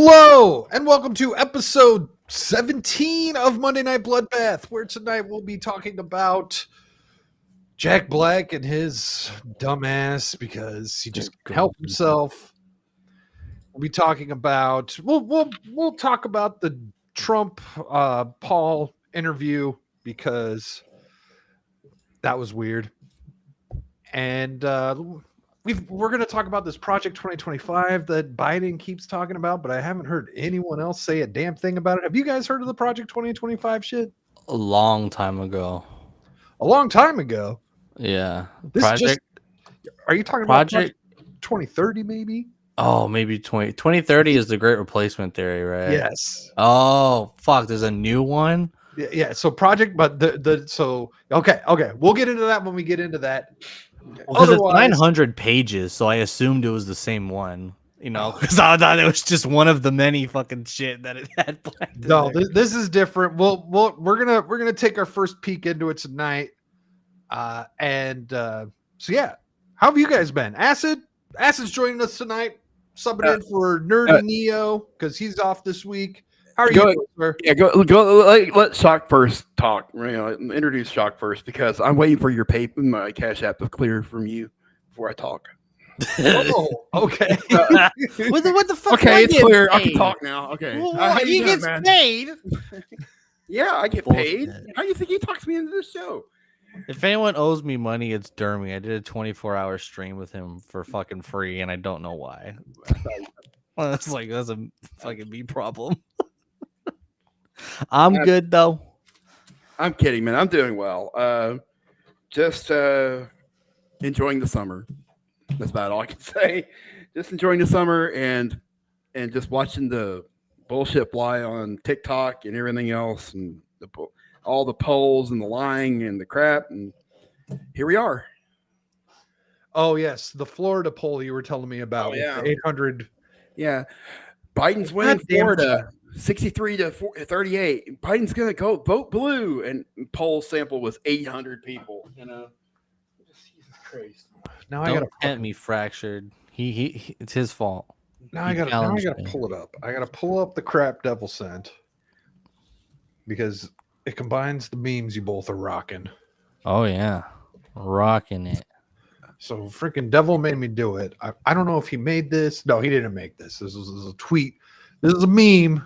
Hello, and welcome to episode 17 of Monday Night Bloodbath, where tonight we'll be talking about Jack Black and his dumbass because he just can't help himself. We'll be talking about we'll talk about the Trump Paul interview because that was weird. And we're going to talk about this Project 2025 that Biden keeps talking about, but I haven't heard anyone else say a damn thing about it. Have you guys heard of the Project 2025 shit? A long time ago. A long time ago. Yeah. Are you talking about Project 2030 maybe? Oh, maybe 2030 is the Great Replacement Theory, right? Yes. Oh, fuck. There's a new one? Yeah. So Project, but okay. We'll get into that when we get into that. Because it's 900 pages, so I assumed it was the same one. You know, because I thought it was just one of the many fucking shit that it had. No, this is different. We're gonna take our first peek into it tonight. So yeah, how have you guys been? Acid's joining us tonight, subbing in for Nerdy Neo because he's off this week. How are you, sir? Yeah, go. Let Shock first talk. Introduce Shock first because I'm waiting for my Cash App to clear from you before I talk. Oh, okay. What the fuck? Okay, it's clear. I can talk now. Okay. He gets paid. Yeah, I get paid. How do you think he talks me into this show? If anyone owes me money, it's Dermy. I did a 24-hour stream with him for fucking free, and I don't know why. Well, that's a fucking me problem. I'm good though. I'm kidding, man. I'm doing well. Just enjoying the summer. That's about all I can say. Just enjoying the summer and just watching the bullshit fly on TikTok and everything else, and all the polls and the lying and the crap. And here we are. Oh yes, the Florida poll you were telling me about. 800. Yeah, Biden's winning Florida. 63 to 38. Biden's gonna go vote blue, and poll sample was 800 people. You know, Jesus Christ. Now I gotta get me fractured. He it's his fault. Now I gotta pull it up. I gotta pull up the crap devil sent because it combines the memes you both are rocking. Oh yeah, rocking it. So freaking devil made me do it. I don't know if he made this. No, he didn't make this. This was a tweet. This is a meme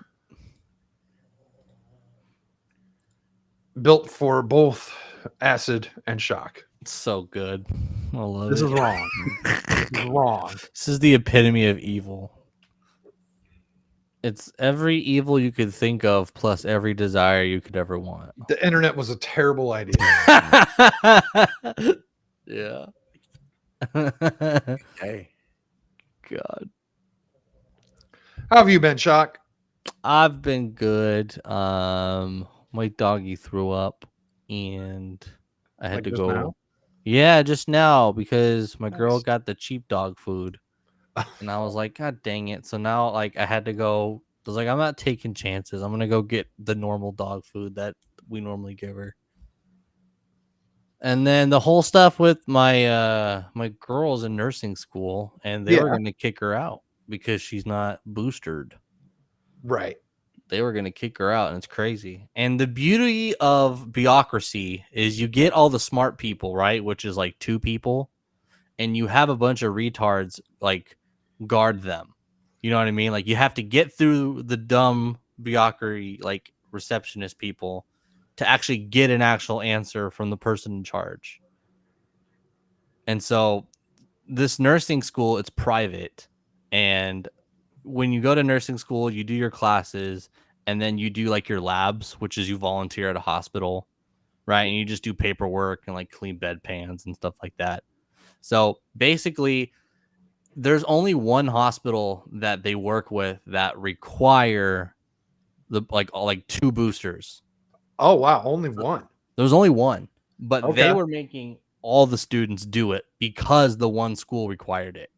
built for both Acid and Shock. It's so good. I love this it. Is wrong. This is wrong. This is the epitome of evil. It's every evil you could think of plus every desire you could ever want. The internet was a terrible idea. Yeah. Hey. God. How have you been, Shock? I've been good. My doggy threw up and I had to go. Now? Yeah, just now because my girl got the cheap dog food. And I was like, God dang it. So now I had to go. I was like, I'm not taking chances. I'm gonna go get the normal dog food that we normally give her. And then the whole stuff with my girl's in nursing school, and they were gonna kick her out because she's not boosted. Right. They were going to kick her out, and it's crazy. And the beauty of bureaucracy is you get all the smart people, right? Which is like 2 people, and you have a bunch of retards guard them. You know what I mean? You have to get through the dumb bureaucracy, receptionist people, to actually get an actual answer from the person in charge. And so this nursing school, it's private, and when you go to nursing school, you do your classes, and then you do your labs, which is you volunteer at a hospital, right? And you just do paperwork and clean bedpans and stuff like that. So basically, there's only one hospital that they work with that require the 2 boosters. Oh wow, only one. There was only one, but they were making all the students do it because the one school required it.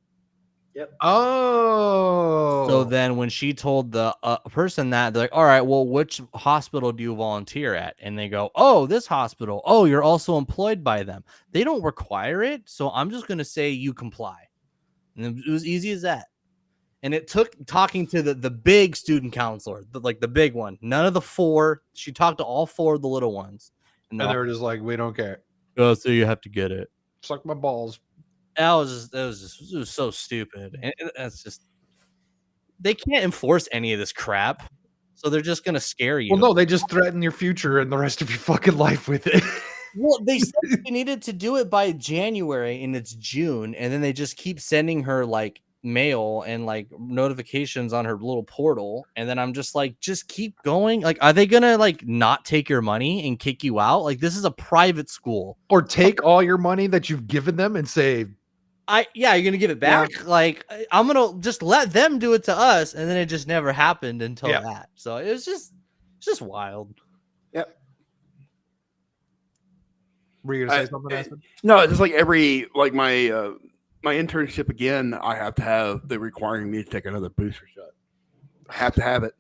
Yep. Oh. So then when she told the person that, they're like, all right, well, which hospital do you volunteer at? And they go, oh, this hospital. Oh, you're also employed by them. They don't require it. So I'm just going to say you comply. And it was easy as that. And it took talking to the big student counselor, the big one. None of the 4. She talked to all 4 of the little ones. And they were just like, we don't care. Oh, so you have to get it. Suck my balls. It was so stupid. And that's just, they can't enforce any of this crap. So they're just going to scare you. Well, no, they just threaten your future and the rest of your fucking life with it. Well, they said they needed to do it by January and it's June. And then they just keep sending her like mail and like notifications on her little portal. And then I'm just like, just keep going. Like, are they going to like not take your money and kick you out? Like, this is a private school. Or take all your money that you've given them and say, you're gonna give it back. Yeah. Like, I'm gonna just let them do it to us, and then it just never happened until that. So it was just wild. Yep. Were you gonna say something? No, it's just like my my internship again. I have to have the requiring me to take another booster shot. I have to have it,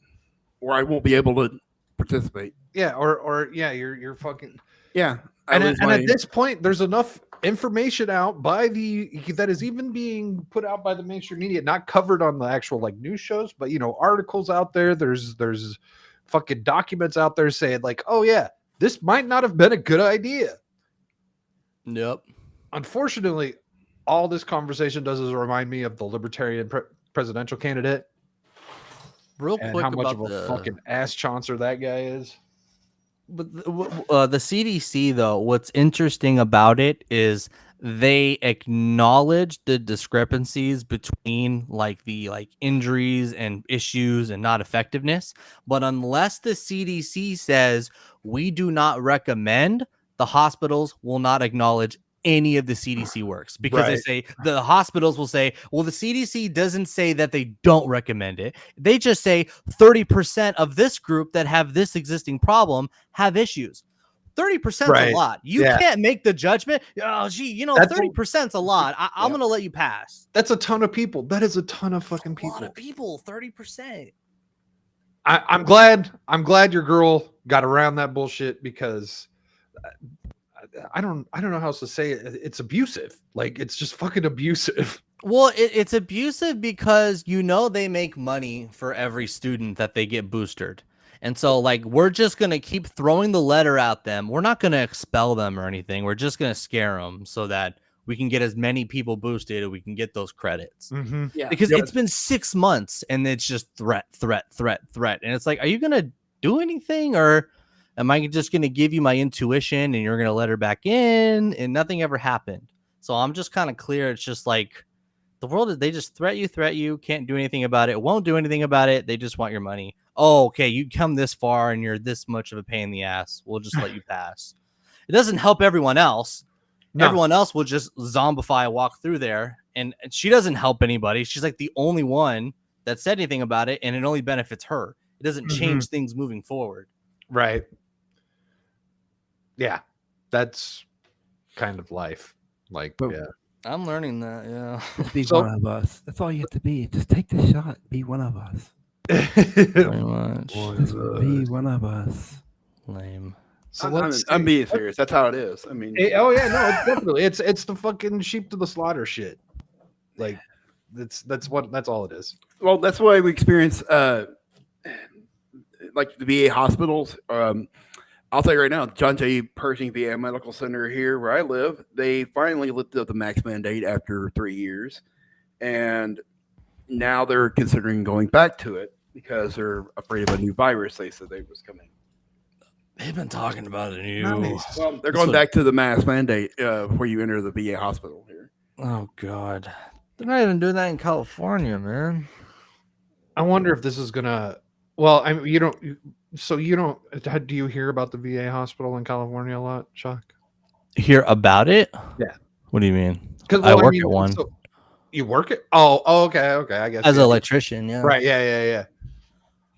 or I won't be able to participate. Yeah, or you're fucking And at this point, there's enough information out that is even being put out by the mainstream media, not covered on the actual like news shows, but articles out there. There's fucking documents out there saying like, oh yeah, this might not have been a good idea. Yep. Unfortunately, all this conversation does is remind me of the libertarian presidential candidate. Real quick, how much of a fucking ass chancellor that guy is. But the CDC, though, what's interesting about it is they acknowledge the discrepancies between like the injuries and issues and not effectiveness. But unless the CDC says we do not recommend, the hospitals will not acknowledge any of the CDC works, because they say, the hospitals will say, well, the CDC doesn't say that they don't recommend it. They just say 30% of this group that have this existing problem have issues. 30% is a lot. You can't make the judgment. Oh, gee, 30% is a lot. I'm going to let you pass. That's a ton of people. That is a ton of fucking people. A lot of people, 30%. I'm glad your girl got around that bullshit, because I don't know how else to say it. It's abusive. Like, it's just fucking abusive. Well, it's abusive because they make money for every student that they get boosted. And so like, we're just going to keep throwing the letter at them. We're not going to expel them or anything. We're just going to scare them so that we can get as many people boosted and we can get those credits. Mm-hmm. Yeah. Because it's been 6 months and it's just threat. And it's like, are you going to do anything, or am I just going to give you my intuition and you're going to let her back in? And nothing ever happened. So I'm just kind of clear. It's just like the world, they just threat you, can't do anything about it, won't do anything about it. They just want your money. Oh, okay, you come this far and you're this much of a pain in the ass. We'll just let you pass. It doesn't help everyone else. No. Everyone else will just zombify, walk through there. And she doesn't help anybody. She's like the only one that said anything about it, and it only benefits her. It doesn't change things moving forward. Right. Yeah, that's kind of life. Like, yeah. I'm learning that, yeah. Just be one of us. That's all you have to be. Just take the shot. Be one of us. Pretty much. Be one of us. Lame. So I'm being serious. That's how it is. I mean, oh yeah, no, it's definitely it's the fucking sheep to the slaughter shit. Like, that's all it is. Well, that's why we experience like the VA hospitals. I'll tell you right now, John J. Pershing VA Medical Center here where I live, they finally lifted up the max mandate after 3 years, and now they're considering going back to it because they're afraid of a new virus they said they was coming. They've been talking about a new. Well, they're going back to the mask mandate where you enter the VA hospital here. Oh God, they're not even doing that in California, man. I wonder if this is gonna. Well, I mean, you don't. So you don't. Do you hear about the VA hospital in California a lot, Chuck? Hear about it? Yeah. What do you mean? Because I work at one. So you work it? Oh, okay. I guess as an electrician, yeah. Right. Yeah.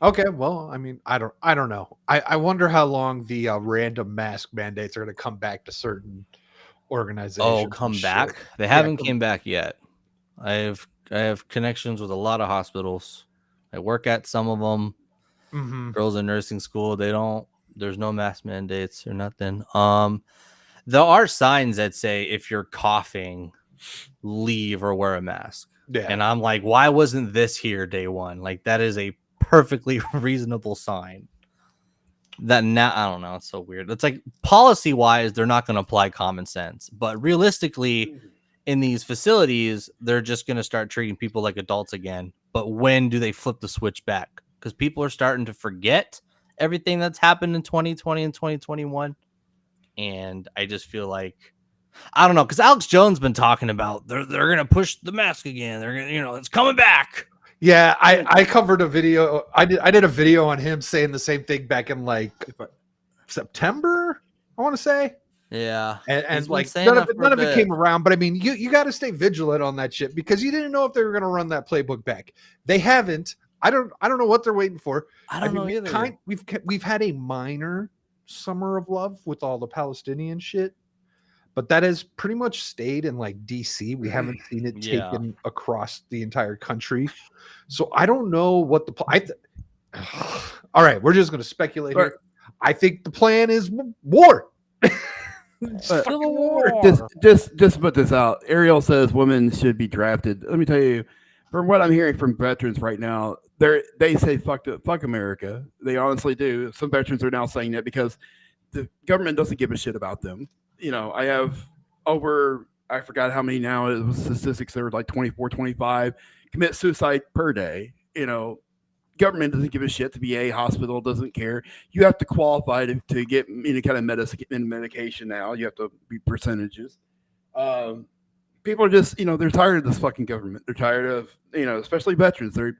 Okay, well, I mean, I don't know. I wonder how long the random mask mandates are going to come back to certain organizations. Oh, come back? They haven't came back yet. I have connections with a lot of hospitals. I work at some of them. Mm-hmm. Girls in nursing school, there's no mask mandates or nothing. There are signs that say if you're coughing, leave or wear a mask. Yeah. And I'm like, why wasn't this here day one? Like, that is a perfectly reasonable sign. That now, I don't know. It's so weird. It's like policy wise, they're not going to apply common sense. But realistically, in these facilities, they're just going to start treating people like adults again. But when do they flip the switch back? Because people are starting to forget everything that's happened in 2020 and 2021. And I just feel like, I don't know, because Alex Jones been talking about they're going to push the mask again. They're going to, it's coming back. Yeah, I covered a video. I did a video on him saying the same thing back in like September, I want to say. Yeah. And like none of it came around. But I mean, you got to stay vigilant on that shit because you didn't know if they were going to run that playbook back. They haven't. I don't know what they're waiting for. I don't know either. We've had a minor summer of love with all the Palestinian shit, but that has pretty much stayed in like DC. We haven't seen it taken across the entire country. So I don't know what the all right, we're just going to speculate here. I think the plan is war. War. Just put this out. Ariel says women should be drafted. Let me tell you, from what I'm hearing from veterans right now, they say fuck America. They honestly do. Some veterans are now saying that because the government doesn't give a shit about them. You know, I have I forgot how many now. It was statistics. There were like 24, 25 commit suicide per day. You know, government doesn't give a shit. The VA hospital doesn't care. You have to qualify to get any kind of medication now. You have to be percentages. People are just, they're tired of this fucking government. They're tired of, especially veterans. They're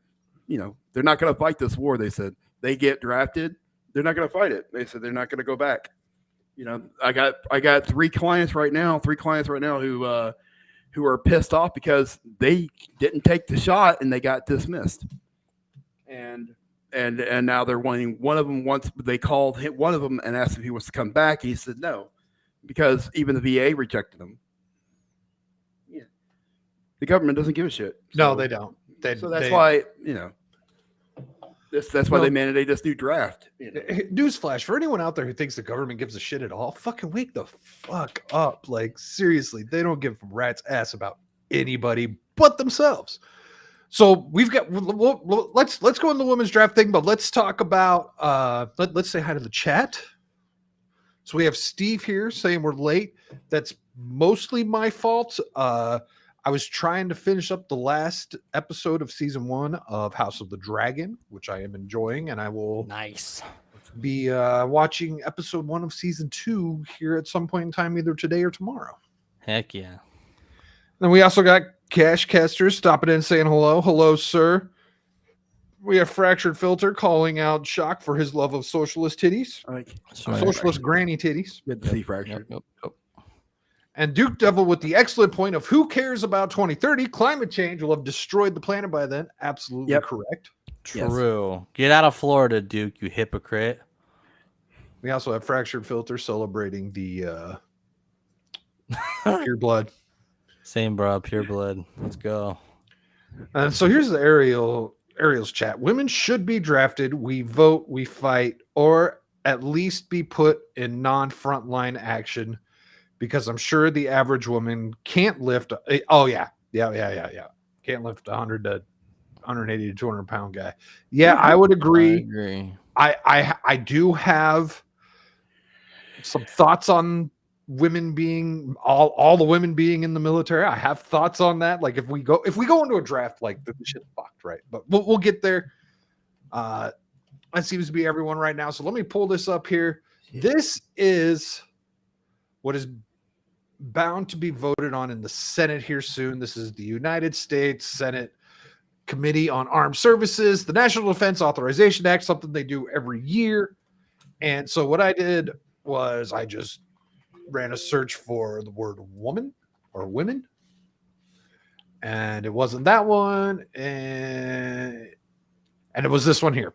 not going to fight this war. They said they get drafted. They're not going to fight it. They said they're not going to go back. I got three clients right now who are pissed off because they didn't take the shot and they got dismissed. And now they're wanting one of them. Once they called one of them and asked if he wants to come back, he said no, because even the VA rejected him. Yeah, the government doesn't give a shit. No, they don't. So that's why that's why they mandated this new draft. Newsflash for anyone out there who thinks the government gives a shit at all, fucking wake the fuck up. Like, seriously, they don't give a rat's ass about anybody but themselves. So we've got, let's go in the women's draft thing, but let's talk about, let's say hi to the chat. So we have Steve here saying we're late. That's mostly my fault. I was trying to finish up the last episode of season 1 of House of the Dragon, which I am enjoying, and I will be watching episode 1 of season 2 here at some point in time, either today or tomorrow. Heck yeah. Then we also got Cash Caster stopping in and saying hello. Hello, sir. We have Fractured Filter calling out Shock for his love of socialist titties. Socialist granny titties. Good to see Fractured. Yep. And Duke Devil with the excellent point of who cares about 2030? Climate change will have destroyed the planet by then. Absolutely correct. True. Yes. Get out of Florida, Duke, you hypocrite. We also have Fractured Filter celebrating the pure blood. Same, bro. Pure blood. Let's go. And so here's the Ariel's chat. Women should be drafted. We vote, we fight, or at least be put in non-frontline action, because I'm sure the average woman can't lift. Oh yeah. Can't lift 100 to 180 to 200 pound guy. Yeah, I would agree. I do have some thoughts on women being all the women being in the military. I have thoughts on that. Like if we go into a draft, like the shit's fucked, right? But we'll get there. That seems to be everyone right now. So let me pull this up here. This is what is bound to be voted on in the Senate here soon. This is the United States Senate Committee on Armed Services, the National Defense Authorization Act, something they do every year. And so what I did was I just ran a search for the word woman or women, and it wasn't that one, and it was this one here.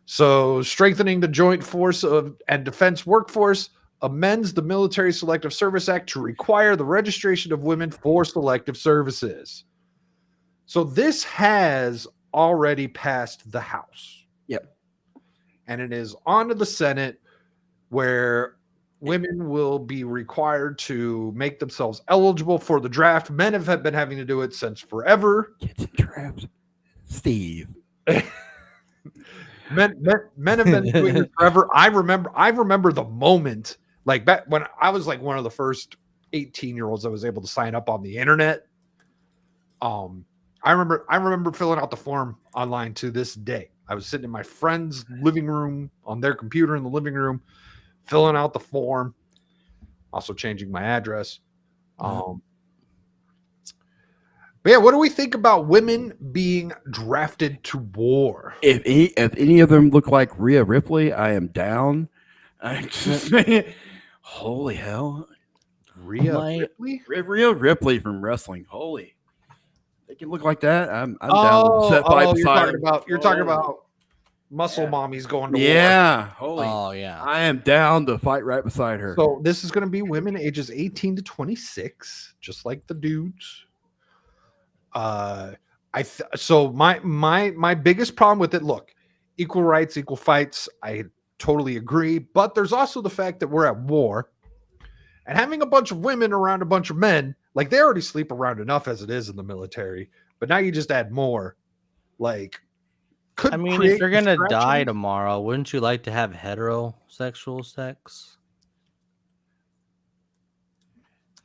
So strengthening the joint force and defense workforce amends the Military Selective Service Act to require the registration of women for selective services. So this has already passed the House. Yep. And it is on to the Senate, where women will be required to make themselves eligible for the draft. Men have been having to do it since forever. Kitchen traps, Steve. Men have been doing it forever. I remember the moment, like back when I was like one of the first 18-year-olds that was able to sign up on the internet. I remember filling out the form online to this day. I was sitting in my friend's living room on their computer in the living room, filling out the form, also changing my address. But yeah, what do we think about women being drafted to war? If any of them look like Rhea Ripley, I am down. Holy hell, Rhea Ripley? Rhea Ripley from wrestling. Holy, they can look like that. I'm down. To set fight you're talking about muscle mommies going to war. Yeah, holy. Oh yeah, I am down to fight right beside her. So this is going to be women ages 18 to 26, just like the dudes. So my biggest problem with it, look, equal rights, equal fights. I totally agree, but there's also the fact that we're at war, and having a bunch of women around a bunch of men, like they already sleep around enough as it is in the military, but now you just add more. Like, I mean, if you're gonna die tomorrow, wouldn't you like to have heterosexual sex?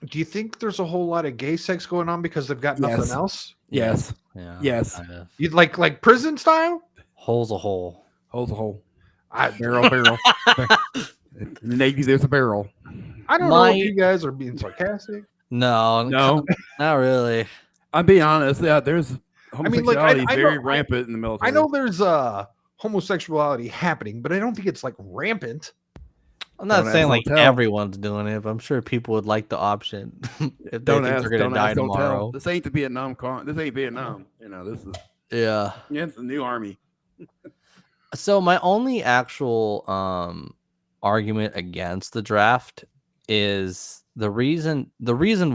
Do you think there's a whole lot of gay sex going on because they've got nothing else? Yes. Yeah. Yes. Kind of. You'd like prison style? Hole's a hole. Hole's a hole. Barrel. In the Navy, there's a barrel. I don't know if you guys are being sarcastic. No, not really. I'm being honest. Yeah, there's homosexuality is very rampant in the military. I know there's homosexuality happening, but I don't think it's like rampant. I'm not saying like everyone's doing it, but I'm sure people would like the option if they think they're going to die tomorrow. This ain't the Vietnam. This ain't Vietnam. This is it's the new army. So my only actual argument against the draft is the reason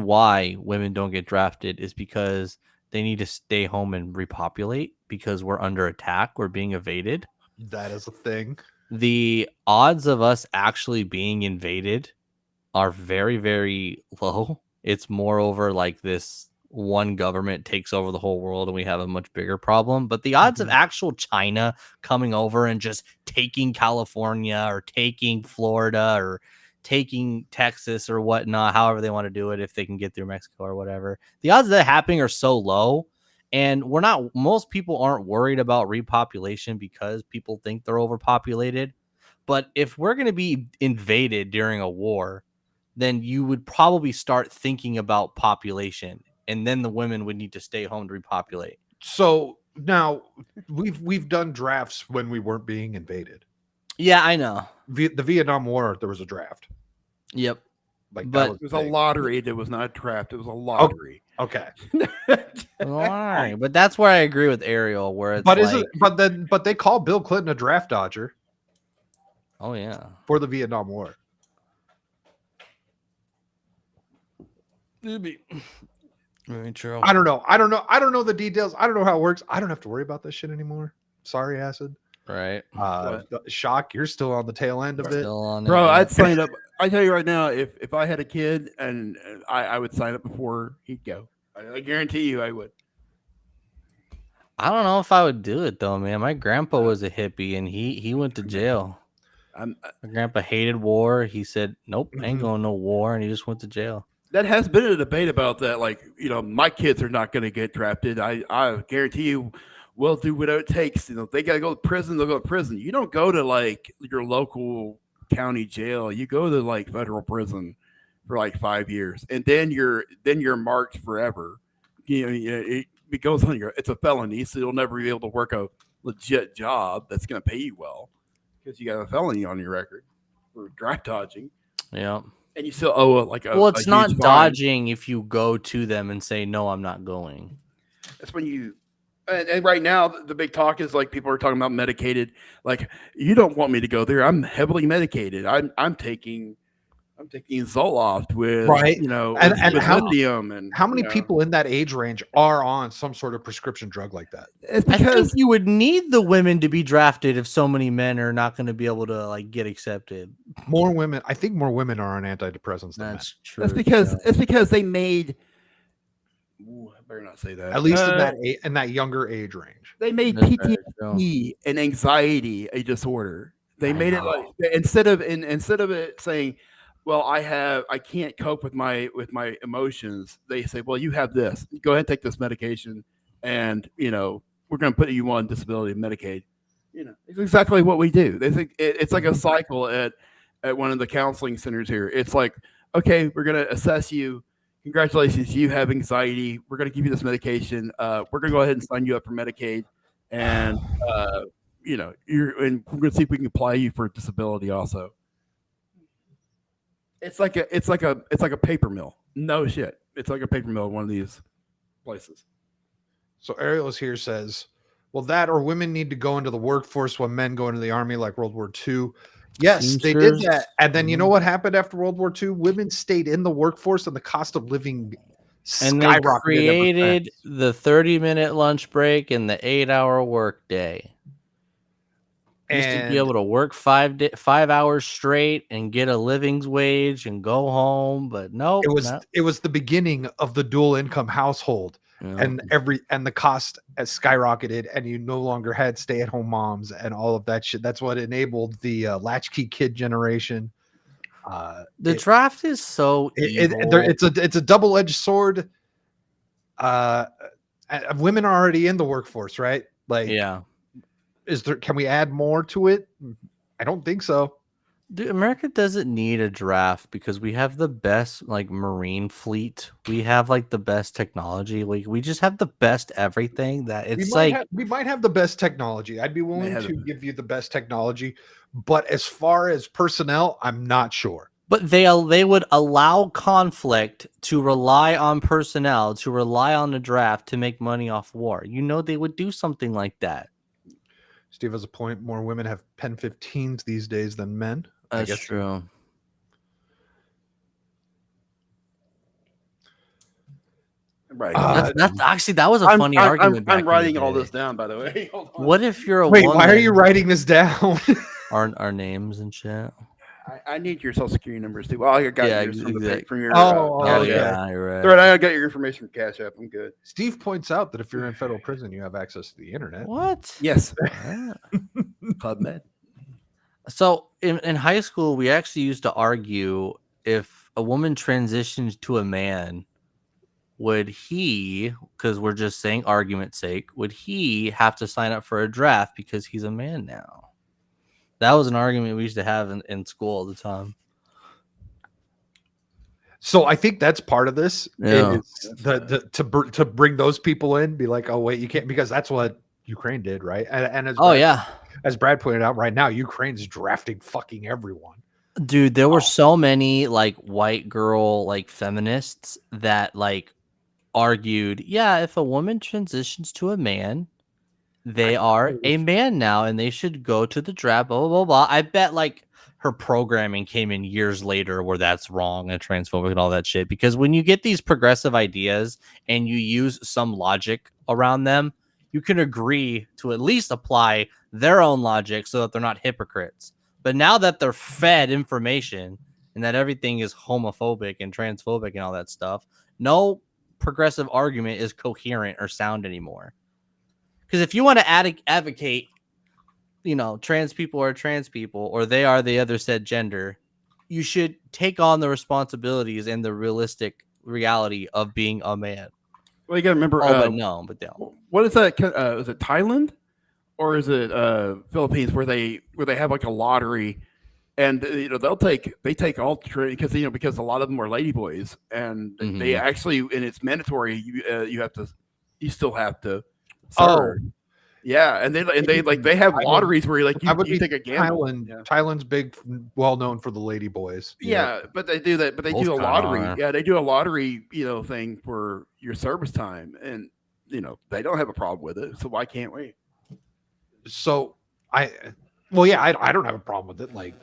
why women don't get drafted is because they need to stay home and repopulate because we're under attack, we're being invaded. That is a thing. The odds of us actually being invaded are very, very low. It's more over like this one government takes over the whole world and we have a much bigger problem. But the odds of actual China coming over and just taking California or taking Florida or taking Texas or whatnot, however they want to do it, if they can get through Mexico or whatever, the odds of that happening are so low. And most people aren't worried about repopulation because people think they're overpopulated. But if we're going to be invaded during a war, then you would probably start thinking about population, and then the women would need to stay home to repopulate. So now we've done drafts when we weren't being invaded. Yeah, I know. The Vietnam War, there was a draft. Yep. But it was a lottery. It was not a draft. It was a lottery. Okay. But that's where I agree with Ariel, where it's but they call Bill Clinton a draft dodger. Oh yeah. For the Vietnam War. Maybe. Very true. I don't know the details. I don't know how it works. I don't have to worry about this shit anymore. Sorry, Acid. Right. Shock, you're still on the tail end of it. Bro, I'd sign up. I tell you right now, if I had a kid and I would sign up before he'd go. I guarantee you I would. I don't know if I would do it though, man. My grandpa was a hippie and he went to jail. My grandpa hated war. He said, nope, I ain't going to no war, and he just went to jail. That has been a debate about that. Like, my kids are not going to get drafted. I guarantee you we'll do whatever it takes. If they got to go to prison, they'll go to prison. You don't go to like your local county jail. You go to like federal prison for like 5 years, and then you're marked forever. It goes on it's a felony, so you'll never be able to work a legit job that's going to pay you well because you got a felony on your record for draft dodging. Yeah. And you still owe it's not dodging if you go to them and say, no, I'm not going. That's when you, and right now the big talk is like people are talking about medicated. Like, you don't want me to go there. I'm heavily medicated. I'm taking I'm taking Zoloft with Right. And with how lithium and how many people in that age range are on some sort of prescription drug like that? It's I think because you would need the women to be drafted if so many men are not going to be able to like get accepted. More women. I think more women are on antidepressants than men. That's true. it's because they made. Ooh, I better not say that. At least in that younger age range. They made That's very true. PTSD and anxiety a disorder. They I made it like know. instead of it saying, "Well, I can't cope with my emotions." They say, "Well, you have this. Go ahead and take this medication, and we're going to put you on disability Medicaid." It's exactly what we do. They think it's like a cycle at one of the counseling centers here. It's like, okay, we're going to assess you. Congratulations, you have anxiety. We're going to give you this medication. We're going to go ahead and sign you up for Medicaid, and and we're going to see if we can apply you for disability also. It's like a paper mill. No shit. It's like a paper mill at one of these places. So Ariel's here says, well, that or women need to go into the workforce when men go into the army like World War II. Yes, they did that. And then you know what happened after World War II? Women stayed in the workforce and the cost of living And they skyrocketed. created the 30-minute lunch break and the 8-hour work day. Used to be able to work 5 hours straight and get a living's wage and go home, but no, it was the beginning of the dual income household. And the cost has skyrocketed, and you no longer had stay-at-home moms and all of that shit. That's what enabled the latchkey kid generation. The draft is so evil. It's a double-edged sword. Women are already in the workforce, right? Like, yeah. Can we add more to it? I don't think so. Dude, America doesn't need a draft because we have the best like marine fleet. We have like the best technology. Like we just have the best everything that it's we might have the best technology. I'd be willing to give you the best technology, but as far as personnel, I'm not sure. But they would allow conflict to rely on personnel, to rely on the draft to make money off war. They would do something like that. Steve has a point. More women have Pen 15s these days than men. That's true. Right. That's actually that was a funny argument. I'm writing all this down, by the way. Hold on. What if you're a woman? woman? Why are you writing this down? our names and shit. I need your social security numbers too. Well, I got yours from your. Yeah, you're right. Right, I got your information from Cash App. I'm good. Steve points out that if you're in federal prison, you have access to the internet. What? Yes. Club Med. So in high school, we actually used to argue if a woman transitions to a man, would he, because we're just saying argument's sake, would he have to sign up for a draft because he's a man now? That was an argument we used to have in school all the time. So I think that's part of this. Yeah. To bring those people in, be like, oh wait, you can't, because that's what Ukraine did, right? And as Brad pointed out, right now Ukraine's drafting fucking everyone. Dude, there were so many like white girl like feminists that like argued, yeah, if a woman transitions to a man, they are a man now and they should go to the draft, blah, blah, blah, blah. I bet like her programming came in years later where that's wrong and transphobic and all that shit. Because when you get these progressive ideas and you use some logic around them, you can agree to at least apply their own logic so that they're not hypocrites. But now that they're fed information and that everything is homophobic and transphobic and all that stuff, no progressive argument is coherent or sound anymore. Because if you want to advocate, trans people are trans people or they are the other said gender, you should take on the responsibilities and the realistic reality of being a man. Well, you got to remember. What is that? Is it Thailand or is it Philippines where they have like a lottery, and they take all because a lot of them are ladyboys, and they actually, and it's mandatory. You still have to. Serve. Yeah, and they have lotteries where you take a gamble. Thailand's big, well known for the lady boys. Yeah, but they do that. But they do a lottery. Yeah, they do a lottery, thing for your service time, and they don't have a problem with it. So why can't we? So I don't have a problem with it. Like,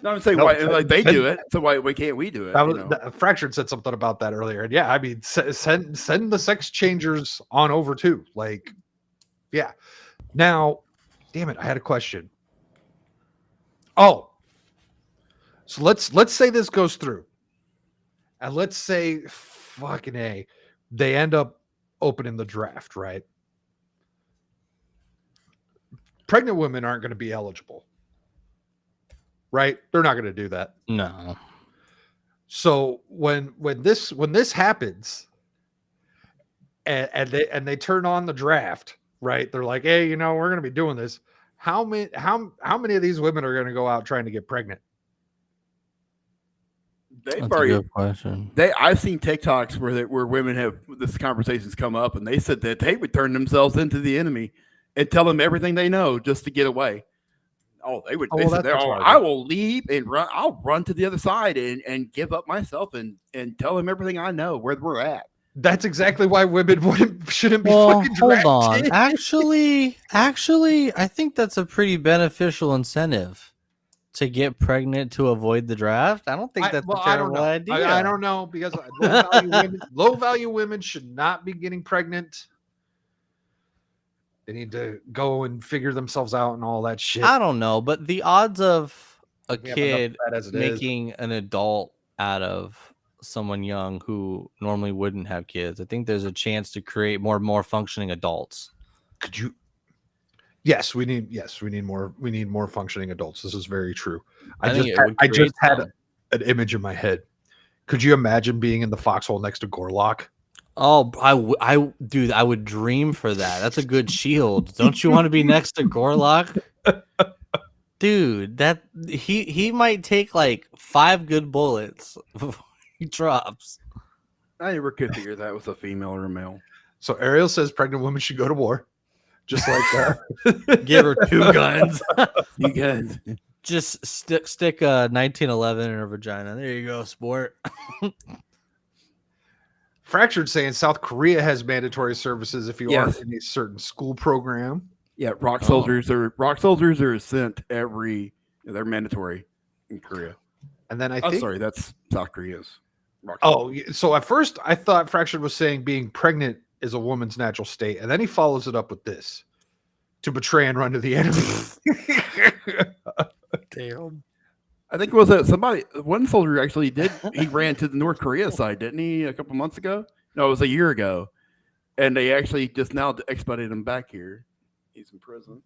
No, I'm saying No, why like they send- do it, so why can't we do it? That was, Fractured said something about that earlier, and yeah, I mean, send the sex changers on over too. Like, yeah. Now, damn it, I had a question. Oh, so let's say this goes through, and let's say fucking A, they end up opening the draft, right? Pregnant women aren't going to be eligible, right? They're not going to do that. No. So when this happens, and they turn on the draft, right? They're like, hey, we're going to be doing this. How many of these women are going to go out trying to get pregnant? They've That's a already good question. I've seen TikToks where women have this conversations come up, and they said that they would turn themselves into the enemy and tell them everything they know just to get away. Oh, they would. Oh, They well, said, that's "Oh, retarded. I will leave and run. I'll run to the other side and give up myself and tell them everything I know where we're at." That's exactly why women shouldn't be Well, fucking hold drafted. on. Actually, I think that's a pretty beneficial incentive to get pregnant to avoid the draft. I don't think that's a I don't terrible know. idea. I don't know, because low value women should not be getting pregnant. They need to go and figure themselves out and all that shit. I don't know, but the odds of a We have enough kid of that as it is. making an adult out of someone young who normally wouldn't have kids, I think there's a chance to create more functioning adults. Could you? Yes, we need more functioning adults. This is very true. I think just it would I just create had some. an image in my head. Could you imagine being in the foxhole next to Gorlock? Oh, dude, I would dream for that. That's a good shield. Don't you want to be next to Gorlock? Dude, that he might take like 5 good bullets before he drops. I never could figure that was a female or a male. So Ariel says pregnant women should go to war, just like that. Give her 2 guns. You guys, Just stick 1911 in her vagina. There you go, sport. Fractured saying South Korea has mandatory services if you Yes. are in a certain school program. yeah, rock Oh. soldiers are sent they're mandatory in Korea. And then I Oh, think, sorry, that's South Korea's. Rock oh, so at first I thought Fractured was saying being pregnant is a woman's natural state, and then he follows it up with this: to betray and run to the enemy. Damn. I think it was one soldier actually he ran to the North Korea side, didn't he, a couple months ago? No, it was a year ago. And they actually just now expedited him back here. He's in prison.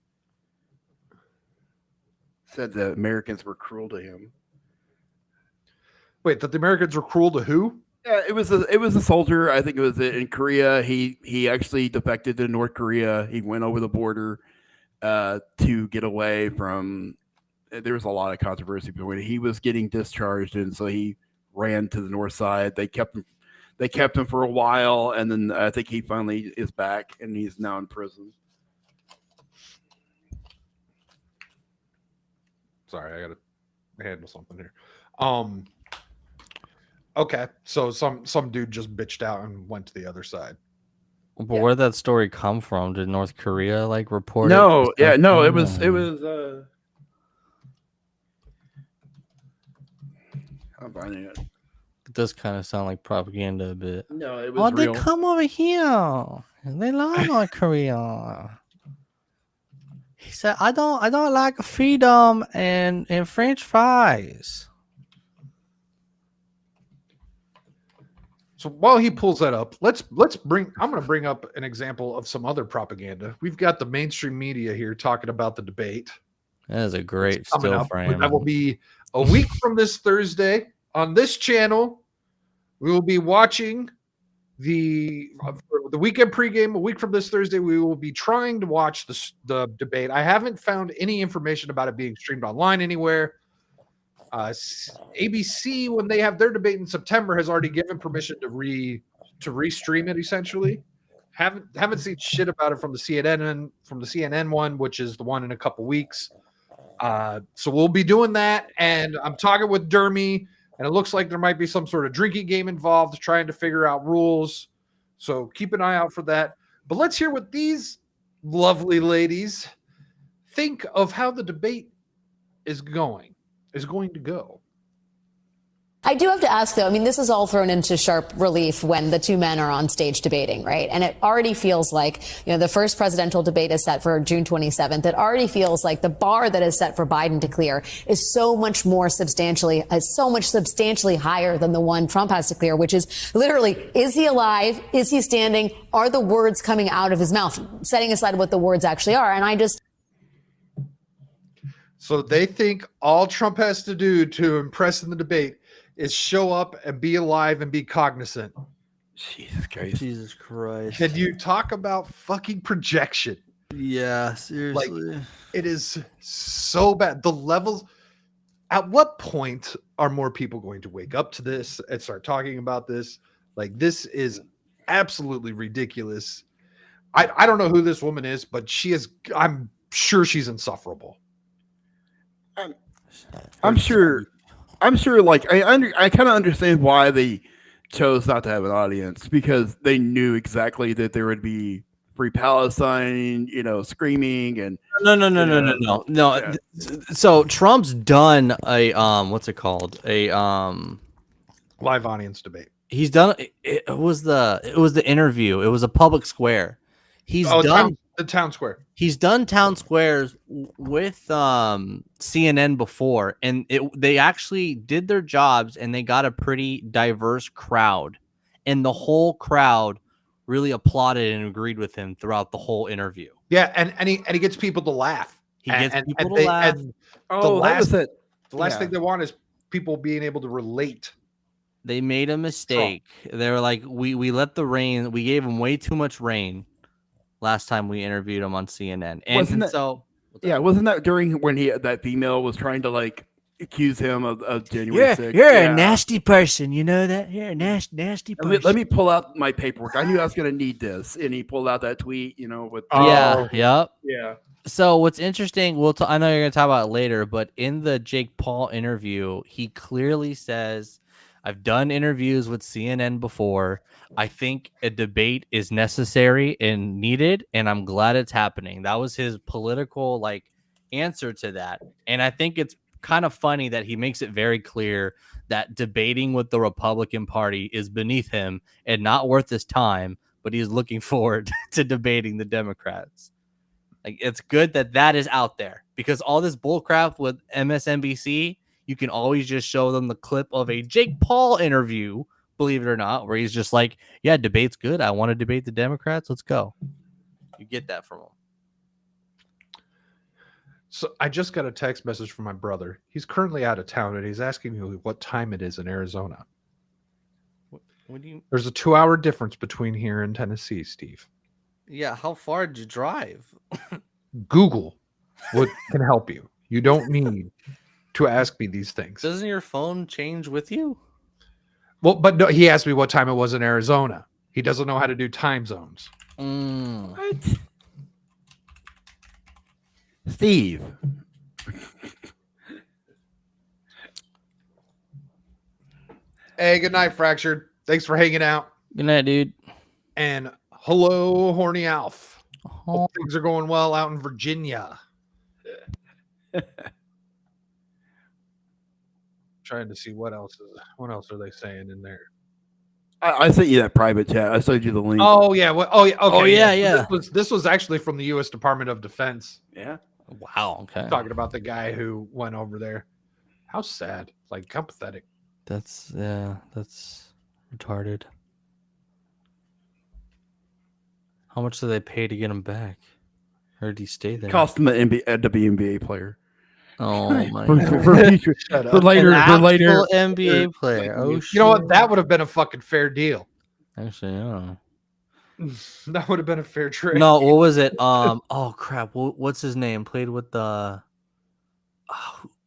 Said the Americans were cruel to him. Wait, that the Americans were cruel to who? Yeah, it was a soldier. I think it was in Korea. He actually defected to North Korea. He went over the border to get away from. There was a lot of controversy between it. He was getting discharged, and so he ran to the north side. They kept him for a while, and then I think he finally is back, and he's now in prison. Sorry, I gotta handle something here. Okay, so some dude just bitched out and went to the other side. But where'd that story come from? Did North Korea report No, it? it was I'm finding it. It does kind of sound like propaganda a bit. No, it was They real. come over here. They love North Korea. He said, I don't like freedom and French fries. So while he pulls that up, I'm going to bring up an example of some other propaganda. We've got the mainstream media here talking about the debate. That is a great It's coming still up. frame. That will be a week from this Thursday on this channel. We will be watching the weekend pregame. A week from this Thursday, we will be trying to watch the debate. I haven't found any information about it being streamed online anywhere. ABC, when they have their debate in September, has already given permission to restream it. Essentially, haven't seen shit about it from the CNN one, which is the one in a couple weeks. So we'll be doing that, and I'm talking with Dermy, and it looks like there might be some sort of drinking game involved, trying to figure out rules. So keep an eye out for that. But let's hear what these lovely ladies think of how the debate is going. is going to go. I do have to ask, though, I mean, this is all thrown into sharp relief when the two men are on stage debating, right? And it already feels like, the first presidential debate is set for June 27th. It already feels like the bar that is set for Biden to clear is so much substantially higher than the one Trump has to clear, which is literally, is he alive? Is he standing? Are the words coming out of his mouth? Setting aside what the words actually are. And So they think all Trump has to do to impress in the debate is show up and be alive and be cognizant. Jesus Christ. Can you talk about fucking projection? Yeah, seriously. Like, it is so bad. The levels. At what point are more people going to wake up to this and start talking about this? Like, this is absolutely ridiculous. I don't know who this woman is, but I'm sure she's insufferable. I'm sure. Like I kind of understand why they chose not to have an audience, because they knew exactly that there would be Free Palestine, screaming and No. Yeah. So Trump's done a what's it called? A Live audience debate. he's done it was the interview. It was a public square. He's done the town square. He's done town squares with CNN before, and they actually did their jobs, and they got a pretty diverse crowd, and the whole crowd really applauded and agreed with him throughout the whole interview. Yeah, and he gets people to laugh. He gets people to laugh. And that was it. the last thing they want is people being able to relate. They made a mistake. They were like, we let the rain. We gave him way too much rain last time we interviewed him on CNN. And Wasn't that during when that female was trying to accuse him of January 6th? You're a nasty person, you know that? You're a nasty person. Let me pull out my paperwork. I knew I was going to need this, and he pulled out that tweet. With yeah. So what's interesting, I know you're going to talk about it later, but in the Jake Paul interview, he clearly says, I've done interviews with CNN before. I think a debate is necessary and needed, and I'm glad it's happening. That was his political answer to that. And I think it's kind of funny that he makes it very clear that debating with the Republican Party is beneath him and not worth his time, but he's looking forward to debating the Democrats. It's good that is out there, because all this bullcrap with MSNBC, you can always just show them the clip of a Jake Paul interview, believe it or not, where he's just like, yeah, debate's good. I want to debate the Democrats. Let's go. You get that from him. So I just got a text message from my brother. He's currently out of town, and he's asking me what time it is in Arizona. What do you? There's a 2-hour difference between here and Tennessee, Steve. Yeah, how far did you drive? Google can help you. You don't need to ask me these things. Doesn't your phone change with you? Well, but no, he asked me what time it was in Arizona. He doesn't know how to do time zones. What? Steve. Hey, good night, Fractured. Thanks for hanging out. Good night, dude. And hello, Horny Alf. Hope things are going well out in Virginia. Trying to see what else are they saying in there. I sent you that private chat. I sent you the link. Oh yeah. Okay. Oh yeah. This was actually from the U.S. Department of Defense. Yeah. Wow. Okay. Talking about the guy who went over there. How sad. How pathetic. That's retarded. How much do they pay to get him back? Or did he stay there? Cost him a WNBA player. Oh my for god. for later. NBA player. Oh shit. You know what? That would have been a fucking fair deal. Actually, yeah. That would have been a fair trade. No, what was it? Oh crap. What's his name? Played with the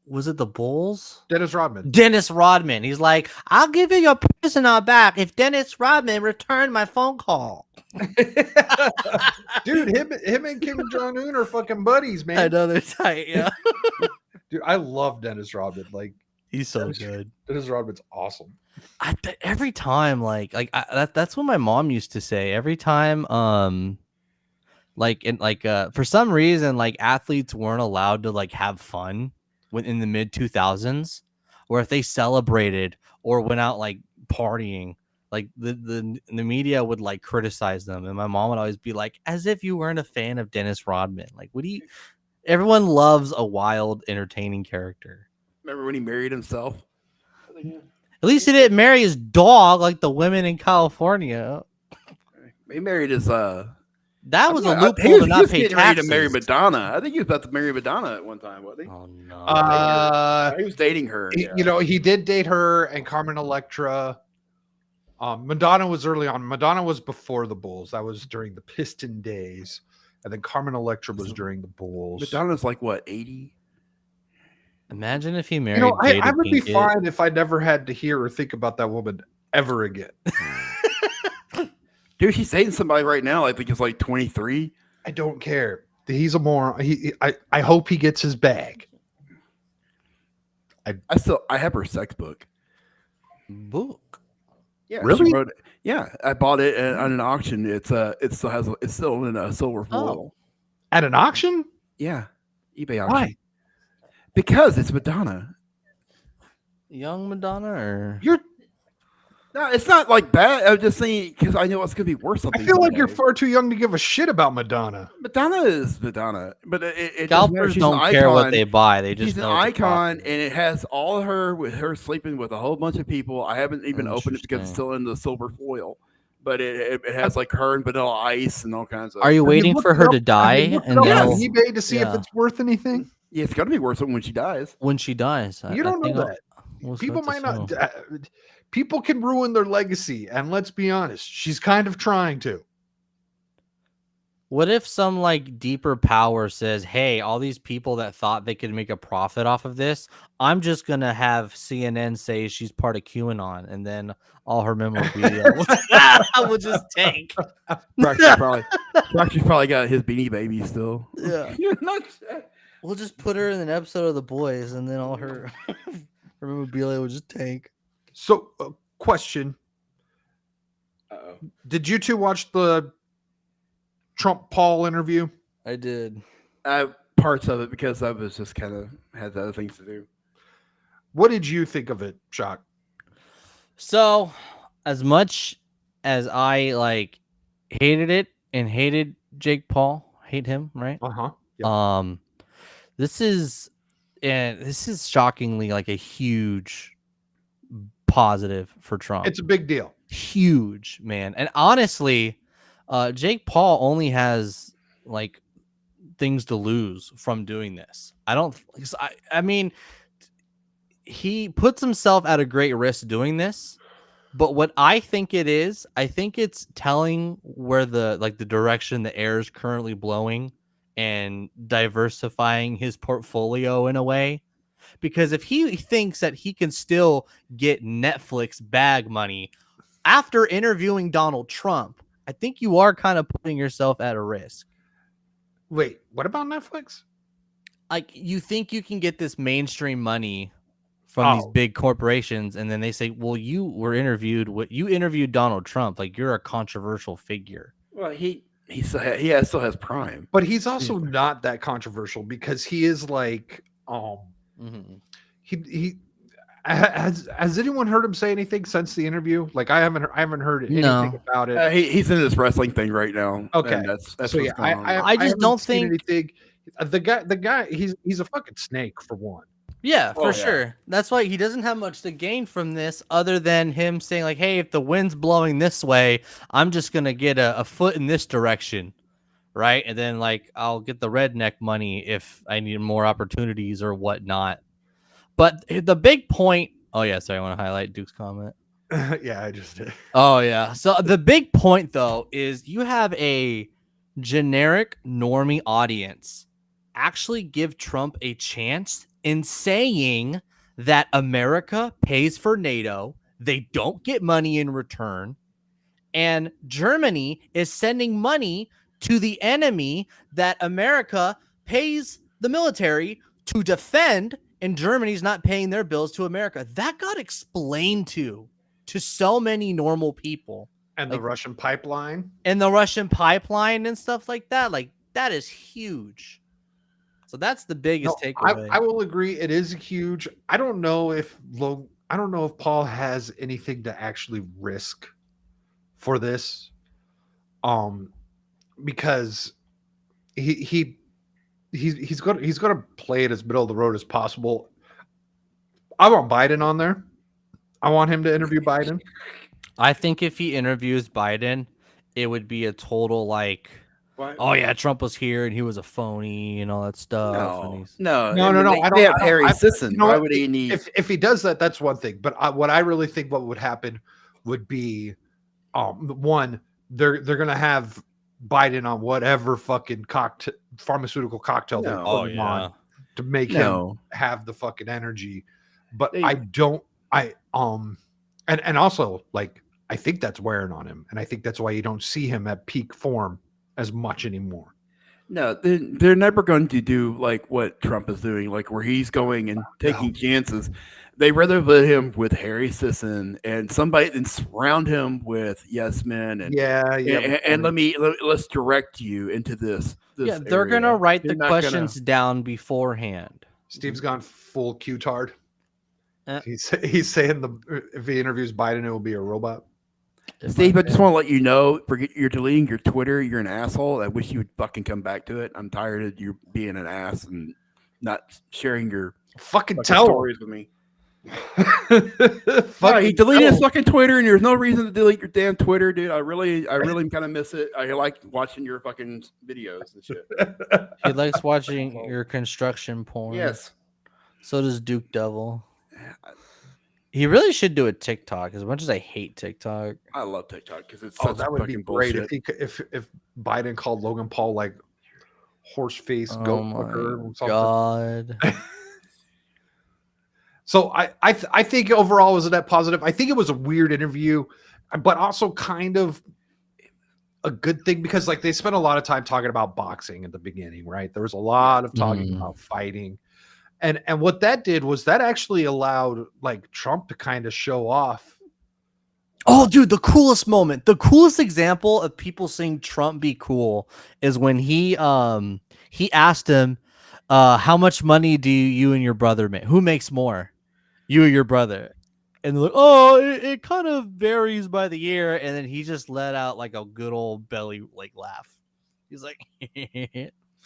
was it the Bulls? Dennis Rodman. Dennis Rodman. He's like, I'll give you your prisoner back if Dennis Rodman returned my phone call. Dude, him and Kim Jong-un are fucking buddies, man. I know they're tight, yeah. Dude, I love Dennis Rodman. He's so good. Dennis Rodman's awesome. Every time, that's what my mom used to say. Every time, for some reason, athletes weren't allowed to have fun. in the mid 2000s, where if they celebrated or went out like partying, like the media would like criticize them, and my mom would always be like, as if you weren't a fan of Dennis Rodman. Like, what do you? Everyone loves a wild, entertaining character. Remember when he married himself? At least he didn't marry his dog like the women in California. He married his That was a he loophole was, to he not was pay getting ready to taxes. marry Madonna. I think he was about to marry Madonna at one time, wasn't he? Oh no! He was dating her. Yeah. You know, he did date her and Carmen Electra. Madonna was early on. Madonna was before the Bulls. That was during the Piston days. And then Carmen Electra was during the Bulls. Madonna's like what, 80? Imagine if he married. You know, I Jada would be Pinkett. fine if I never had to hear or think about that woman ever again. Dude, she's dating somebody right now. I think it's like 23. I don't care. He's a moron. I hope he gets his bag. I have her sex book. Book. Yeah, Really? she wrote it. Yeah, I bought it on an auction. It's still in a silver foil. At an auction? Yeah, eBay auction. Why? Because it's Madonna. Young Madonna, or No, it's not like bad. I'm just saying because I know it's gonna be worth something. I feel like someday. you're far too young to give a shit about Madonna. Madonna is Madonna, but it doesn't matter. scalpers She's don't an care what icon. they buy. They just She's an know it's a icon, profit. and it has all of her with her sleeping with a whole bunch of people. I haven't even opened it because it's Interesting. still in the silver foil, but it has like her and Vanilla Ice and all kinds of. Are you Have waiting looked for it her up- to have die you looked it and up then on Yes. eBay to see if Yeah. it's worth anything? Yeah, it's got to be worth something when she dies. when she dies? You don't know that. People might not. People can ruin their legacy, and let's be honest, she's kind of trying to. What if some like deeper power says, "Hey, all these people that thought they could make a profit off of this, I'm just gonna have CNN say she's part of QAnon, and then all her memorabilia will just tank." Practically probably got his Beanie Baby still. Yeah. We'll just put her in an episode of The Boys, and then all her her memorabilia will just tank. So, question: Uh-oh. did you two watch the Trump Paul interview? I did. Parts of it because I was just kind of had other things to do. What did you think of it, Shock? So, as much as I like hated it and hated Jake Paul, hate him, right? Uh-huh. This is shockingly like a huge positive for Trump. It's a big deal. Huge, man. And honestly, Jake Paul only has like things to lose from doing this. I mean, he puts himself at a great risk doing this. But what I think it is, I think it's telling where the direction the air is currently blowing and diversifying his portfolio in a way. Because if he thinks that he can still get Netflix bag money after interviewing Donald Trump, I think you are kind of putting yourself at a risk. Wait, what about Netflix? Like, you think you can get this mainstream money from these big corporations, and then they say, well, you interviewed Donald Trump, like you're a controversial figure. Well, he still has Prime, But he's also not that controversial because he is like he has anyone heard him say anything since the interview? Like I haven't heard anything about it. He's in this wrestling thing right now. Okay, and that's so what's yeah, going on. I just haven't don't seen think- anything. The guy he's a fucking snake for one. Yeah, for Oh, yeah. sure. That's why he doesn't have much to gain from this other than him saying like, hey, if the wind's blowing this way, I'm just going to get a foot in this direction. Right. And then like, I'll get the redneck money if I need more opportunities or whatnot. But the big point. Oh, yeah. Sorry. I want to highlight Duke's comment. Yeah, I just did. Oh, yeah. So the big point, though, is you have a generic normie audience actually give Trump a chance in saying that America pays for NATO, they don't get money in return, and Germany is sending money to the enemy that America pays the military to defend, and Germany's not paying their bills to America. That got explained to so many normal people. And Like- the Russian pipeline. And the Russian pipeline and stuff like that is huge. So that's the biggest No, takeaway. I will agree. It is huge. I don't know if Paul has anything to actually risk for this, because he's gonna play it as middle of the road as possible. I want Biden on there. I want him to interview Biden. I think if he interviews Biden, it would be a total like, Why? oh yeah, Trump was here and he was a phony and all that stuff. And he's No. No. They have Harry I- Sisson. you know Why what? would he need? If he does that, that's one thing. But what I really think what would happen would be, one, they're gonna have Biden on whatever fucking pharmaceutical cocktail they're No. putting him on to make him No. have the fucking energy. But They- and also, like, I think that's wearing on him, and I think that's why you don't see him at peak form as much anymore. No, they're never going to do like what Trump is doing, like where he's going and taking chances. They rather put him with Harry Sisson and somebody and surround him with yes men and and let's direct you into this. yeah, they're area. gonna write They're the not questions down beforehand. Steve's gone full Q-tard. Eh. He's saying if he interviews Biden, it will be a robot. Steve, I just want to let you know, you're deleting your Twitter. You're an asshole. I wish you would fucking come back to it. I'm tired of you being an ass and not sharing your Fucking tell him. stories with me. Fucking He deleted tell his him. fucking Twitter, and there's no reason to delete your damn Twitter, dude. I really kind of miss it. I like watching your fucking videos and shit. He likes watching your construction porn. Yes. So does Duke Devil. He really should do a TikTok. As much as I hate TikTok, I love TikTok because it's Oh, such that would be fucking great bullshit. if Biden called Logan Paul like horse face oh goat my fucker or something. god. So I think overall it was a net positive. I think it was a weird interview, but also kind of a good thing because like they spent a lot of time talking about boxing at the beginning, right? There was a lot of talking about fighting. And what that did was that actually allowed like Trump to kind of show off. Oh, dude, the coolest moment, the coolest example of people seeing Trump be cool is when he asked him, how much money do you and your brother make? Who makes more? You or your brother? And they're like, oh, it kind of varies by the year. And then he just let out like a good old belly like laugh. He's like,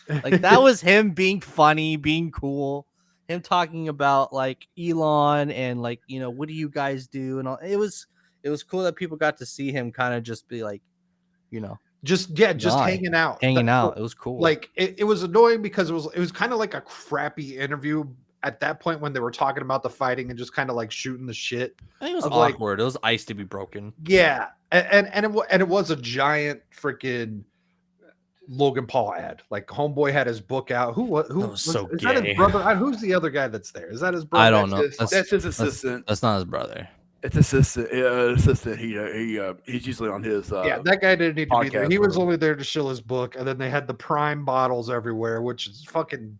like that was him being funny, being cool. Him talking about like Elon and like, you know, what do you guys do? And all. It was cool that people got to see him kind of just be like, you know, just hanging out. It was cool. Like it was annoying because it was kind of like a crappy interview at that point when they were talking about the fighting and just kind of like shooting the shit. I think it was of, like, awkward. It was ice to be broken. Yeah, and it was a giant freaking Logan Paul ad. Like homeboy had his book out. Who That was so is that gay. his brother? Who's the other guy that's there? Is that his brother? I don't know. That's his assistant. That's not his brother. It's assistant. He's usually on his. Yeah, that guy didn't need to be there. podcast He was with him. only there to show his book, and then they had the prime bottles everywhere, which is fucking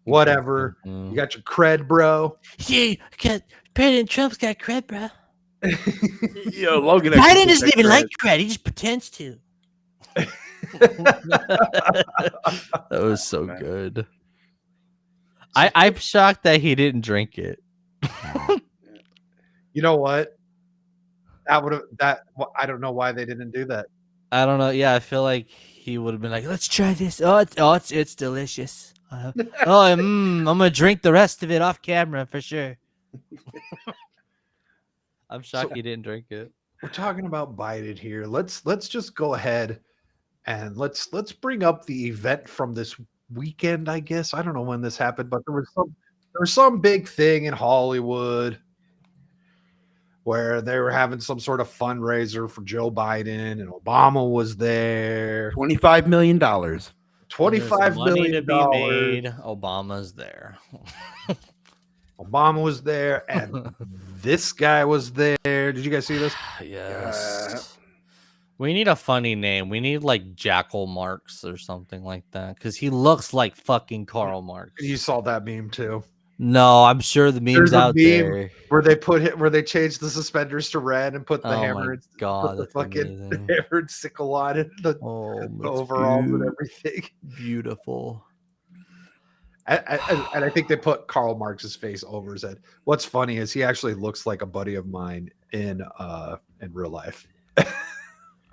whatever. You got your cred, bro. Yeah, President Trump's got cred, bro. Logan. Biden doesn't even like cred. He just pretends to. That was so good. I'm shocked that he didn't drink it. You know what? I don't know why they didn't do that. I don't know. Yeah, I feel like he would have been like, "Let's try this. It's delicious. I'm gonna drink the rest of it off camera for sure." I'm shocked he didn't drink it. We're talking about Biden here. Let's just go ahead and let's bring up the event from this weekend. I guess I don't know when this happened, but there was some big thing in Hollywood where they were having some sort of fundraiser for Joe Biden, and Obama was there. $25 million. $25 There's money to million. be made. Obama's there. Obama was there, and this guy was there. Did you guys see this? Yes. We need a funny name. We need like Jackal Marx or something like that because he looks like fucking Karl Marx. You saw that meme too. No, I'm sure the meme's There's a out meme there. where they changed the suspenders to red and put the Oh hammer, my and god, put the that's fucking amazing. hammered sickle on it, the Oh, that's overalls and everything. beautiful. And I think they put Karl Marx's face over his head. What's funny is he actually looks like a buddy of mine in real life.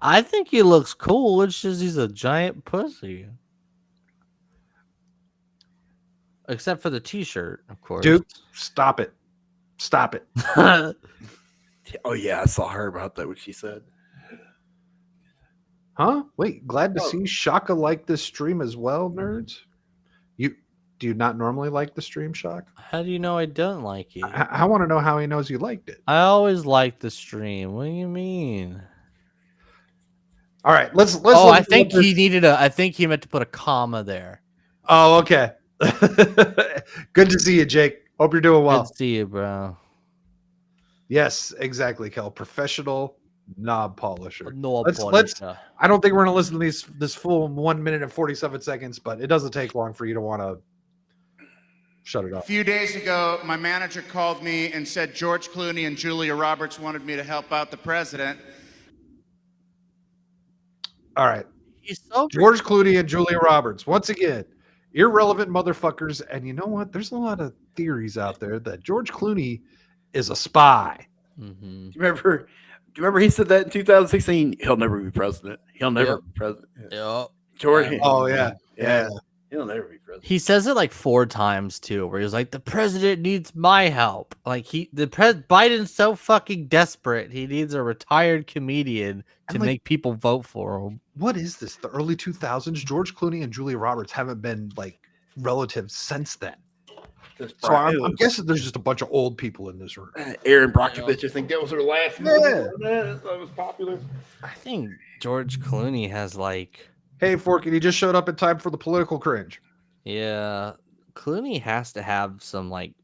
I think he looks cool. It's just he's a giant pussy. Except for the T-shirt, of course. Dude, stop it. Stop it. Oh yeah, I saw her about that. What she said. Huh? Wait, glad to see Shaka like this stream as well, nerds. Do you not normally like the stream, Shock? How do you know I don't like it? I want to know how he knows you liked it. I always like the stream. What do you mean? All right, let's. Oh, I think he needed I think he meant to put a comma there. Oh, okay. Good to see you, Jake. Hope you're doing well. Good to see you, bro. Yes, exactly, Kel. Professional knob polisher. Let's. I don't think we're gonna listen to this full 1 minute and 47 seconds, but it doesn't take long for you to want to shut it A off. few days ago, my manager called me and said George Clooney and Julia Roberts wanted me to help out the president. All right. He's so George Clooney and Julia Roberts. Once again, irrelevant motherfuckers. And you know what? There's a lot of theories out there that George Clooney is a spy. Mm-hmm. Do you remember he said that in 2016? He'll never be president. He'll never be president. Yep. George. Oh yeah. Yeah. He'll never be president. He says it like 4 times too, where he's like, "The president needs my help." Like Biden's so fucking desperate. He needs a retired comedian to make people vote for him. What is this? The early 2000s? George Clooney and Julia Roberts haven't been like relatives since then. So I'm guessing there's just a bunch of old people in this room. Aaron Brockovich, I think that was her last movie. That was popular. I think George Clooney has like, Hey, Forky, he just showed up in time for the political cringe. yeah, Clooney has to have some like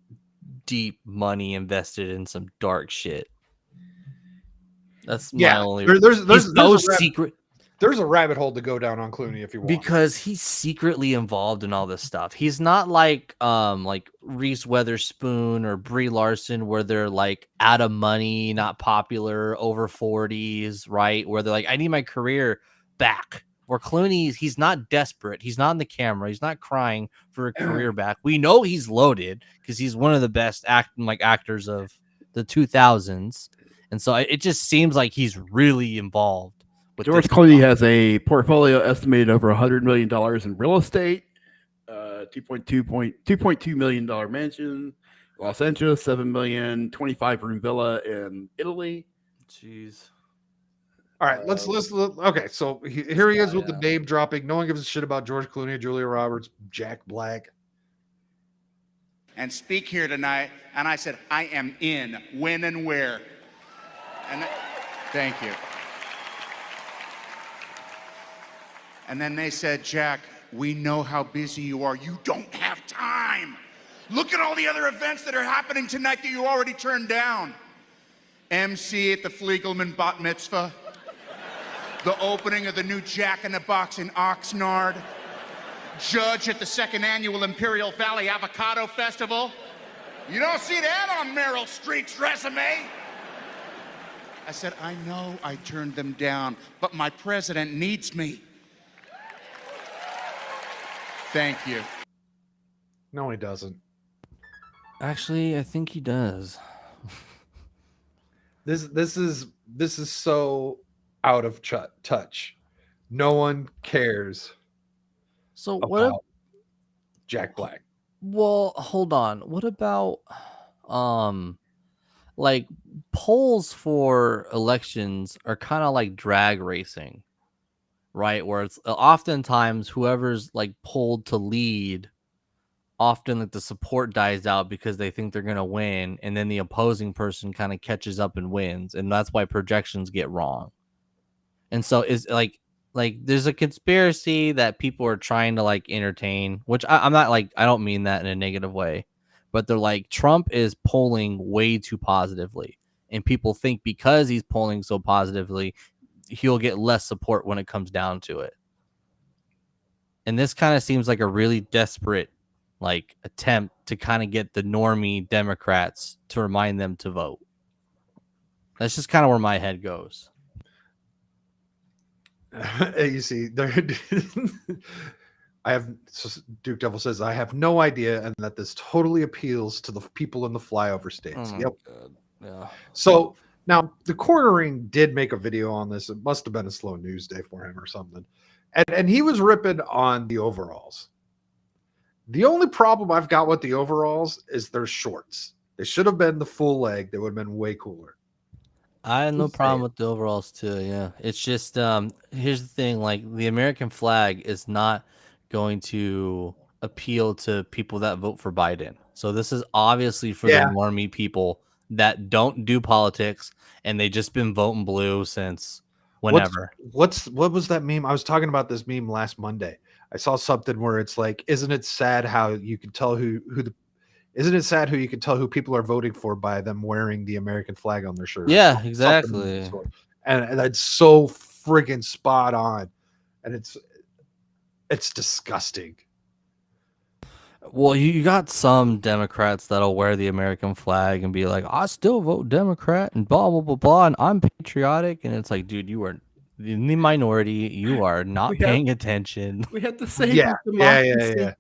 deep money invested in some dark shit. That's my only. There's a rabbit hole to go down on Clooney if you want. Because he's secretly involved in all this stuff. He's not like Reese Witherspoon or Brie Larson, where they're like out of money, not popular, over 40s, right? Where they're like, I need my career back. Where Clooney, he's not desperate. He's not on the camera. He's not crying for a career back. We know he's loaded because he's one of the best actors of the 2000s. And so it just seems like he's really involved. George Clooney has a portfolio estimated over $100 million in real estate, $2.2 million mansion, Los Angeles, $7 million, 25-room villa in Italy. Jeez. All right, let's okay. So here he is with the name dropping. No one gives a shit about George Clooney, Julia Roberts, Jack Black, And speak here tonight. And I said, I am in. When and where? And thank you. And then they said, Jack, we know how busy you are. You don't have time. Look at all the other events that are happening tonight that you already turned down. MC at the Fliegelman Bat Mitzvah. The opening of the new Jack in the Box in Oxnard. Judge at the 2nd annual Imperial Valley Avocado Festival. You don't see that on Meryl Streep's resume. I said, I know I turned them down, but my president needs me. Thank you. No, he doesn't. Actually, I think he does. This is so out of touch. No one cares. So about Jack Black. Well, hold on. What about like polls for elections are kind of like drag racing, right? Where it's oftentimes whoever's like polled to lead, often like the support dies out because they think they're gonna win, and then the opposing person kind of catches up and wins, and that's why projections get wrong. And so it's like there's a conspiracy that people are trying to like entertain, which I'm not like, I don't mean that in a negative way, but they're like, Trump is polling way too positively, and people think because he's polling so positively, he'll get less support when it comes down to it. And this kind of seems like a really desperate like attempt to kind of get the normie Democrats to remind them to vote. That's just kind of where my head goes. You see, Duke Devil says, I have no idea, and that this totally appeals to the people in the flyover states. Oh my Yep. God. Yeah. So now the Quartering did make a video on this. It must have been a slow news day for him or something. And he was ripping on the overalls. The only problem I've got with the overalls is their shorts. They should have been the full leg. They would have been way cooler. I had no Just problem saying. with the overalls too. Yeah, it's just here's the thing: like the American flag is not going to appeal to people that vote for Biden. So this is obviously for the Yeah. normie people that don't do politics and they just been voting blue since whenever. What was that meme? I was talking about this meme last Monday. I saw something where it's like, isn't it sad how you can tell isn't it sad who you can tell who people are voting for by them wearing the American flag on their shirt? Yeah, Something of exactly. that sort. And that's so friggin' spot on. And it's disgusting. Well, you got some Democrats that'll wear the American flag and be like, I still vote Democrat and blah, blah, blah, blah, and I'm patriotic. And it's like, dude, you are in the minority. You are not paying attention. We have to save Yeah, our yeah, democracy. yeah.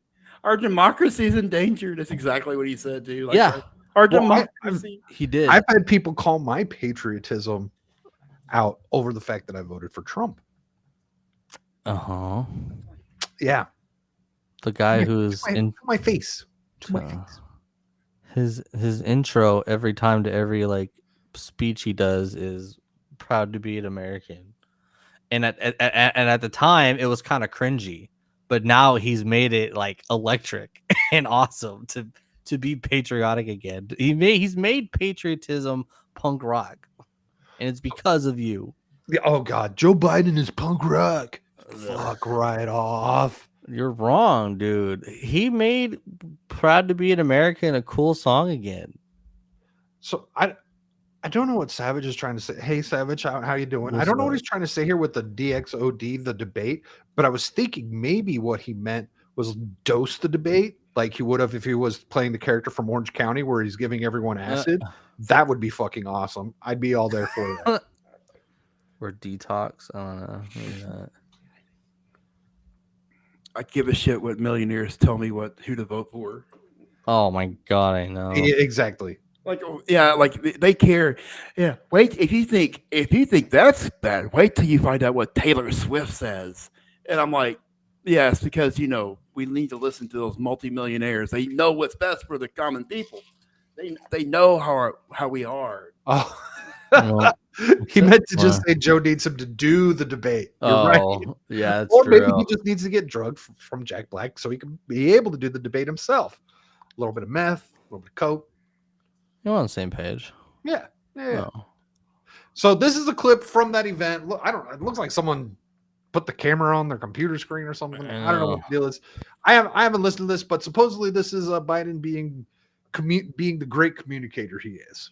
Our democracy is in danger. That's exactly what he said, too. Like, Yeah. Our Well, democracy. He did. I've had people call my patriotism out over the fact that I voted for Trump. Uh-huh. Yeah. The guy To who's in my face. To my face. his intro every time to every like speech he does is proud to be an American. And at the time it was kind of cringy, but now he's made it like electric and awesome to be patriotic again. He's made patriotism punk rock. And it's because of you. Oh God, Joe Biden is punk rock. Fuck right off. You're wrong, dude. He made Proud to Be an American a cool song again. So I don't know what Savage is trying to say. Hey Savage, how you doing? I What's don't know up? what he's trying to say here with the DXOD, the debate, but I was thinking maybe what he meant was dose the debate like he would have if he was playing the character from Orange County where he's giving everyone acid. That would be fucking awesome. I'd be all there for that. Or Detox. I don't know. Maybe not. I give a shit what millionaires tell me who to vote for. Oh my God, I know. Yeah, exactly. Like, yeah, like they care. Yeah, wait. If you think that's bad, wait till you find out what Taylor Swift says. And I'm like, yes, because we need to listen to those multimillionaires. They know what's best for the common people. They know how we are. Oh. Well, He meant to just say Joe needs him to do the debate. You're right. Yeah, that's Or true. maybe he just needs to get drugged from Jack Black so he can be able to do the debate himself. A little bit of meth, a little bit of coke. You're on the same page. Yeah. Oh. So this is a clip from that event. Look, it looks like someone put the camera on their computer screen or something. I don't know what the deal is. I haven't listened to this, but supposedly this is Biden being the great communicator he is.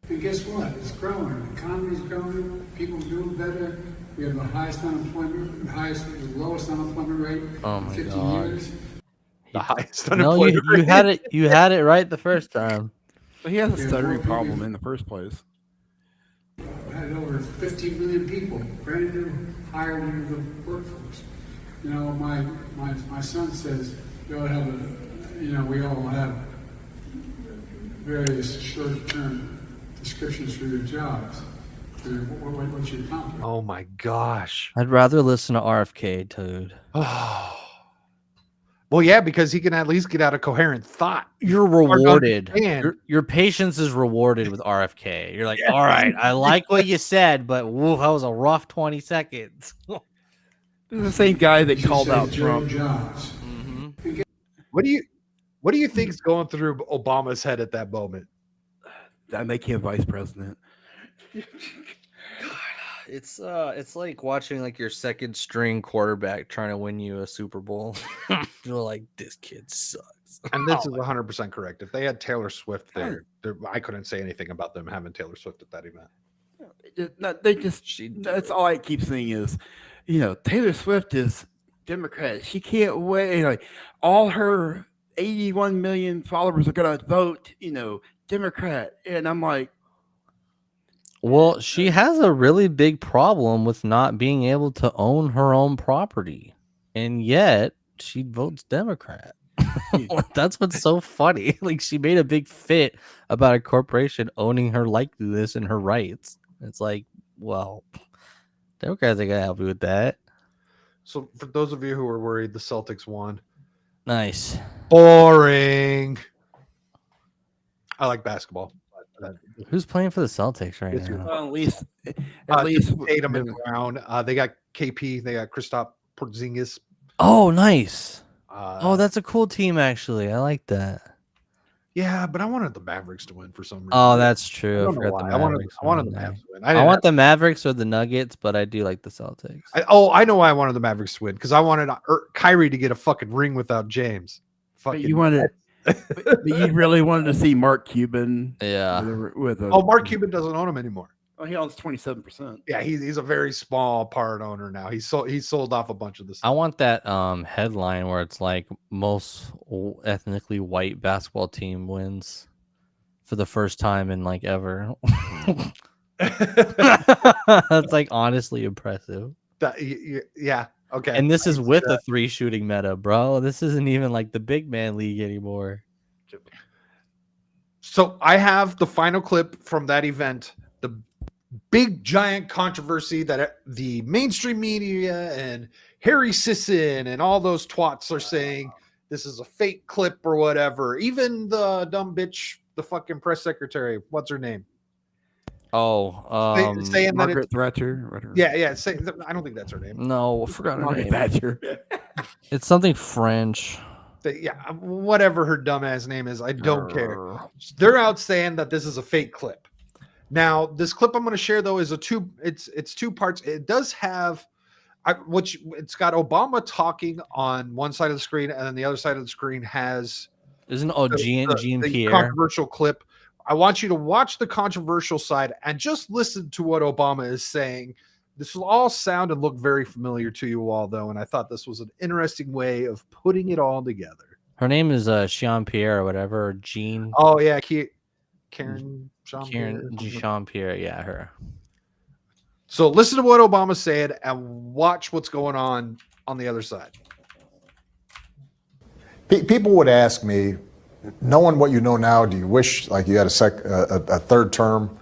And guess what? It's growing. The economy's growing. People are doing better. We have the highest unemployment, the lowest unemployment rate in 50 years. The highest No, unemployment you rate. had it. You had it right the first time. But he has a stuttering problem in the first place. I had over 15 million people brand new hired into the workforce. My son says we all have various short-term descriptions for your jobs. What's your company? Oh my gosh. I'd rather listen to RFK, dude. Oh. Well, yeah, because he can at least get out a coherent thought. You're rewarded. understand. Your patience is rewarded with RFK. You're like, all right, I like what you said, but woo, that was a rough 20 seconds. This is the same guy that You called said out Joe Trump. Jobs. What do you think is going through Obama's head at that moment? That make him vice president. It's like watching like your second string quarterback trying to win you a Super Bowl. You're like, this kid sucks. And this is 100% correct. If they had Taylor Swift there, I couldn't say anything about them having Taylor Swift at that event. That's all I keep saying is, Taylor Swift is Democrat. She can't wait. Like, all her 81 million followers are going to vote, Democrat. And I'm like, Well, she has a really big problem with not being able to own her own property. and yet she votes Democrat. That's what's so funny. Like, she made a big fit about a corporation owning her likeness and her rights. It's like, well, Democrats ain't gonna help you with that. So for those of you who are worried, the Celtics won. Nice. Boring. I like basketball. Who's playing for the Celtics right It's now? Well, at least Tatum and Brown. They got KP. They got Kristaps Porzingis. Oh, nice. Uh, Oh, that's a cool team, actually. I like that. yeah, but I wanted the Mavericks to win for some reason. Oh, that's I true. I don't know forgot why. the I wanted Mavericks. the were Mavs in there. to win. I want the Mavericks or the Nuggets, but I do like the Celtics. I know why I wanted the Mavericks to win because I wanted Kyrie to get a fucking ring without James. but Fucking you wanted, but you really wanted to see Mark Cuban. Yeah. With a, oh, Mark Cuban doesn't own him anymore. Oh, he owns 27%. Yeah, he's a very small part owner now. He sold off a bunch of this. I want that headline where it's like most ethnically white basketball team wins for the first time in like ever. That's like honestly impressive. Yeah. Okay. And this is with a 3 shooting meta, bro. This isn't even like the big man league anymore. So I have the final clip from that event. The big giant controversy that the mainstream media and Harry Sisson and all those twats are saying this is a fake clip or whatever. Even the dumb bitch, the fucking press secretary, what's her name? Oh, saying Margaret that Thatcher. yeah. I don't think that's her name. No, I forgot her Margaret name. Thatcher. It's something French. Yeah, whatever her dumbass name is, I don't care. They're out saying that this is a fake clip. Now, this clip I'm going to share though is it's 2 parts. It does have it's got Obama talking on one side of the screen, and then the other side of the screen has Jean the Pierre. controversial clip. I want you to watch the controversial side and just listen to what Obama is saying. This will all sound and look very familiar to you all, though, and I thought this was an interesting way of putting it all together. Her name is Jean Pierre or whatever, or Jean. Oh yeah, Karen Jean Pierre, yeah, her. So listen to what Obama said and watch what's going on the other side. People would ask me, knowing what you know now, do you wish like you had a third term?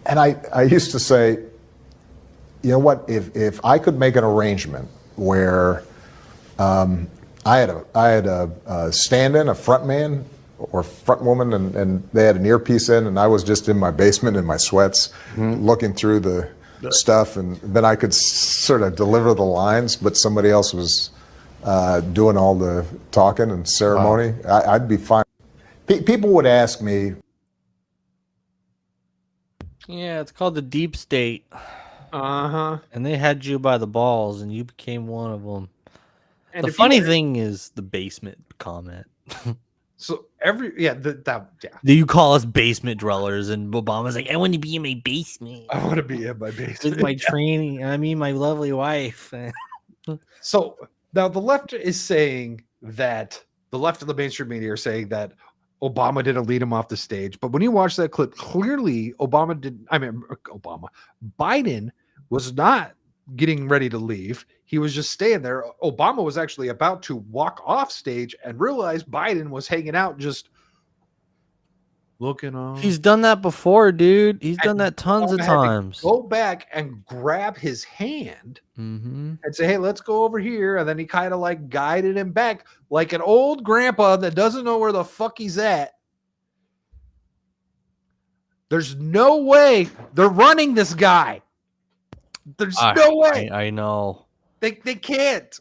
And I used to say, you know what, if I could make an arrangement where I had a stand-in, a front man or front woman, and they had an earpiece in, and I was just in my basement in my sweats looking through the stuff, and then I could sort of deliver the lines, but somebody else was doing all the talking and ceremony. Wow. I'd be fine. People would ask me. Yeah, it's called the deep state. Uh-huh. And they had you by the balls, and you became one of them. And the funny thing is the basement comment. So do you call us basement dwellers? And Obama's like, I want to be in my basement. I want to be in my basement with my training. I mean, my lovely wife. So now the left is saying that the left of the mainstream media are saying that Obama didn't lead him off the stage. But when you watch that clip, clearly Biden was not getting ready to leave. He was just staying there. Obama was actually about to walk off stage and realized Biden was hanging out, just looking on. He's done that before, dude. He's done that tons of times. Go back and grab his hand and say, hey, let's go over here. And then he kind of like guided him back like an old grandpa that doesn't know where the fuck he's at. There's no way they're running this guy. There's no way. I know. They can't.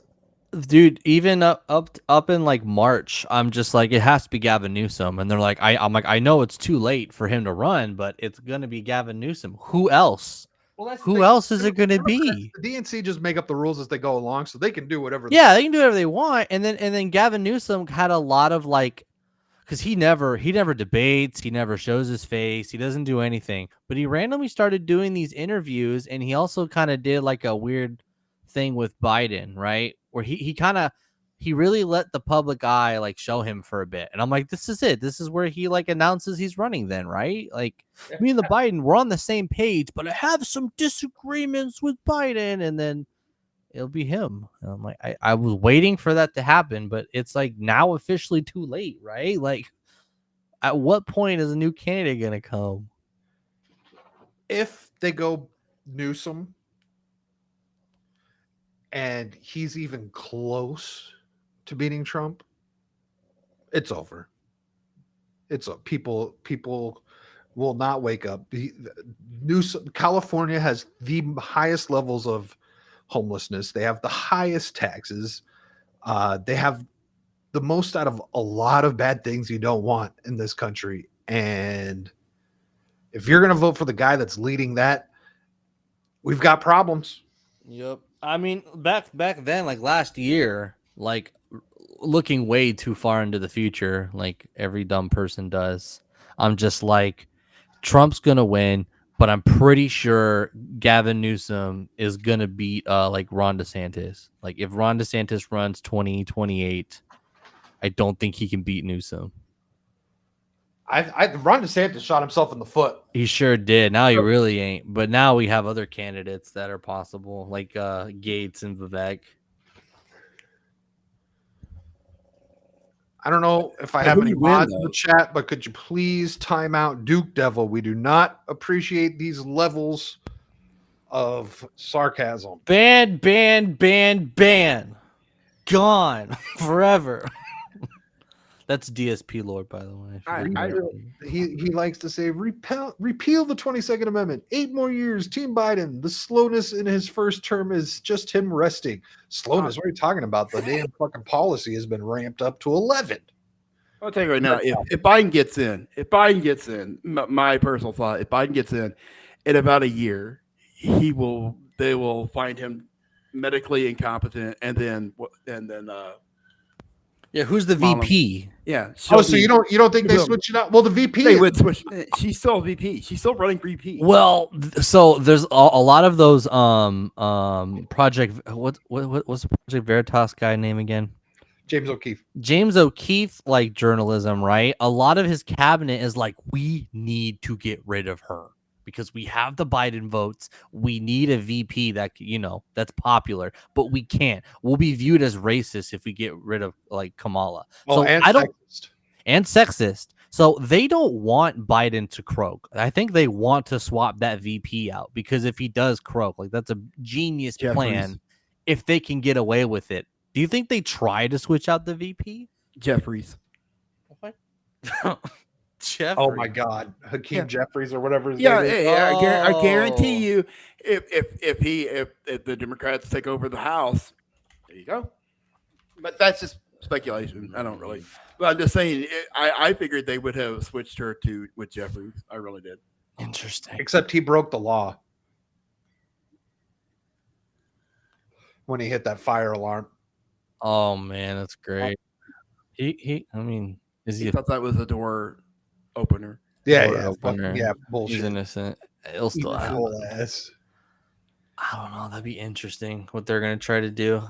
Dude, even up in like March, I'm just like, it has to be Gavin Newsom. And they're like, I'm like, I know it's too late for him to run, but it's gonna be Gavin Newsom. Who else? Well, who else is it gonna be? The DNC just make up the rules as they go along, so they can do whatever. Yeah, they can do whatever they want. And then Gavin Newsom had a lot of like, because he never debates, he never shows his face, he doesn't do anything. But he randomly started doing these interviews, and he also kind of did like a weird thing with Biden, right? Where he really let the public eye like show him for a bit. And I'm like, this is it. This is where he like announces he's running then, right? Like me and the Biden, we're on the same page, but I have some disagreements with Biden. And then it'll be him. And I'm like, I was waiting for that to happen, but it's like now officially too late, right? Like, at what point is a new candidate gonna come? If they go Newsom and he's even close to beating Trump, it's over. People will not wake up. California has the highest levels of homelessness. They have the highest taxes. They have the most out of a lot of bad things you don't want in this country. And if you're going to vote for the guy that's leading that, we've got problems. Yep. I mean, back then, like last year, like looking way too far into the future, like every dumb person does. I'm just like, Trump's gonna win, but I'm pretty sure Gavin Newsom is gonna beat like Ron DeSantis. Like if Ron DeSantis runs 2028, I don't think he can beat Newsom. Ron DeSantis shot himself in the foot. He sure did. Now he really ain't. But now we have other candidates that are possible, like Gates and Vivek. I don't know if I have any mods in the chat, but could you please time out Duke Devil? We do not appreciate these levels of sarcasm. Ban. Gone forever. That's DSP Lord, by the way. He likes to say repeal the 22nd Amendment. 8 more years, Team Biden. The slowness in his first term is just him resting. Slowness? What are you talking about? The damn fucking policy has been ramped up to 11. I'll tell you right now, if Biden gets in, my personal thought, if Biden gets in about a year, they will find him medically incompetent, and then yeah, who's the VP? Yeah. So you don't think they switch it out? Well, the VP they would switch. She's still a VP. She's still running for VP. Well, so there's a lot of those project. What's the Project Veritas guy name again? James O'Keefe, like journalism, right? A lot of his cabinet is like, we need to get rid of her because we have the Biden votes. We need a VP that, that's popular, but we can't. We'll be viewed as racist if we get rid of like Kamala. And sexist. So they don't want Biden to croak. I think they want to swap that VP out because if he does croak, like that's a genius plan if they can get away with it. Do you think they try to switch out the VP? Jeffries. What? Jeffries. Oh my God, Hakeem Jeffries or whatever his name is. I guarantee you, if the Democrats take over the House, there you go. But that's just speculation. I don't really. But I'm just saying. I figured they would have switched her with Jeffries. I really did. Interesting. Except he broke the law when he hit that fire alarm. Oh man, that's great. He thought that was a door opener. Yeah, bullshit. He's innocent. He'll still have ass. I don't know. That'd be interesting what they're gonna try to do.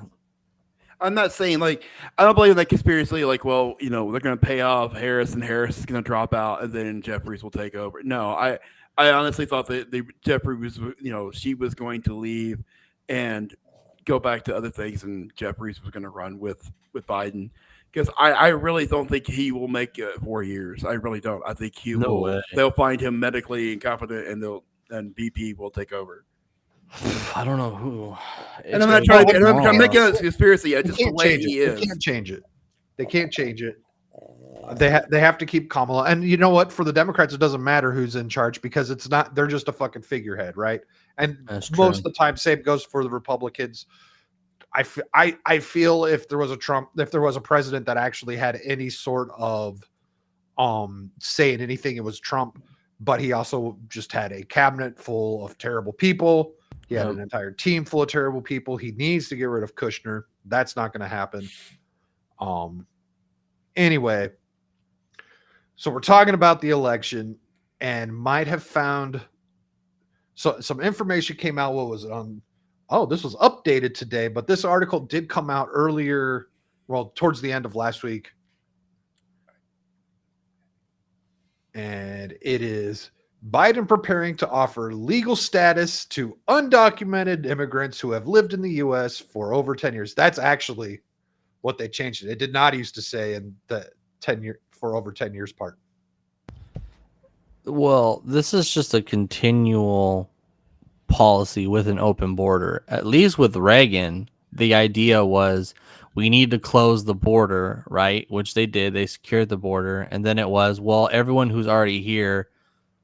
I'm not saying I don't believe in that conspiracy. They're gonna pay off Harris and Harris is gonna drop out and then Jeffries will take over. No, I honestly thought that Jeffries was she was going to leave and go back to other things, and Jeffries was going to run with Biden because I really don't think he will make 4 years. I really don't. I think they'll find him medically incompetent, and VP will take over. I don't know who. And I'm not trying to. I'm making a conspiracy. I just the way he is. They can't change it. They can't change it. They have to keep Kamala. And you know what? For the Democrats, it doesn't matter who's in charge because it's not. They're just a fucking figurehead, right? And most of the time, same goes for the Republicans. I feel if there was a president that actually had any sort of say in anything, it was Trump. But he also just had a cabinet full of terrible people. He had an entire team full of terrible people. He needs to get rid of Kushner. That's not going to happen. Anyway, so we're talking about the election and might have found some information came out. What was it on? Oh, this was updated today, but this article did come out earlier. Well, towards the end of last week. And it is Biden preparing to offer legal status to undocumented immigrants who have lived in the U.S. for over 10 years. That's actually what they changed it. It did not used to say in the 10 year for over 10 years part. Well, this is just a continual policy with an open border. At least with Reagan, the idea was we need to close the border, right? Which they did. They secured the border. And then it was, well, everyone who's already here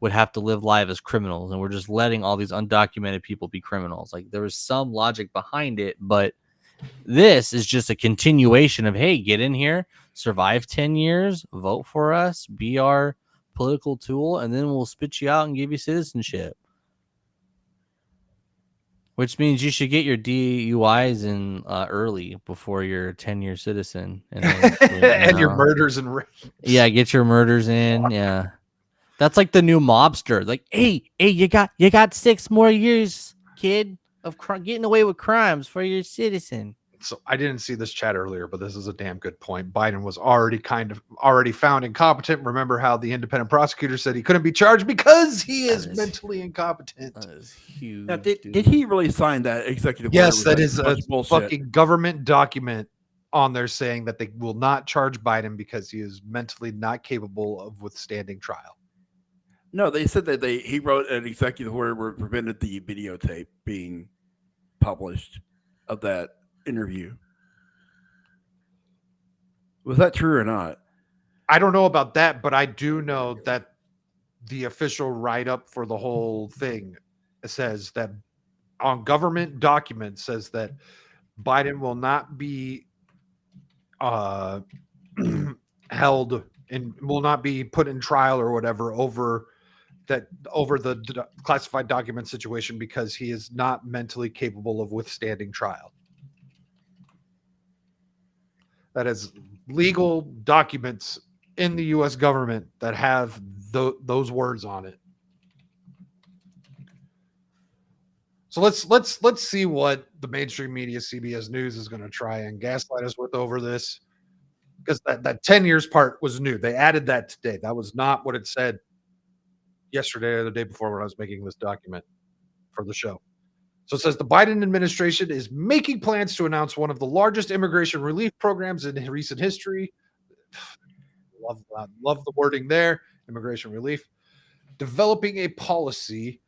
would have to live life as criminals. And we're just letting all these undocumented people be criminals. Like there was some logic behind it, but this is just a continuation of, hey, get in here, survive 10 years, vote for us, be our political tool, and then we'll spit you out and give you citizenship. Which means you should get your DUIs in early before you're a 10-year citizen. And, then, And your murders and rapes. Yeah, get your murders in. Yeah. That's like the new mobster. Like, hey, you got 6 more years, kid, of getting away with crimes for your citizen. So I didn't see this chat earlier, but this is a damn good point. Biden was already found incompetent. Remember how the independent prosecutor said he couldn't be charged because he is mentally incompetent. That is huge. Now, did he really sign that executive order? Yes, that is a bullshit. fucking government document on there saying that they will not charge Biden because he is mentally not capable of withstanding trial. No, they said that he wrote an executive order where it prevented the videotape being published of that interview. Was that true or not? I don't know about that, but I do know that the official write-up for the whole thing says that on government documents says that Biden will not be held and will not be put in trial or whatever over the classified document situation because he is not mentally capable of withstanding trial. That is legal documents in the U.S. government that have those words on it. So let's see what the mainstream media, CBS News, is going to try and gaslight us with over this, because that 10 years part was new. They added that today. That was not what it said yesterday or the day before when I was making this document for the show. So it says the Biden administration is making plans to announce one of the largest immigration relief programs in recent history. Love the wording there, immigration relief. Developing a policy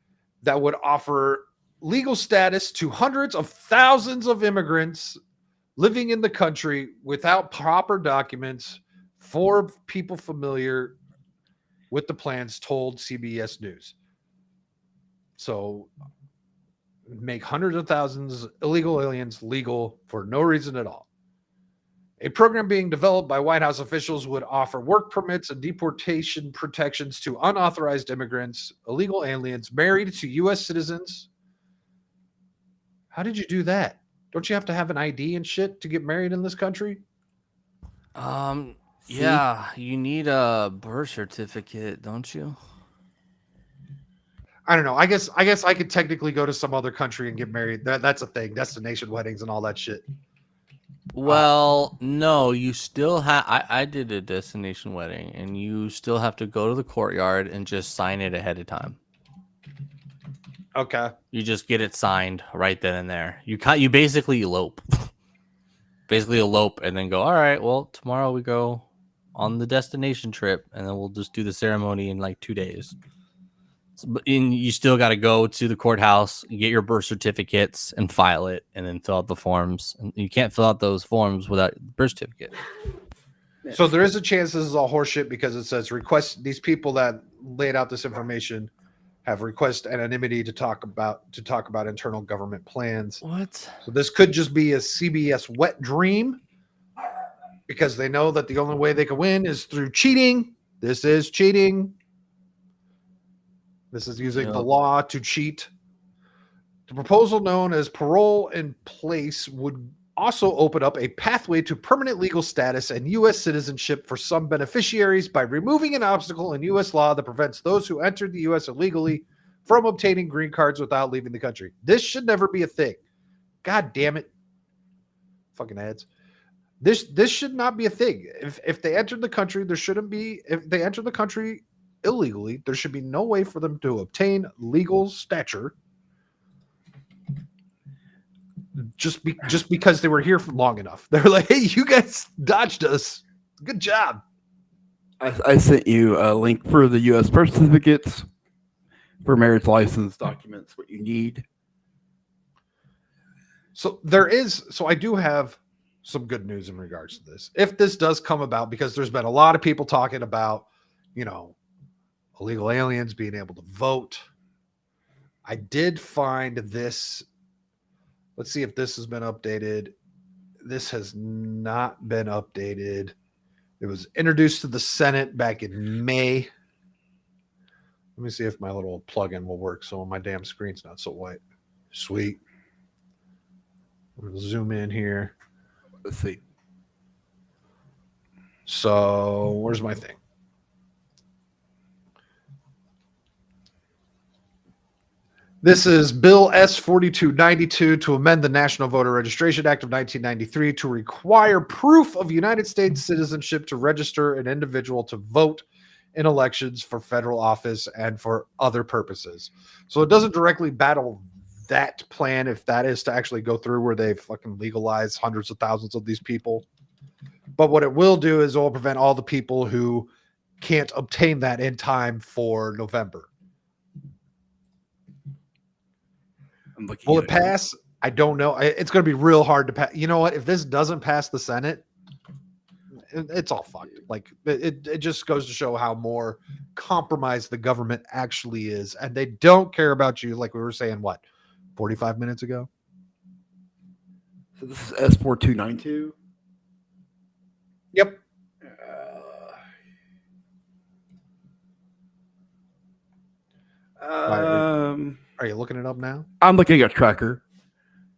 that would offer legal status to hundreds of thousands of immigrants living in the country without proper documents for people familiar with the plans, told CBS News. So make hundreds of thousands illegal aliens legal for no reason at all. A program being developed by White House officials would offer work permits and deportation protections to unauthorized immigrants, illegal aliens married to U.S. citizens. How did you do that? Don't you have to have an ID and shit to get married in this country? Yeah, you need a birth certificate, don't you? I don't know. I guess I could technically go to some other country and get married. That's a thing. Destination weddings and all that shit. Well, no, you still have. I did a destination wedding, and you still have to go to the courtyard and just sign it ahead of time. Okay. You just get it signed right then and there. You basically elope. Basically elope and then go, all right, well, tomorrow we go on the destination trip, and then we'll just do the ceremony in like 2 days. And you still got to go to the courthouse, get your birth certificates, and file it, and then fill out the forms. And you can't fill out those forms without the birth certificate. So there is a chance this is all horseshit because it says request these people that laid out this information have request anonymity to talk about internal government plans. What? So this could just be a CBS wet dream because they know that the only way they can win is through cheating. This is cheating. This is using the law to cheat. The proposal known as parole in place would also open up a pathway to permanent legal status and U.S. citizenship for some beneficiaries by removing an obstacle in U.S. law that prevents those who entered the U.S. illegally from obtaining green cards without leaving the country. This should never be a thing. God damn it. Fucking ads. This should not be a thing. If they entered the country, there shouldn't be. If they enter the country illegally, there should be no way for them to obtain legal stature just because they were here for long enough. They're like, hey, you guys dodged us. Good job. I sent you a link for the U.S. birth certificates, for marriage license documents, what you need. So I do have some good news in regards to this. If this does come about, because there's been a lot of people talking about, illegal aliens being able to vote. I did find this. Let's see if this has been updated. This has not been updated. It was introduced to the Senate back in May. Let me see if my little plugin will work so my damn screen's not so white. Sweet. I'm going to zoom in here. Let's see. So where's my thing? This is Bill S-4292 to amend the National Voter Registration Act of 1993 to require proof of United States citizenship to register an individual to vote in elections for federal office and for other purposes. So it doesn't directly battle that plan if that is to actually go through where they fucking legalize hundreds of thousands of these people. But what it will do is it will prevent all the people who can't obtain that in time for November. Will it pass? I don't know. It's going to be real hard to pass. You know what? If this doesn't pass the Senate, it's all fucked. Like it just goes to show how more compromised the government actually is, and they don't care about you. Like we were saying, 45 minutes ago. So this is S4292. Yep. Are you looking it up now? I'm looking at tracker.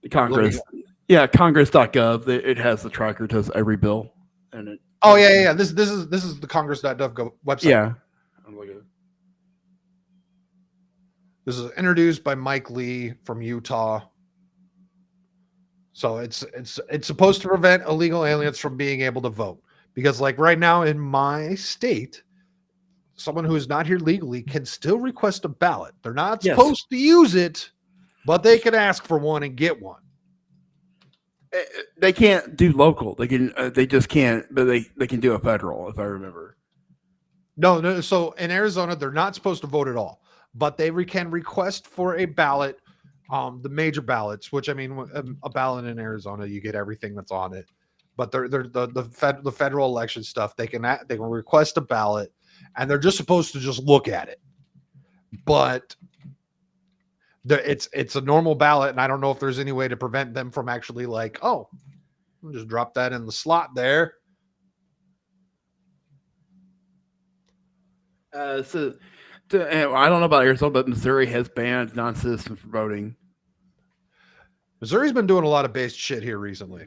The Congress. Yeah, Congress.gov. It has the tracker, does every bill. And it. Oh yeah. This is the Congress.gov website. Yeah. I'm looking. This is introduced by Mike Lee from Utah. So it's supposed to prevent illegal aliens from being able to vote, because like right now in my state, someone who is not here legally can still request a ballot. They're not supposed to use it, but they can ask for one and get one. They can't do local. They can. They just can't. But they can do a federal, if I remember. No. So in Arizona, they're not supposed to vote at all, but they can request for a ballot. The major ballots, which I mean, a ballot in Arizona, you get everything that's on it. But the federal election stuff, they can request a ballot, and they're just supposed to just look at it. But it's a normal ballot, and I don't know if there's any way to prevent them from actually like, I'll just drop that in the slot there. I don't know about Arizona, but Missouri has banned non-citizens from voting. Missouri's been doing a lot of based shit here recently.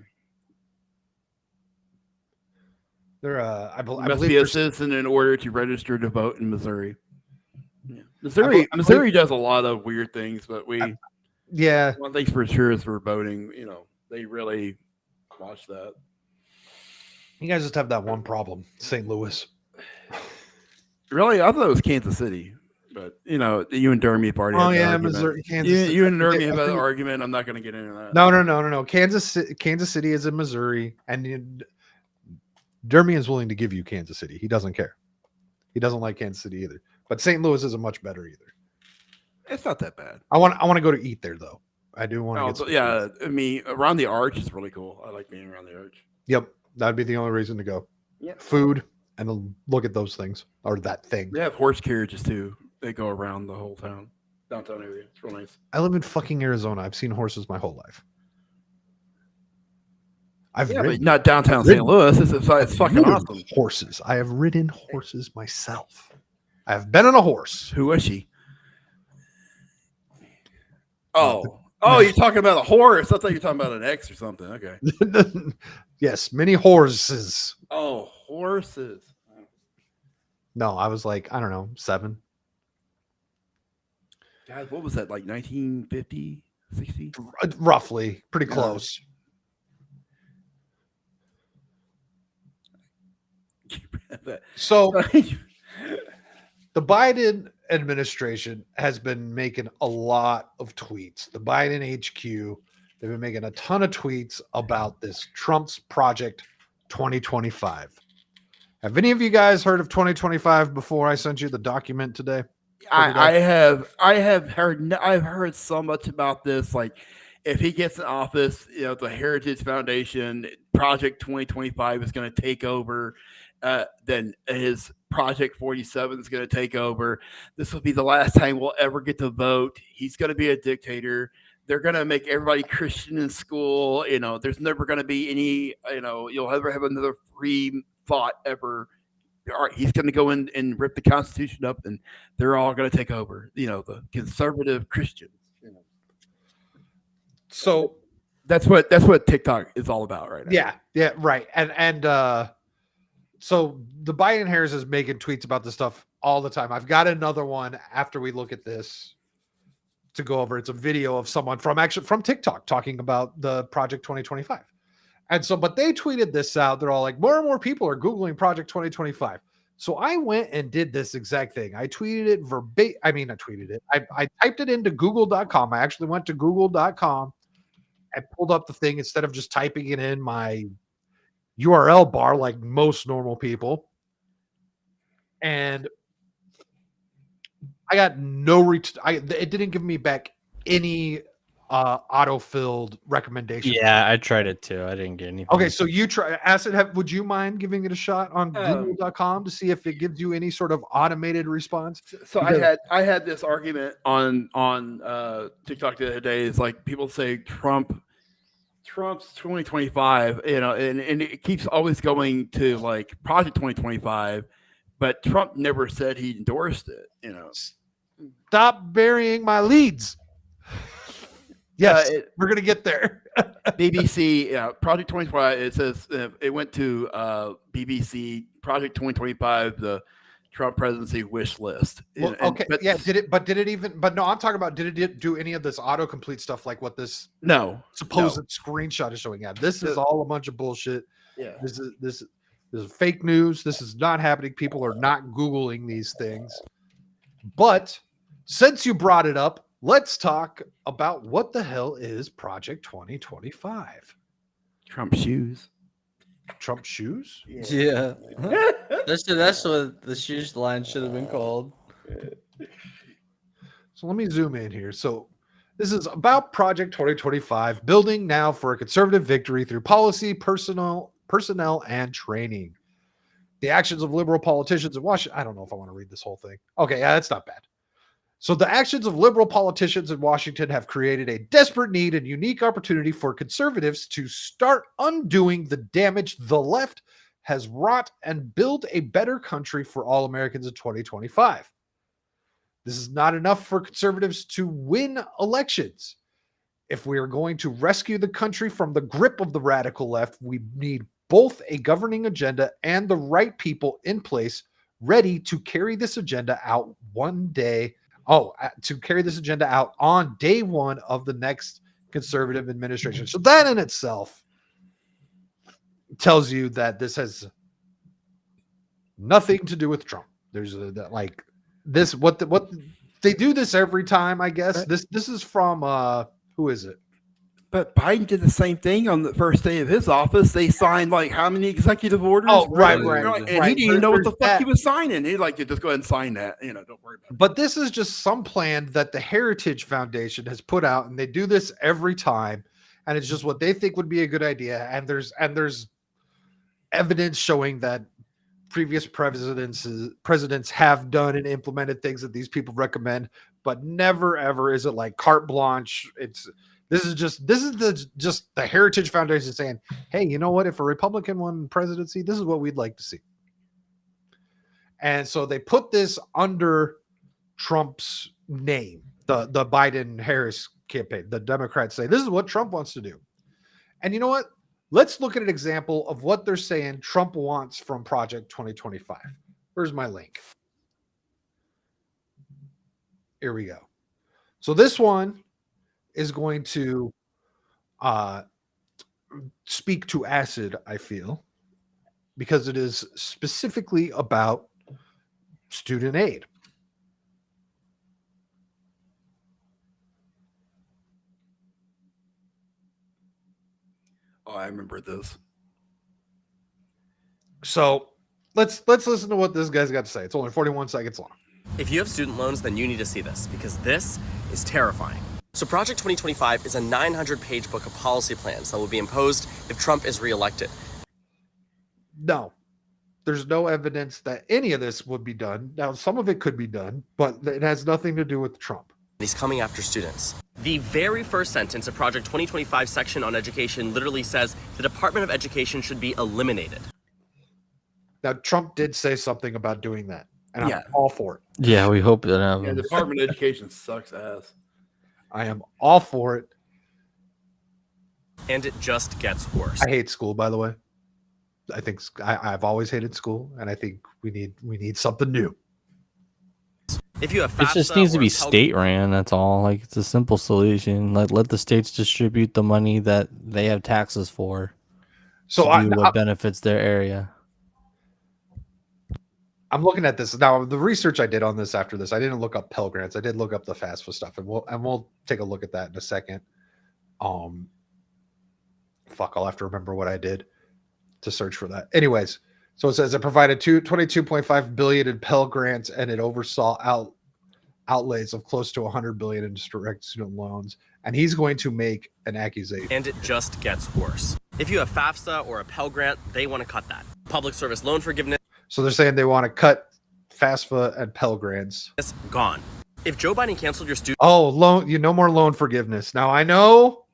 They're I must believe be a citizen in order to register to vote in Missouri. Yeah. Missouri does a lot of weird things, but one thing for sure is for voting. They really watch that. You guys just have that one problem, St. Louis. Really, I thought it was Kansas City, but you and Dermy have already. Oh yeah, Missouri, Kansas. You and Dermy have an argument. I'm not going to get into that. No. Kansas City is in Missouri, and Dermy is willing to give you Kansas City. He doesn't care. He doesn't like Kansas City either. But St. Louis isn't much better either. It's not that bad. I want to go to eat there though. I do want to. I mean, around the arch is really cool. I like being around the arch. Yep, that'd be the only reason to go. Yeah, food and look at those things or that thing. They have horse carriages too. They go around the whole downtown area. It's real nice. I live in fucking Arizona. I've seen horses my whole life. But not downtown St. Louis. It's fucking awesome. Horses. I have ridden horses myself. I have been on a horse. Who was she? Oh, you're talking about a horse. I thought you were talking about an X or something. Okay. Yes, many horses. Oh, horses. No, I was like, I don't know, 7. Guys, what was that, like 1950, 60? Roughly. Pretty close. So the Biden administration has been making a lot of tweets. The Biden HQ, they've been making a ton of tweets about this Trump's Project 2025. Have any of you guys heard of 2025 before I sent you the document today? I've heard so much about this. Like, if he gets in office, the Heritage Foundation Project 2025 is going to take over. Then his Project 47 is going to take over. This will be the last time we'll ever get to vote. He's going to be a dictator. They're going to make everybody Christian in school. There's never going to be any. You'll never have another free thought ever. All right, he's going to go in and rip the Constitution up, and they're all going to take over. The conservative Christians. So that's what TikTok is all about right now. Yeah, right. And so the Biden Harris is making tweets about this stuff all the time. I've got another one after we look at this to go over. It's a video of someone from TikTok talking about the Project 2025. And so, but they tweeted this out. They're all like, more and more people are Googling Project 2025. So I went and did this exact thing. I tweeted it verbatim. I tweeted it. I typed it into google.com. I actually went to google.com and pulled up the thing instead of just typing it in my URL bar like most normal people. And I got it didn't give me back any auto-filled recommendations. Yeah, I tried it too. I didn't get anything. Okay, so you try Acid. Would you mind giving it a shot on Google.com to see if it gives you any sort of automated response? So I had this argument on TikTok the other day. It's like people say Trump's 2025, and it keeps always going to like Project 2025, but Trump never said he endorsed it. Stop burying my leads. Yes, we're gonna get there. BBC, Project 2025. It says it went to BBC Project 2025, the Trump presidency wish list. Well, okay, did it? But did it even? But no, I'm talking about did it do any of this autocomplete stuff like what this supposed screenshot is showing? Yeah, this is all a bunch of bullshit. Yeah, this is fake news. This is not happening. People are not Googling these things. But since you brought it up, let's talk about what the hell is Project 2025. Trump shoes. Trump shoes? Yeah. That's what the shoes line should have been called. So let me zoom in here. So this is about Project 2025, building now for a conservative victory through policy, personnel, and training. The actions of liberal politicians in Washington. I don't know if I want to read this whole thing. Okay, yeah, that's not bad. So the actions of liberal politicians in Washington have created a desperate need and unique opportunity for conservatives to start undoing the damage the left has wrought and build a better country for all Americans in 2025. This is not enough for conservatives to win elections. If we are going to rescue the country from the grip of the radical left, we need both a governing agenda and the right people in place ready to carry this agenda out to carry this agenda out on day one of the next conservative administration. So that in itself tells you that this has nothing to do with Trump. There's what they do this every time, I guess. This is from who is it? But Biden did the same thing on the first day of his office. They signed like how many executive orders? Oh, right. And he didn't even know what the fuck he was signing. He's like, just go ahead and sign that. Don't worry about it. But this is just some plan that the Heritage Foundation has put out, and they do this every time. And it's just what they think would be a good idea. And there's evidence showing that previous presidents have done and implemented things that these people recommend, but never ever is it like carte blanche. This is just the Heritage Foundation saying, hey, you know what? If a Republican won presidency, this is what we'd like to see. And so they put this under Trump's name, the Biden-Harris campaign. The Democrats say, this is what Trump wants to do. And you know what? Let's look at an example of what they're saying Trump wants from Project 2025. Where's my link? Here we go. So this one is going to speak to Acid, I feel, because it is specifically about student aid. Oh, I remember this. So let's listen to what this guy's got to say. It's only 41 seconds long. If you have student loans, then you need to see this because this is terrifying. So Project 2025 is a 900-page book of policy plans that will be imposed if Trump is reelected. No, there's no evidence that any of this would be done. Now, some of it could be done, but it has nothing to do with Trump. He's coming after students. The very first sentence of Project 2025 section on education literally says the Department of Education should be eliminated. Now, Trump did say something about doing that, and Yeah. I'm all for it. Yeah, we hope that. Yeah, the Department of Education sucks ass. I am all for it. And it just gets worse. I hate school, by the way. I think I've always hated school, and I think we need something new. If you have It just FAFSA needs to or be a Pell- state ran. That's all. Like, it's a simple solution. Like, let the states distribute the money that they have taxes for. So to do what benefits their area. I'm looking at this now. The research I did on this after this, I didn't look up Pell Grants. I did look up the FAFSA stuff, and we'll take a look at that in a second. I'll have to remember what I did to search for that. Anyways, so it says it provided 22.5 billion in Pell Grants, and it oversaw outlays of close to 100 billion in direct student loans. And he's going to make an accusation. And it just gets worse. If you have FAFSA or a Pell Grant, they want to cut that. Public service loan forgiveness. So they're saying they want to cut FAFSA and Pell Grants. It's gone. If Joe Biden canceled your student No more loan forgiveness. Now I know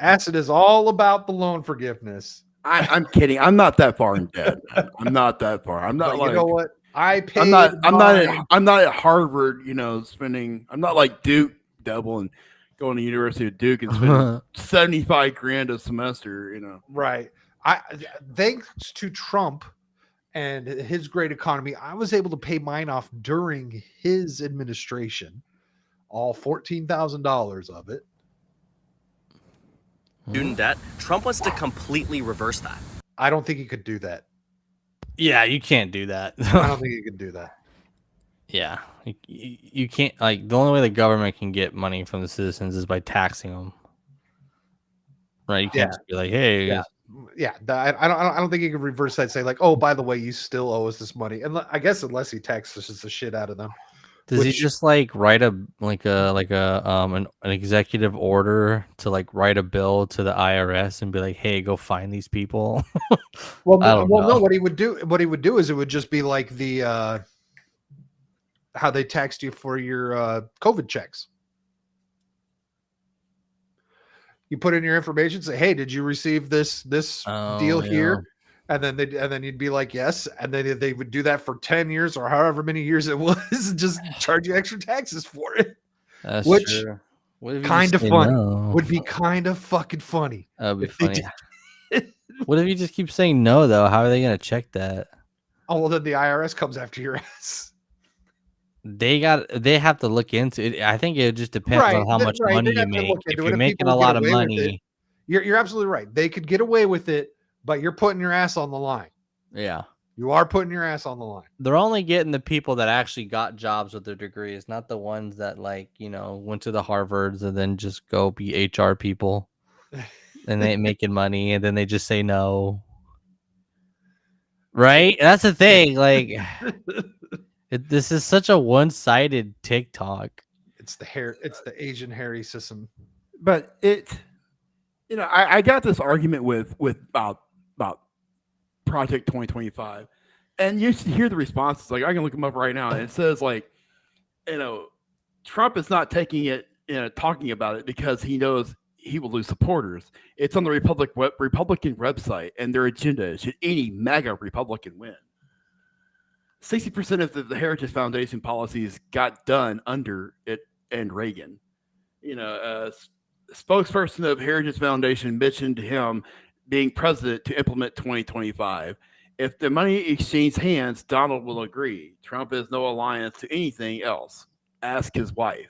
Acid is all about the loan forgiveness. I'm kidding. I'm not that far in debt. I'm not that far. I'm not But like, you know what? I'm not at Harvard, spending, I'm not like Duke double and going to University of Duke and spending 75 grand a semester, Right. Thanks to Trump and his great economy, I was able to pay mine off during his administration, all $14,000 of it. student debt, Trump wants to completely reverse that. I don't think he could do that. Yeah, you can't do that. I don't think he could do that. Yeah, you can't. Like, the only way the government can get money from the citizens is by taxing them. Right? You can't just be like, hey. Yeah. I don't think he could reverse that. Say like, oh, by the way, you still owe us this money. And I guess unless he taxes the shit out of them. Does he just like write an executive order to like write a bill to the IRS and be like, hey, go find these people? No. What he would do is it would just be like the how they taxed you for your COVID checks. You put in your information, say, hey, did you receive this deal here? And then you'd be like, yes. And then they would do that for 10 years or however many years it was, and just charge you extra taxes for it. That's which true. kind of funny. Would be kind of fucking funny. That would be funny. What if you just keep saying no, though? How are they going to check that? Oh, well, then the IRS comes after your ass. They have to look into it. I think it just depends on how much money you make. If you're making a lot of money, you're absolutely right. They could get away with it, but you're putting your ass on the line. Yeah. You are putting your ass on the line. They're only getting the people that actually got jobs with their degrees, not the ones that went to the Harvards and then just go be HR people and they ain't making money and then they just say no. Right? That's the thing. Like, this is such a one-sided TikTok. It's the Asian Harry system. But I got this argument with about Project 2025, and you hear the responses. Like, I can look them up right now, and it says like, Trump is not talking about it because he knows he will lose supporters. It's on the Republican website, and their agenda is, should any MAGA Republican win. 60% of the Heritage Foundation policies got done under it and Reagan. Spokesperson of Heritage Foundation mentioned him being president to implement 2025. If the money exchanged hands, Donald will agree. Trump has no alliance to anything else. Ask his wife.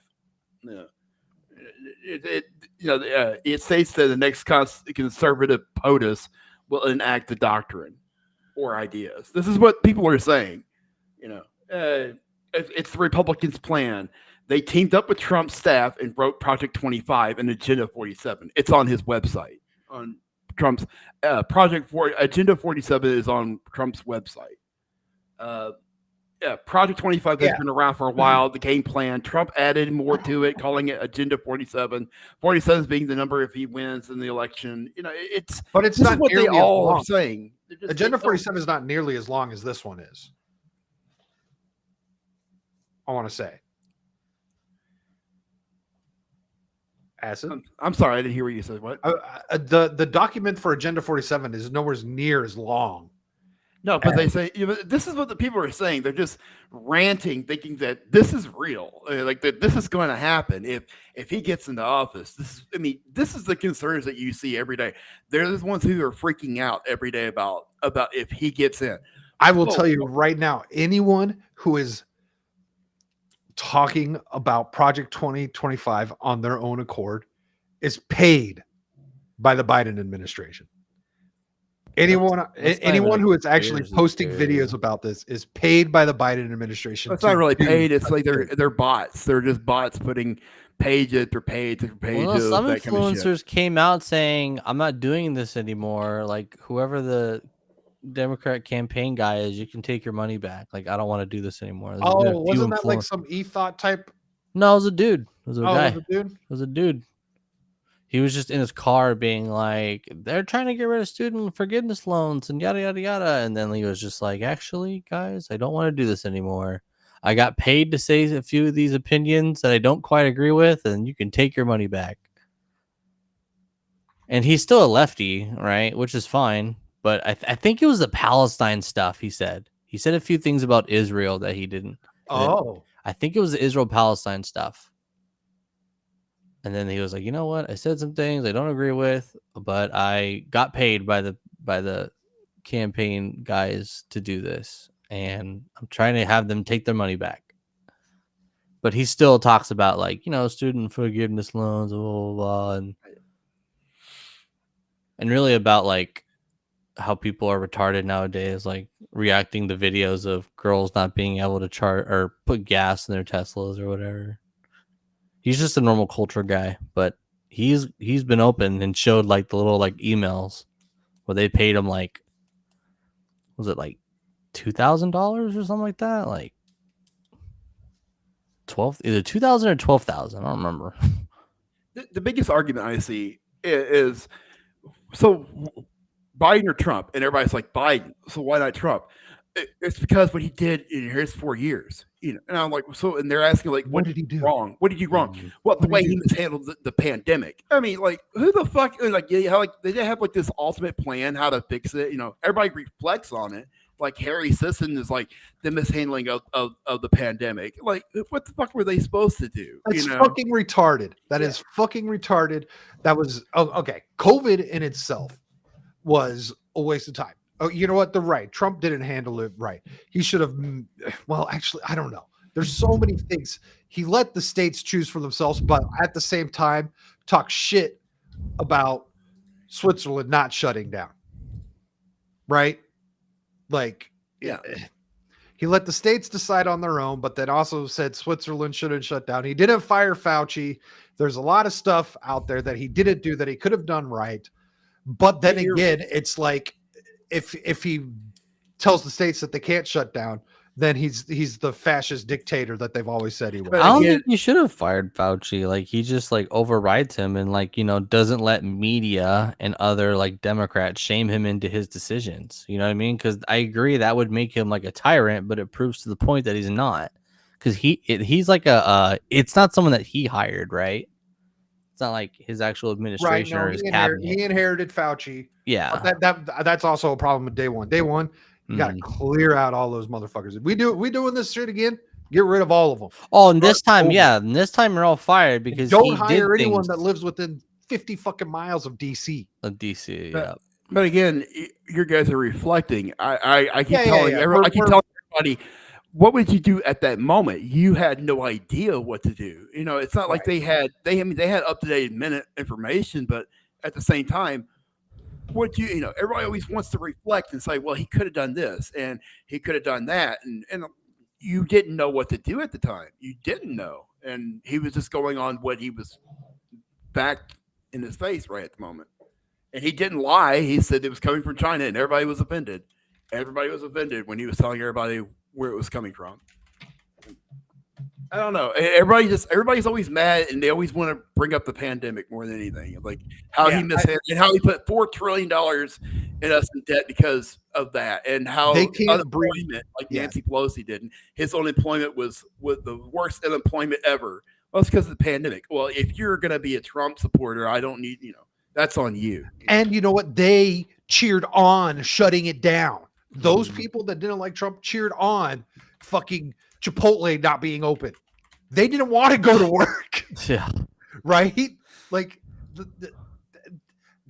It states that the next conservative POTUS will enact the doctrine or ideas. This is what people are saying. It's the Republicans' plan. They teamed up with Trump's staff and wrote Project 25 and Agenda 47. It's on his website, on Trump's Agenda 47 is on Trump's website. Yeah, Project 25 has been around for a while. The game plan. Trump added more to it, calling it Agenda 47. 47 being the number if he wins in the election. It's not what they nearly as all long. are saying. Agenda 47 is not nearly as long as this one is. I want to say. Acid? I'm sorry, I didn't hear what you said. What? The document for Agenda 47 is nowhere near as long. No, but they say this is what the people are saying. They're just ranting, thinking that this is real, like that this is going to happen if he gets into office. This is the concerns that you see every day. They're the ones who are freaking out every day about if he gets in. I will tell you right now, anyone who is talking about Project 2025 on their own accord is paid by the Biden administration. Anyone who is actually posting videos about this is paid by the Biden administration. It's not really paid. It's like they're bots. They're just bots putting page after page after page. Well, some influencers came out saying, "I'm not doing this anymore." Like whoever the Democrat campaign guy is, you can take your money back. Like I don't want to do this anymore. Wasn't that like some e-thought type? No, it was a dude. It was a guy. It was a dude? It was a dude. He was just in his car being like, they're trying to get rid of student forgiveness loans and yada, yada, yada. And then he was just like, actually, guys, I don't want to do this anymore. I got paid to say a few of these opinions that I don't quite agree with, and you can take your money back. And he's still a lefty, right? Which is fine. But I think it was the Palestine stuff he said. He said a few things about Israel that he didn't. Oh. I think it was the Israel-Palestine stuff. And then he was like, you know what? I said some things I don't agree with, but I got paid by the campaign guys to do this. And I'm trying to have them take their money back. But he still talks about like, student forgiveness loans, blah, blah, blah, and really about like how people are retarded nowadays, like reacting to videos of girls not being able to charge or put gas in their Teslas or whatever. He's just a normal culture guy, but he's been open and showed like the little like emails where they paid him like, was it like $2,000 or something like that? Like either 2,000 or 12,000. I don't remember. The biggest argument I see is so Biden or Trump, and everybody's like Biden. So why not Trump? It's because what he did in his 4 years, and I'm like, and they're asking like, what did he do wrong? What did he do wrong? Well, the way he mishandled the pandemic. I mean, like, who the fuck? Like, they have like this ultimate plan how to fix it. Everybody reflects on it. Like Harry Sisson is like the mishandling of the pandemic. Like, what the fuck were they supposed to do? That's fucking retarded. That is fucking retarded. That was okay. COVID in itself was a waste of time. Oh, you know what? They're right. Trump didn't handle it right. He should have. Well, actually, I don't know. There's so many things. He let the states choose for themselves, but at the same time, talk shit about Switzerland not shutting down. Right? Like, yeah. He let the states decide on their own, but then also said Switzerland shouldn't shut down. He didn't fire Fauci. There's a lot of stuff out there that he didn't do that he could have done right. But then again, it's like, if he tells the states that they can't shut down, then he's the fascist dictator that they've always said he was. I don't think you should have fired Fauci. Like he just like overrides him and like doesn't let media and other like Democrats shame him into his decisions. You know what I mean? Because I agree that would make him like a tyrant, but it proves to the point that he's not. Because he's like it's not someone that he hired, right? It's not like his actual administration or his cabinet. He inherited Fauci. Yeah, that's also a problem with day one. Day one, you got to clear out all those motherfuckers. If we doing this shit again, get rid of all of them. Oh, and this time, and this time you're all fired because don't hire anyone that lives within 50 fucking miles of DC. Yeah. But again, you guys are reflecting. I keep telling everybody. What would you do at that moment? You had no idea what to do. It's not like they had up to date minute information, but at the same time, everybody always wants to reflect and say, well, he could have done this and he could have done that, and you didn't know what to do at the time. You didn't know, and he was just going on what he was back in his face right at the moment. And he didn't lie. He said it was coming from China, and everybody was offended. Everybody was offended when he was telling everybody where it was coming from. I don't know. Everybody's always mad, and they always want to bring up the pandemic more than anything. Like how he mishandled and how he put $4 trillion in us in debt because of that, and how They can't unemployment, like Nancy Pelosi did, and his unemployment was the worst unemployment ever. Well, it's because of the pandemic. Well, if you're going to be a Trump supporter, I don't need that's on you. And you know what? They cheered on shutting it down. Those people that didn't like Trump cheered on fucking Chipotle not being open. They didn't want to go to work. Yeah. Right? Like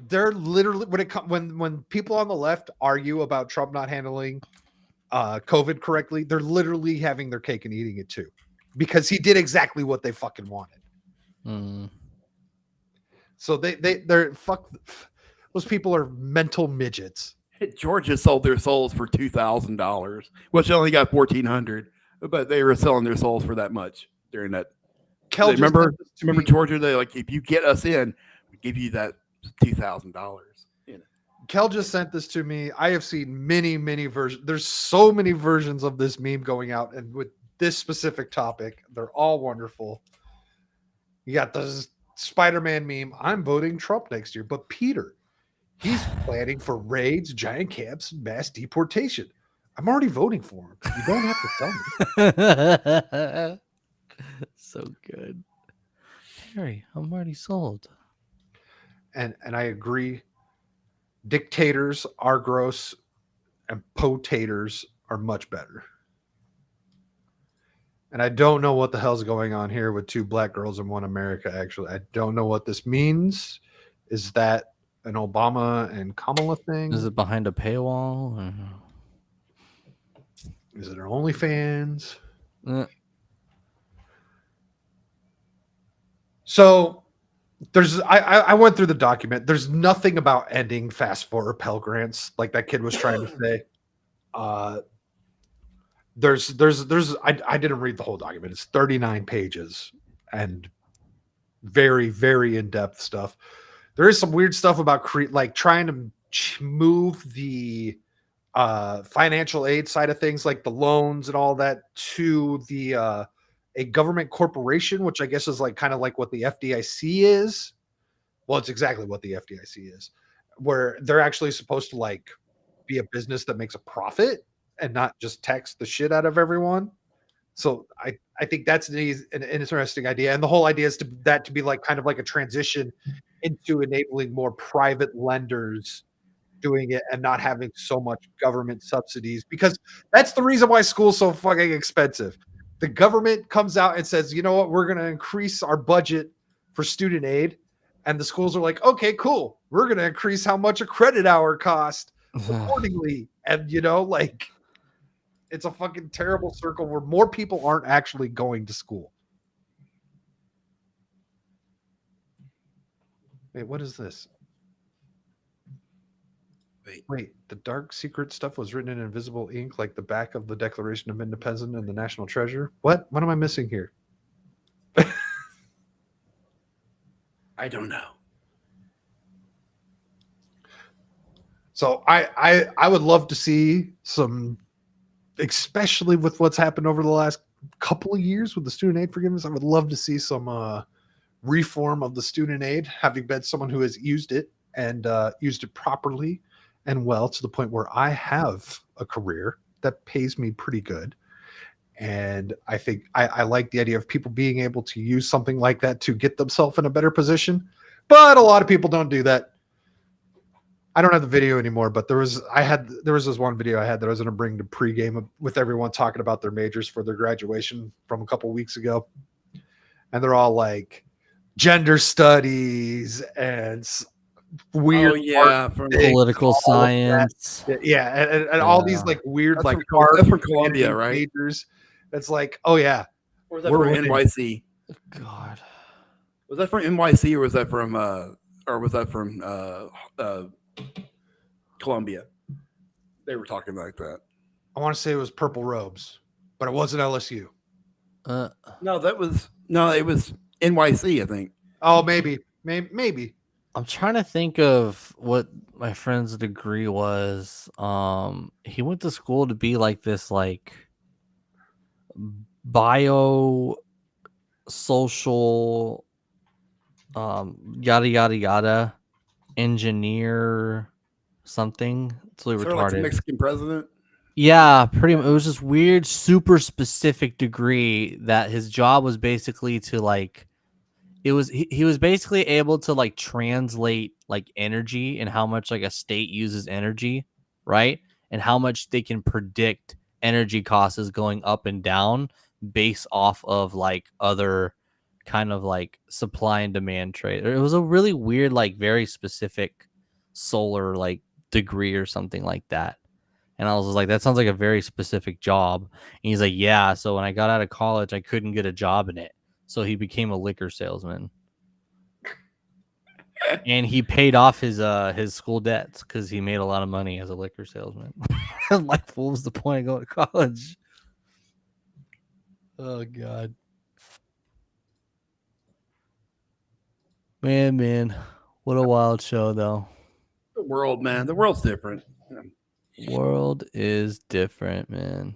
they're literally when people on the left argue about Trump not handling COVID correctly, they're literally having their cake and eating it too. Because he did exactly what they fucking wanted. So they're those people are mental midgets. Georgia sold their souls for $2,000, which only got 1,400, but they were selling their souls for that much during that. Remember Georgia? They like, if you get us in, we give you that $2,000. Kel just sent this to me. I have seen many versions. There's so many versions of this meme going out, and with this specific topic, they're all wonderful. You got the Spider-Man meme. I'm voting Trump next year, but Peter, he's planning for raids, giant camps, and mass deportation. I'm already voting for him. You don't have to tell me. So good. Harry, I'm already sold. And I agree. Dictators are gross and potators are much better. And I don't know what the hell's going on here with 2 black girls and 1 America, actually. I don't know what this means. Is that an Obama and Kamala thing? Is it behind a paywall? Or... Is it our OnlyFans? So I went through the document. There's nothing about ending fast forward Pell Grants like that kid was trying to say. I didn't read the whole document. It's 39 pages and very, very in-depth stuff. There is some weird stuff about trying to move the financial aid side of things, like the loans and all that, to the a government corporation, which I guess is kind of like what the FDIC is. Well, it's exactly what the FDIC is, where they're actually supposed to be a business that makes a profit and not just tax the shit out of everyone. So I think that's an interesting idea. And the whole idea is to be kind of like a transition into enabling more private lenders doing it and not having so much government subsidies, because that's the reason why school's so fucking expensive. The government comes out and says, you know what, we're going to increase our budget for student aid. And the schools are like, okay, cool. We're going to increase how much a credit hour cost accordingly. And, it's a fucking terrible circle where more people aren't actually going to school. Wait, what is this? Wait, the dark secret stuff was written in invisible ink like the back of the Declaration of Independence and the National Treasure? What am I missing here? I don't know. So I would love to see some, especially with what's happened over the last couple of years with the student aid forgiveness, I would love to see some reform of the student aid, having been someone who has used it and used it properly and well, to the point where I have a career that pays me pretty good. And I think I like the idea of people being able to use something like that to get themselves in a better position. But a lot of people don't do that. I don't have the video anymore, but there was this one video I had that I was going to bring to pregame with everyone talking about their majors for their graduation from a couple weeks ago. And they're all like gender studies and weird political science. Yeah. And all these weird, that's from Columbia, right? Majors. It's like, oh yeah. Or was that from NYC? God. Was that from NYC or was that from Columbia? They were talking like that. I want to say it was Purple Robes, but it wasn't LSU. No, it was NYC, I think. Oh, maybe. I'm trying to think of what my friend's degree was. He went to school to be like this, like bio social, yada yada yada, engineer something. It's really Sort of like the retarded. Mexican president. Yeah, pretty much. It was this weird, super specific degree that his job was basically to like. He was basically able to like translate like energy and how much like a state uses energy, right? And how much they can predict energy costs is going up and down based off of like other kind of like supply and demand trade. It was a really weird, like very specific solar like degree or something like that. And I was just like, that sounds like a very specific job. And he's like, yeah. So when I got out of college, I couldn't get a job in it. So he became a liquor salesman. And he paid off his school debts because he made a lot of money as a liquor salesman. Like, what was the point of going to college? Oh God. Man. What a wild show though. The world, man. The world's different. World is different, man.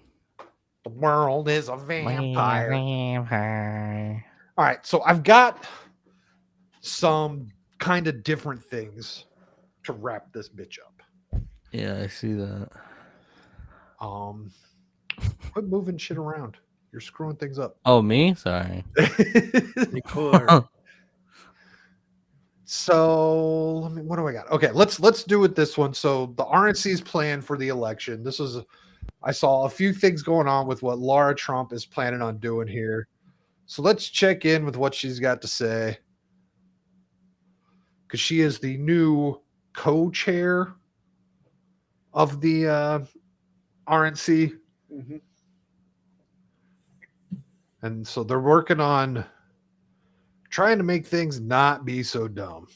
The world is a vampire. All right, so I've got some kind of different things to wrap this bitch up. Yeah, I see that. Quit moving shit around. You're screwing things up. Oh, me? Sorry. So what do I got? Okay, let's do it this one. So the RNC's plan for the election. This is I saw a few things going on with what Laura Trump is planning on doing here. So let's check in with what she's got to say. Because she is the new co-chair of the RNC. Mm-hmm. And so they're working on trying to make things not be so dumb.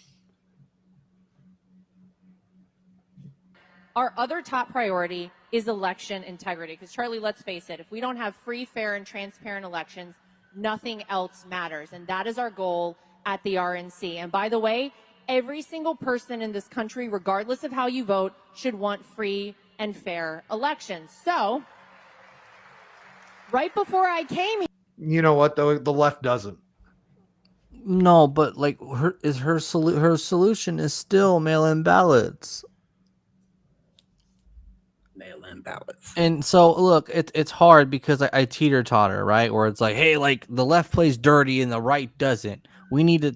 Our other top priority is election integrity. Because, Charlie, let's face it, if we don't have free, fair, and transparent elections, nothing else matters. And that is our goal at the RNC. And by the way, every single person in this country, regardless of how you vote, should want free and fair elections. So, right before I came here, You know what, though? The left doesn't. No, but like her solution is still mail-in ballots. Mail-in ballots. And so look, it's hard because I teeter-totter, right? Where it's like, hey, like the left plays dirty and the right doesn't. We need to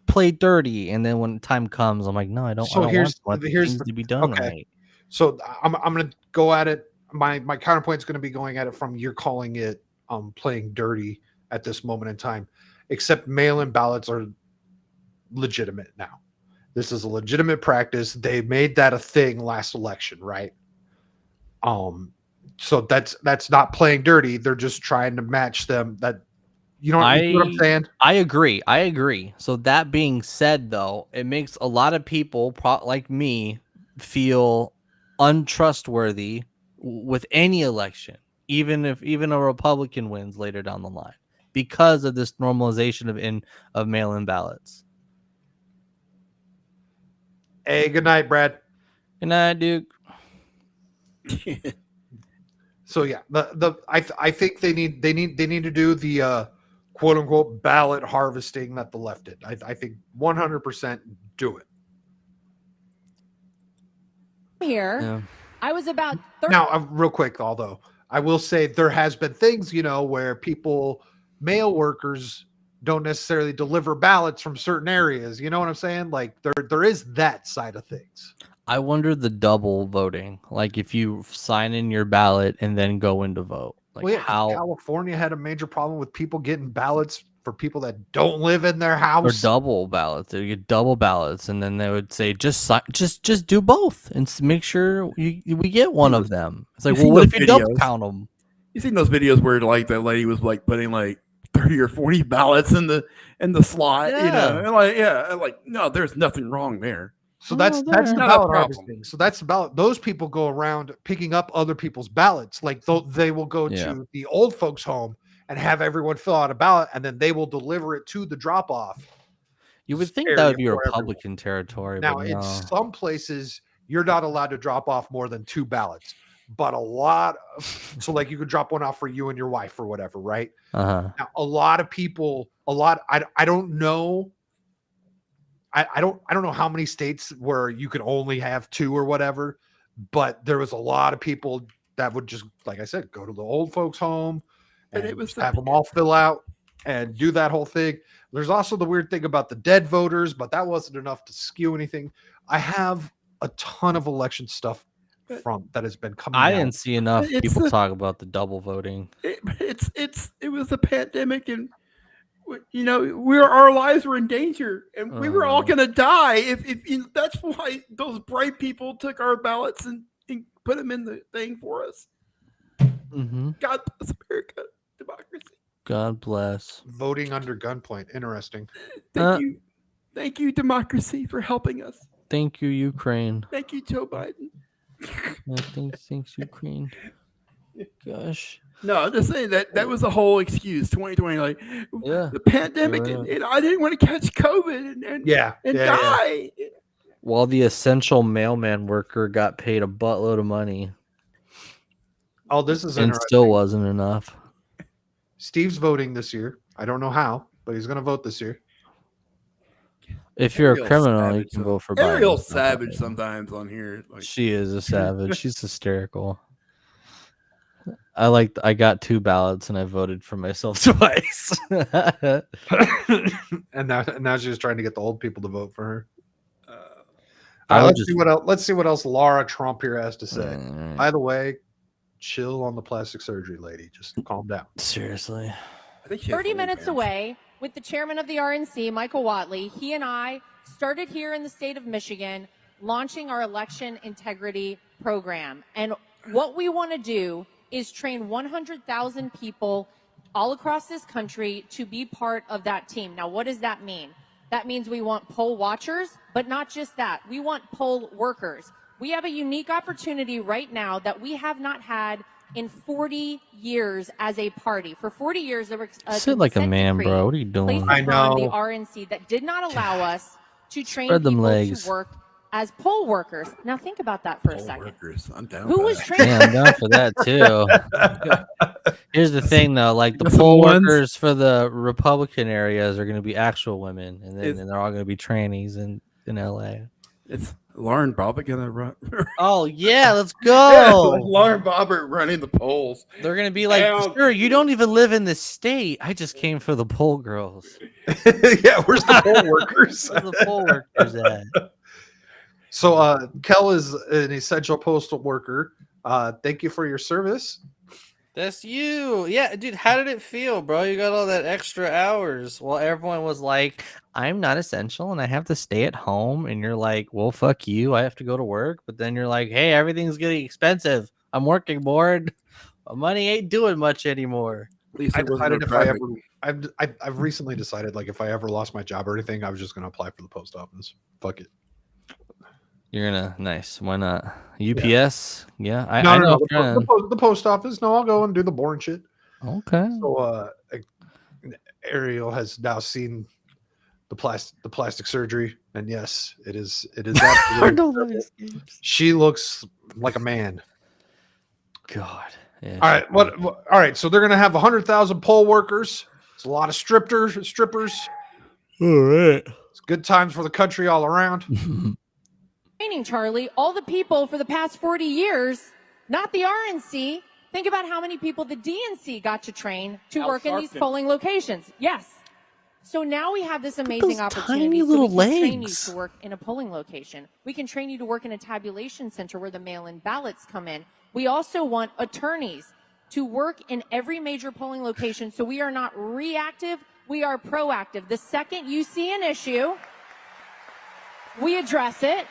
play dirty, and then when time comes, I'm like, no, I don't. So I don't want things to be done okay. right. So I'm gonna go at it. My counterpoint is going to be going at it from you're calling it playing dirty at this moment in time. Except mail-in ballots are legitimate now. This is a legitimate practice. They made that a thing last election, right? So that's not playing dirty. They're just trying to match them. That you know what I'm saying? I agree. So that being said, though, it makes a lot of people like me feel untrustworthy with any election, even if a Republican wins later down the line, because of this normalization of mail-in ballots. Hey, good night, Brad. Good night, Duke. So yeah, I think they need to do the quote unquote ballot harvesting that the left did. I think 100% do it. here, Yeah. I was about 30. Now, real quick, although I will say there has been things, where mail workers don't necessarily deliver ballots from certain areas. You know what I'm saying? Like there is that side of things. I wonder the double voting, like if you sign in your ballot and then go in to vote, like Well, yeah, how California had a major problem with people getting ballots for people that don't live in their or house. double ballots. They get double ballots, and then they would say just do both and make sure we get one of them. It's like, well, what if you double count them? You seen those videos where like that lady was like putting like 30 or 40 ballots in the slot, Yeah. and like no, there's nothing wrong there. So that's the not a ballot problem. harvesting. So that's the ballot. Those people go around picking up other people's ballots. Like they will go to the old folks' home and have everyone fill out a ballot, and then they will deliver it to the drop off. You would think that area would be for everyone. Republican territory, Now, but in no. some places, you're not allowed to drop off more than 2 ballots, but a lot of, so like you could drop one off for you and your wife or whatever, right? Uh-huh. Now, a lot of people, I don't know. I don't know how many states where you can only have 2 or whatever, but there was a lot of people that would just, like I said, go to the old folks home and But it was just have them all fill out and do that whole thing. There's also the weird thing about the dead voters, but that wasn't enough to skew anything. I have a ton of election stuff from that has been coming I out. didn't see enough It's people the- talk about the double voting. It was a pandemic, and our lives were in danger, and we were all gonna die. If that's why those bright people took our ballots and put them in the thing for us. Mm-hmm. God bless America, democracy. God bless. Voting under gunpoint. Interesting. Thank you, democracy, for helping us. Thank you, Ukraine. Thank you, Joe Biden. Thanks, Ukraine. Gosh. No, I'm just saying that was a whole excuse. 2020, like the pandemic, and I didn't want to catch COVID and die. Yeah. While the essential mailman worker got paid a buttload of money. Oh, this is and interesting. Still wasn't enough. Steve's voting this year. I don't know how, but he's going to vote this year. If you're a criminal, you can vote for Biden. Ariel's savage sometimes on here. She is a savage. She's hysterical. I got 2 ballots and I voted for myself twice. and now she's trying to get the old people to vote for her. Let's see what else Laura Trump here has to say. By the way, chill on the plastic surgery, lady. Just calm down. Seriously. 30 minutes away with the chairman of the RNC, Michael Whatley. He and I started here in the state of Michigan, launching our election integrity program. And what we want to do is train 100,000 people all across this country to be part of that team. Now, what does that mean? That means we want poll watchers, but not just that. We want poll workers. We have a unique opportunity right now that we have not had in 40 years as a party. For 40 years, there was a sit like a man, bro. What are you doing? I know. The RNC that did not allow us to train Spread them people legs. to work as poll workers. Now think about that for a second. Workers. I'm down. Who was trained? Yeah, I'm down for that too. Here's the thing, though: like the Just the poll ones- workers for the Republican areas are going to be actual women, and then they're all going to be trannies in LA. It's Lauren Bobbert gonna run. Oh yeah, let's go. Lauren Bobbert running the polls. They're going to be like, sir, you don't even live in this state. I just came for the poll girls. Yeah, where's the poll workers? Where the poll workers at? So Kel is an essential postal worker. Thank you for your service. That's you. Yeah, dude, how did it feel, bro? You got all that extra hours while everyone was like, I'm not essential and I have to stay at home. And you're like, well, fuck you. I have to go to work. But then you're like, hey, everything's getting expensive. I'm working more. My money ain't doing much anymore. At least I there wasn't decided no if I traffic. ever, I've recently decided, like, if I ever lost my job or anything, I was just going to apply for the post office. Fuck it. You're gonna nice. Why not? UPS? Yeah, I No, know. the post office. No, I'll go and do the boring shit. Okay. So Ariel has now seen the plastic surgery, and yes, it is absolutely she looks like a man. God. Yeah, All right, all right, so they're gonna have 100,000 poll workers. It's a lot of strippers. All right. It's good times for the country all around. Training, Charlie, all the people for the past 40 years, not the RNC. Think about how many people the DNC got to train to work in these polling locations. Yes. So now we have this amazing opportunity. Tiny little we can train you legs. to work in a polling location. We can train you to work in a tabulation center where the mail-in ballots come in. We also want attorneys to work in every major polling location. So we are not reactive, we are proactive. The second you see an issue, we address it.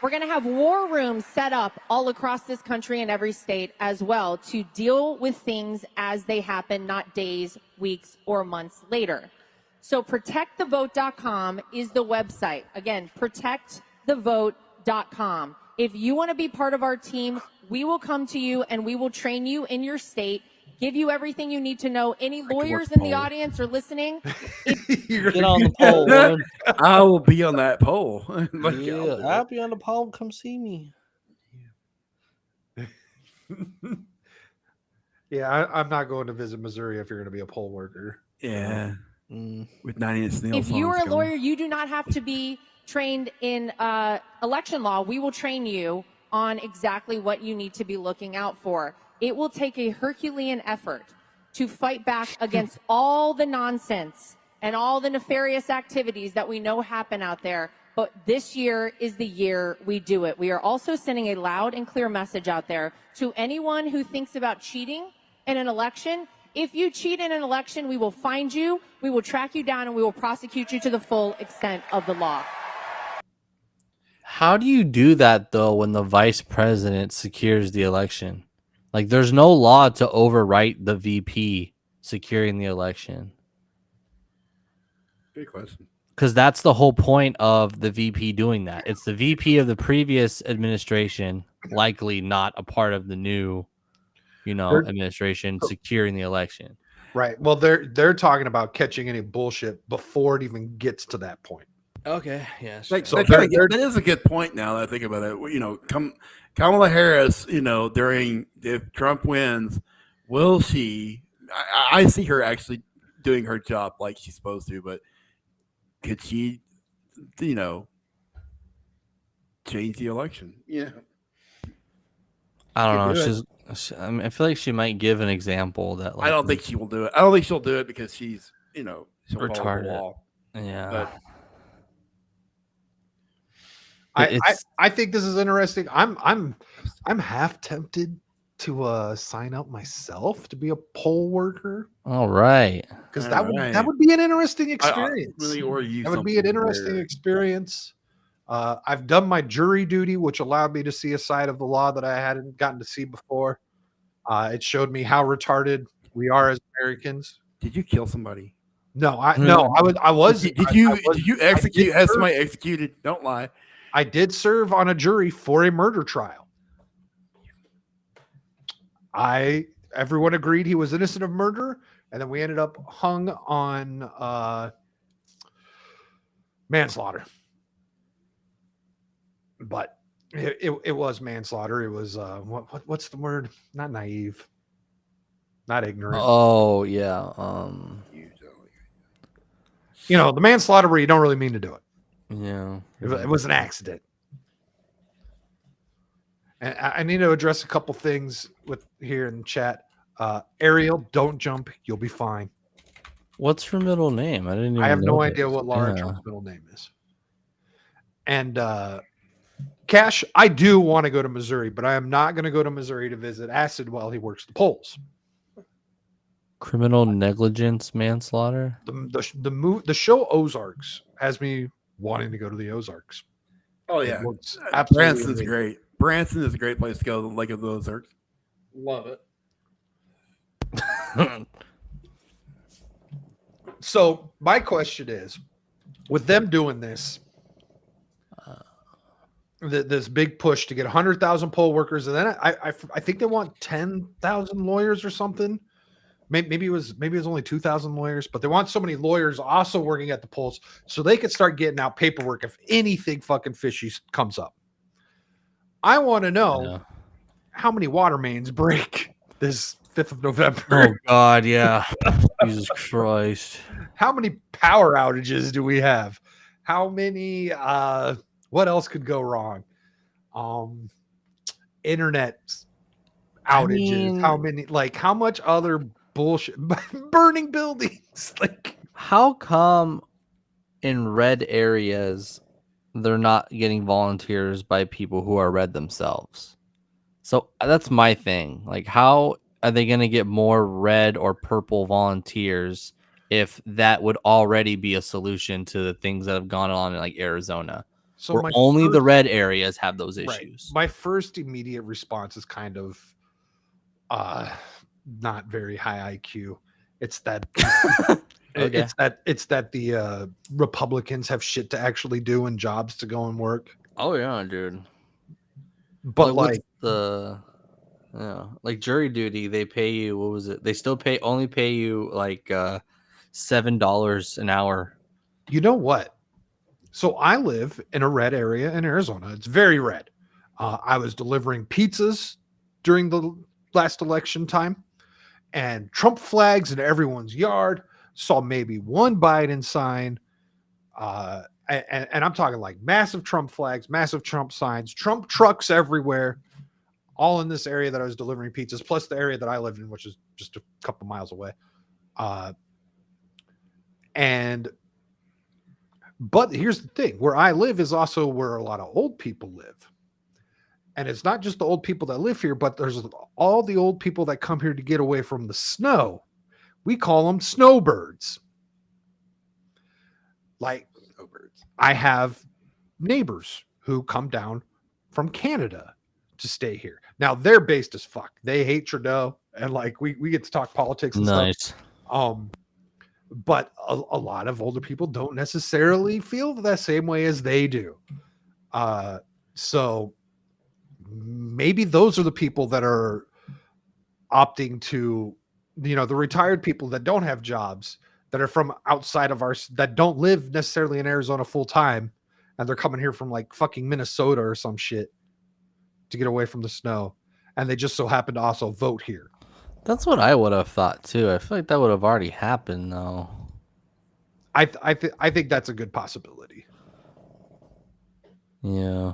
We're going to have war rooms set up all across this country and every state as well to deal with things as they happen, not days, weeks, or months later. So protectthevote.com is the website. Again, protectthevote.com. If you want to be part of our team, we will come to you and we will train you in your state give you everything you need to know. Any can work lawyers the in the poll. audience or listening, Get on the poll, woman. I will be on that poll. Like, I'll Yeah, do I'll it. be on the poll. Come see me. Yeah, I'm not going to visit Missouri if you're going to be a poll worker. Yeah. Mm. With 9 Inch Nails. if you are a songs lawyer, going. you do not have to be trained in election law. We will train you on exactly what you need to be looking out for. It will take a Herculean effort to fight back against all the nonsense and all the nefarious activities that we know happen out there. But this year is the year we do it. We are also sending a loud and clear message out there to anyone who thinks about cheating in an election. If you cheat in an election, we will find you, we will track you down, and we will prosecute you to the full extent of the law. How do you do that though when the vice president secures the election? Like, there's no law to overwrite the VP securing the election. Good question. Because that's the whole point of the VP doing that. It's the VP of the previous administration, likely not a part of the new, administration, securing the election. Right. Well, they're talking about catching any bullshit before it even gets to that point. Okay. Yeah. Like, So that is a good point now that I think about it. Kamala Harris, if Trump wins, will she? I see her actually doing her job like she's supposed to, but could she, change the election? Yeah. I don't know. do I feel like she might give an example that. Like, I don't think she will do it. I don't think she'll do it because she's, she'll follow the retarded. law. Yeah. But I think this is interesting. I'm half tempted to sign up myself to be a poll worker All right. because All that right. would be an interesting experience. really order you That would be an something interesting rare. experience. I've done my jury duty, which allowed me to see a side of the law that I hadn't gotten to see before. It showed me how retarded we are as Americans. Did you kill somebody? No, I was. Did you execute? Has serve. somebody executed? Don't lie. I did serve on a jury for a murder trial. Everyone agreed he was innocent of murder, and then we ended up hung on manslaughter. But it was manslaughter. It was what's the word? Not naive, not ignorant. Oh yeah. The manslaughter where you don't really mean to do it. Yeah. It was an accident. And I need to address a couple things here in the chat. Ariel, don't jump. You'll be fine. What's her middle name? I didn't. Even I have no know idea this. what Laura Yeah. Trump's middle name is. And Cash, I do want to go to Missouri, but I am not going to go to Missouri to visit Acid while he works the polls. Criminal negligence manslaughter. The show Ozarks has me wanting to go to the Ozarks. Oh yeah, absolutely Branson's amazing. great. Branson is a great place to go. The Lake of the Ozarks. Love it. So my question is, with them doing this, this big push to get 100,000 poll workers, and then I think they want 10,000 lawyers or something. Maybe it was only 2,000 lawyers, but they want so many lawyers also working at the polls so they could start getting out paperwork if anything fucking fishy comes up. I want to know how many water mains break this 5th of November. Oh God, yeah. Jesus Christ. How many power outages do we have? How many what else could go wrong? Internet outages. How much other bullshit? Burning buildings. How come in red areas they're not getting volunteers by people who are red themselves? So that's my thing. Like, how are they going to get more red or purple volunteers if that would already be a solution to the things that have gone on in like Arizona? So where only the red areas have those issues. Right. My first immediate response is kind of not very high IQ. It's that Okay. it's that the Republicans have shit to actually do and jobs to go and work. Oh yeah, dude. But what's the Yeah, like jury duty, they pay you. What was it? They still only pay you like $7 an hour. You know what? So I live in a red area in Arizona. It's very red. I was delivering pizzas during the last election time, and Trump flags in everyone's yard. Saw maybe one Biden sign. And I'm talking like massive Trump flags, massive Trump signs, Trump trucks everywhere, all in this area that I was delivering pizzas, plus the area that I lived in, which is just a couple miles away. But here's the thing, where I live is also where a lot of old people live. And it's not just the old people that live here, but there's all the old people that come here to get away from the snow. We call them snowbirds. Like, I have neighbors who come down from Canada to stay here. Now they're based as fuck. They hate Trudeau, and like we get to talk politics and Nice. stuff. But a lot of older people don't necessarily feel the same way as they do. So maybe those are the people that are opting to, the retired people that don't have jobs, that are from outside of that don't live necessarily in Arizona full time, and they're coming here from like fucking Minnesota or some shit to get away from the snow, and they just so happen to also vote here. That's what I would have thought too. I feel like that would have already happened though. I think that's a good possibility. Yeah,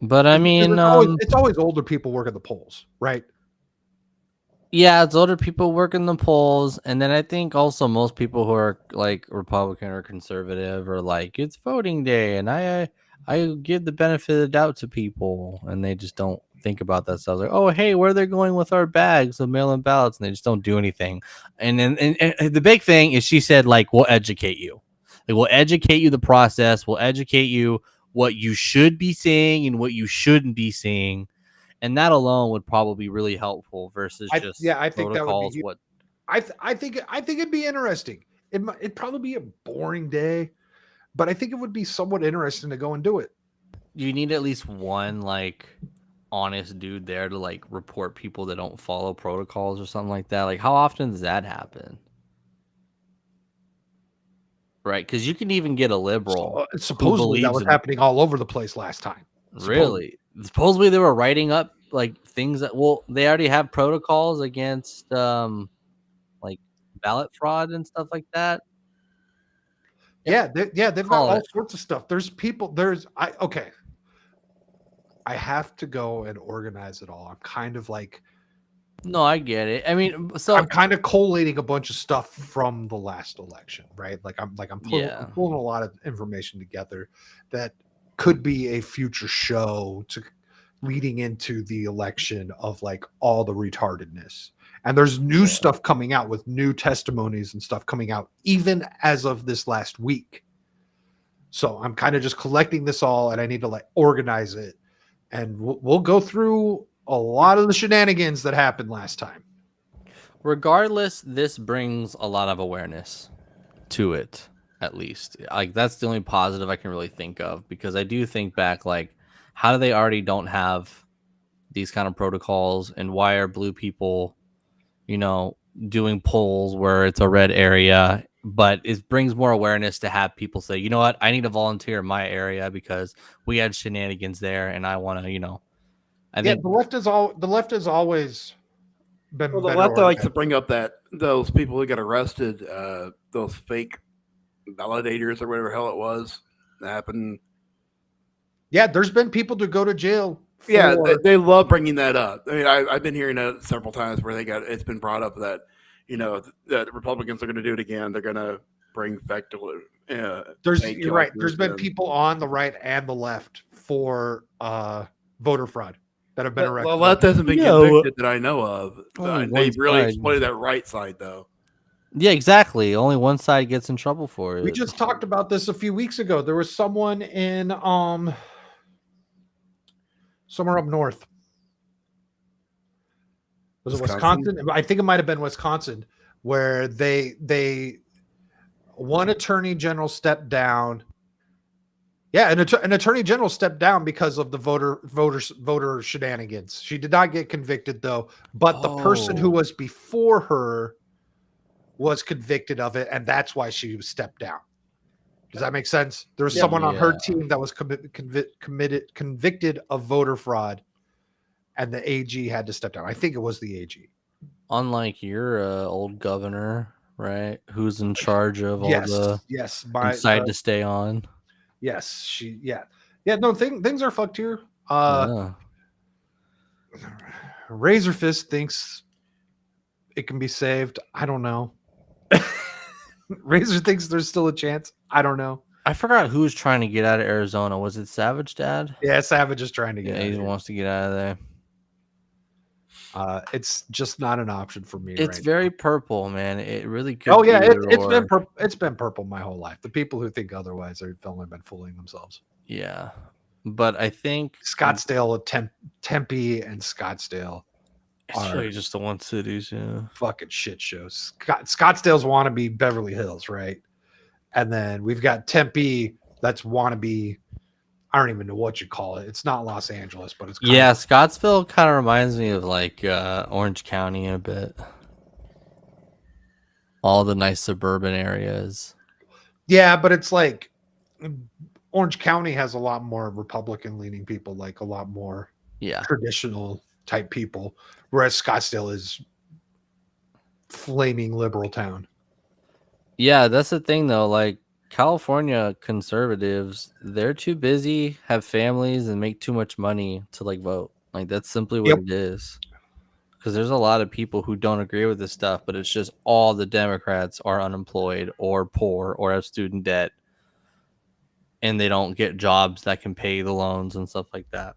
but I mean, it's always older people working the polls, right? Yeah, it's older people working the polls, and then I think also most people who are like Republican or conservative are like, it's voting day, and I give the benefit of the doubt to people, and they just don't think about that stuff. Like, oh, hey, where are they going with our bags of mail-in ballots, and they just don't do anything. And then and the big thing is, she said, like, we'll educate you, like we'll educate you the process, we'll educate you what you should be seeing and what you shouldn't be seeing. And that alone would probably be really helpful versus I think that would be. What I think it'd be interesting. It'd probably be a boring day, but I think it would be somewhat interesting to go and do it. You need at least one like honest dude there to like report people that don't follow protocols or something like that. Like, how often does that happen? Right, because you can even get a liberal. Supposedly that was happening all over the place last time. Really? Supposedly they were writing up like things that, well, they already have protocols against like ballot fraud and stuff like that. Yeah, they've got all sorts of stuff. There's people. I have to go and organize it all. I'm kind of like, no, I get it. I mean, so I'm kind of collating a bunch of stuff from the last election, right? I'm pulling a lot of information together that could be a future show to leading into the election of like all the retardedness. And there's new stuff coming out with new testimonies and stuff coming out even as of this last week. So I'm kind of just collecting this all, and I need to like organize it, and we'll go through a lot of the shenanigans that happened last time. Regardless, this brings a lot of awareness to it, at least. Like, that's the only positive I can really think of, because I do think back, like, how do they already don't have these kind of protocols, and why are blue people, doing polls where it's a red area? But it brings more awareness to have people say, you know what, I need to volunteer in my area because we had shenanigans there, and I want to, I think the left has always been. Well, the left likes to bring up those people who got arrested, those fake validators or whatever the hell it was that happened. Yeah, there's been people to go to jail. Yeah, they love bringing that up. I mean, I've been hearing that several times where it's been brought up that that Republicans are going to do it again. They're going to bring back to. You're right. There's been people on the right and the left for voter fraud that have been arrested. The left hasn't been convicted that I know of. They really exploited that right side, though. Yeah, exactly. Only one side gets in trouble for it. We just talked about this a few weeks ago. There was someone in somewhere up north. Was it Wisconsin? I think it might have been Wisconsin, where they one attorney general stepped down Yeah, an attorney general stepped down because of the voter shenanigans. She did not get convicted though, but the person who was before her was convicted of it, and that's why she stepped down. Does that make sense? There was someone on her team that was convicted of voter fraud, and the AG had to step down. I think it was the AG. Unlike your old governor, right? Who's in charge of all the decide to stay on. Yes, no, things are fucked here. Razor Fist thinks it can be saved. I don't know. Razor thinks there's still a chance. I don't know. I forgot who's trying to get out of Arizona. Was it Savage Dad? Yeah, Savage is trying to get out. He wants to get out of there. It's just not an option for me. It's very purple, man. It really could. Oh yeah, it's been purple my whole life. The people who think otherwise have only been fooling themselves. Yeah, but I think Scottsdale, Tempe, and Scottsdale. It's really just the one cities, yeah. Fucking shit shows. Scottsdale's wannabe Beverly Hills, right? And then we've got Tempe, that's wannabe. I don't even know what you call it. It's not Los Angeles, but it's Scottsville kind of reminds me of like Orange County a bit. All the nice suburban areas. Yeah, but it's like Orange County has a lot more Republican leaning people, like a lot more traditional type people, whereas Scottsdale is flaming liberal town. Yeah, that's the thing though. Like California conservatives, they're too busy, have families, and make too much money to like vote. Like that's simply what it is. Because there's a lot of people who don't agree with this stuff, but it's just all the Democrats are unemployed or poor or have student debt, and they don't get jobs that can pay the loans and stuff like that.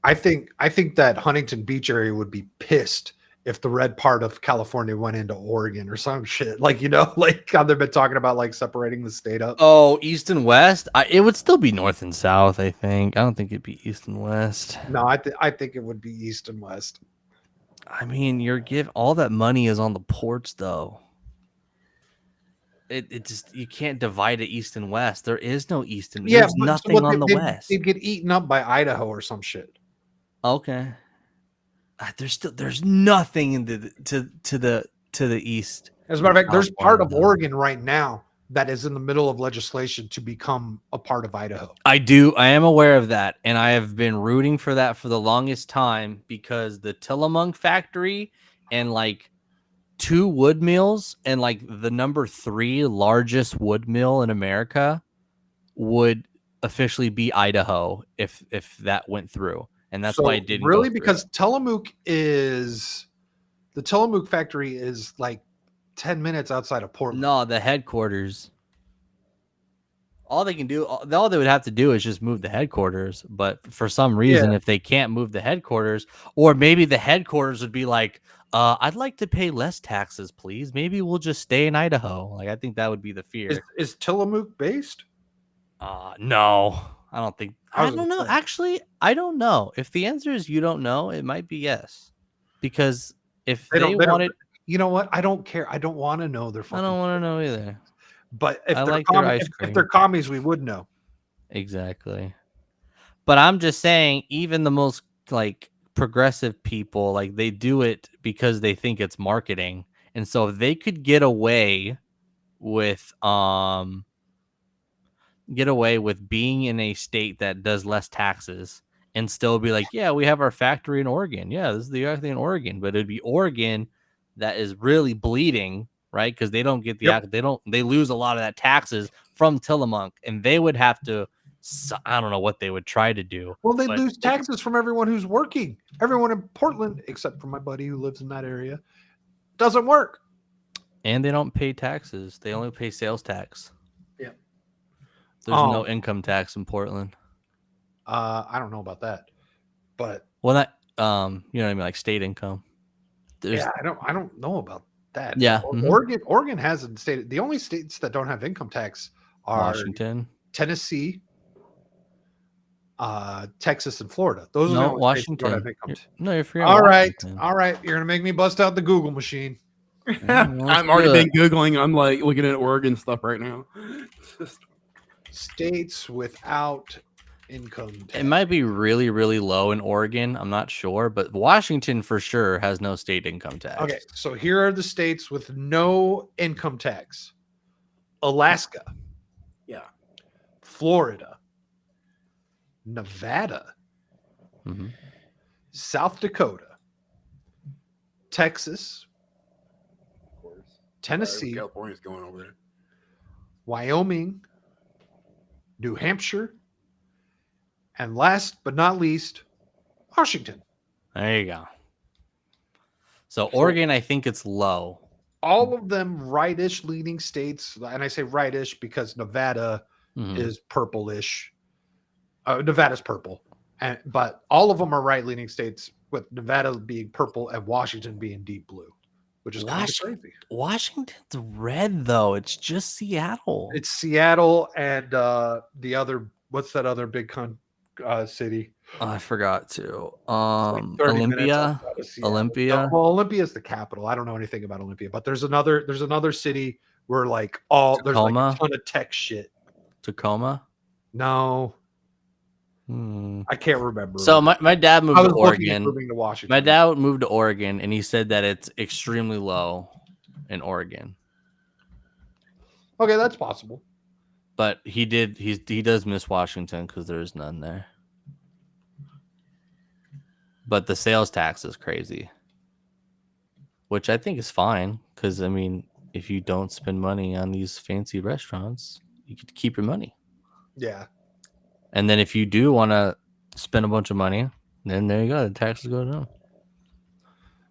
I think that Huntington Beach area would be pissed if the red part of California went into Oregon or some shit. Like, like how they've been talking about like separating the state up. Oh, east and west? It would still be north and south, I think. I don't think it'd be east and west. No, I think it would be east and west. I mean, all that money is on the ports though. It just, you can't divide it east and west. There is no east and there's nothing on the west. They'd get eaten up by Idaho or some shit. Okay. There's nothing in to the east. As a matter of fact, there's part of Oregon right now that is in the middle of legislation to become a part of Idaho. I am aware of that, and I have been rooting for that for the longest time because the Tillamook factory and like 2 wood mills and like the number 3 largest wood mill in America would officially be Idaho if that went through. And that's why it didn't really go because Tillamook factory is like 10 minutes outside of Portland. No, the headquarters. All they would have to do is just move the headquarters. But for some reason, if they can't move the headquarters, or maybe the headquarters would be like, I'd like to pay less taxes, please. Maybe we'll just stay in Idaho. Like, I think that would be the fear. Is Tillamook based? No, I don't think. I don't know. Actually, I don't know. If the answer is you don't know, it might be yes. Because if they wanted, you know what? I don't care. I don't want to know. I don't want to know either. But if they're commies, we would know. Exactly. But I'm just saying, even the most like progressive people, like they do it because they think it's marketing. And so if they could get away with being in a state that does less taxes and still be like, yeah, we have our factory in Oregon. Yeah, this is the other thing in Oregon, but it'd be Oregon that is really bleeding, right? Because they don't get they lose a lot of that taxes from Tillamook, and they would have to, I don't know what they would try to do. Well, they lose taxes from everyone who's working. Everyone in Portland, except for my buddy who lives in that area, doesn't work. And they don't pay taxes. They only pay sales tax. Yeah. There's no income tax in Portland. I don't know about that, but you know what I mean, like state income. I don't know about that. Yeah, Oregon hasn't stated. The only states that don't have income tax are Washington, Tennessee, Texas, and Florida. Those are the only Washington. States that don't have income tax. No, you're forgetting. All right. You're gonna make me bust out the Google machine. I'm already been Googling. I'm like looking at Oregon stuff right now. states without income tax. It might be really, really low in Oregon. I'm not sure, but Washington for sure has no state income tax. Okay, so here are the states with no income tax: Alaska, Yeah. Florida, Nevada, Mhm. South Dakota, Texas, Of course. Tennessee, California's going over there. Wyoming, New Hampshire, and last but not least, Washington. There you go. So Oregon, I think it's low. All of them rightish leaning states, and I say rightish because Nevada Mhm. is purplish. Nevada's purple, but all of them are right leaning states, with Nevada being purple and Washington being deep blue, which is kind of crazy. Washington's red though. It's just Seattle. It's Seattle and the other. What's that other big city? Oh, I forgot to. Like 30 minutes Olympia. outside of Seattle. Olympia. Well, Olympia is the capital. I don't know anything about Olympia, but there's another city where like there's like Tacoma? a ton of tech shit. Tacoma. No, Hmm. I can't remember. So my dad moved I to was looking at Oregon. moving to Washington. My dad moved to Oregon, and he said that it's extremely low in Oregon. Okay, that's possible. But he does miss Washington because there's none there. But the sales tax is crazy, which I think is fine because I mean, if you don't spend money on these fancy restaurants, you get to keep your money. Yeah. And then if you do want to spend a bunch of money, then there you go, the taxes go down.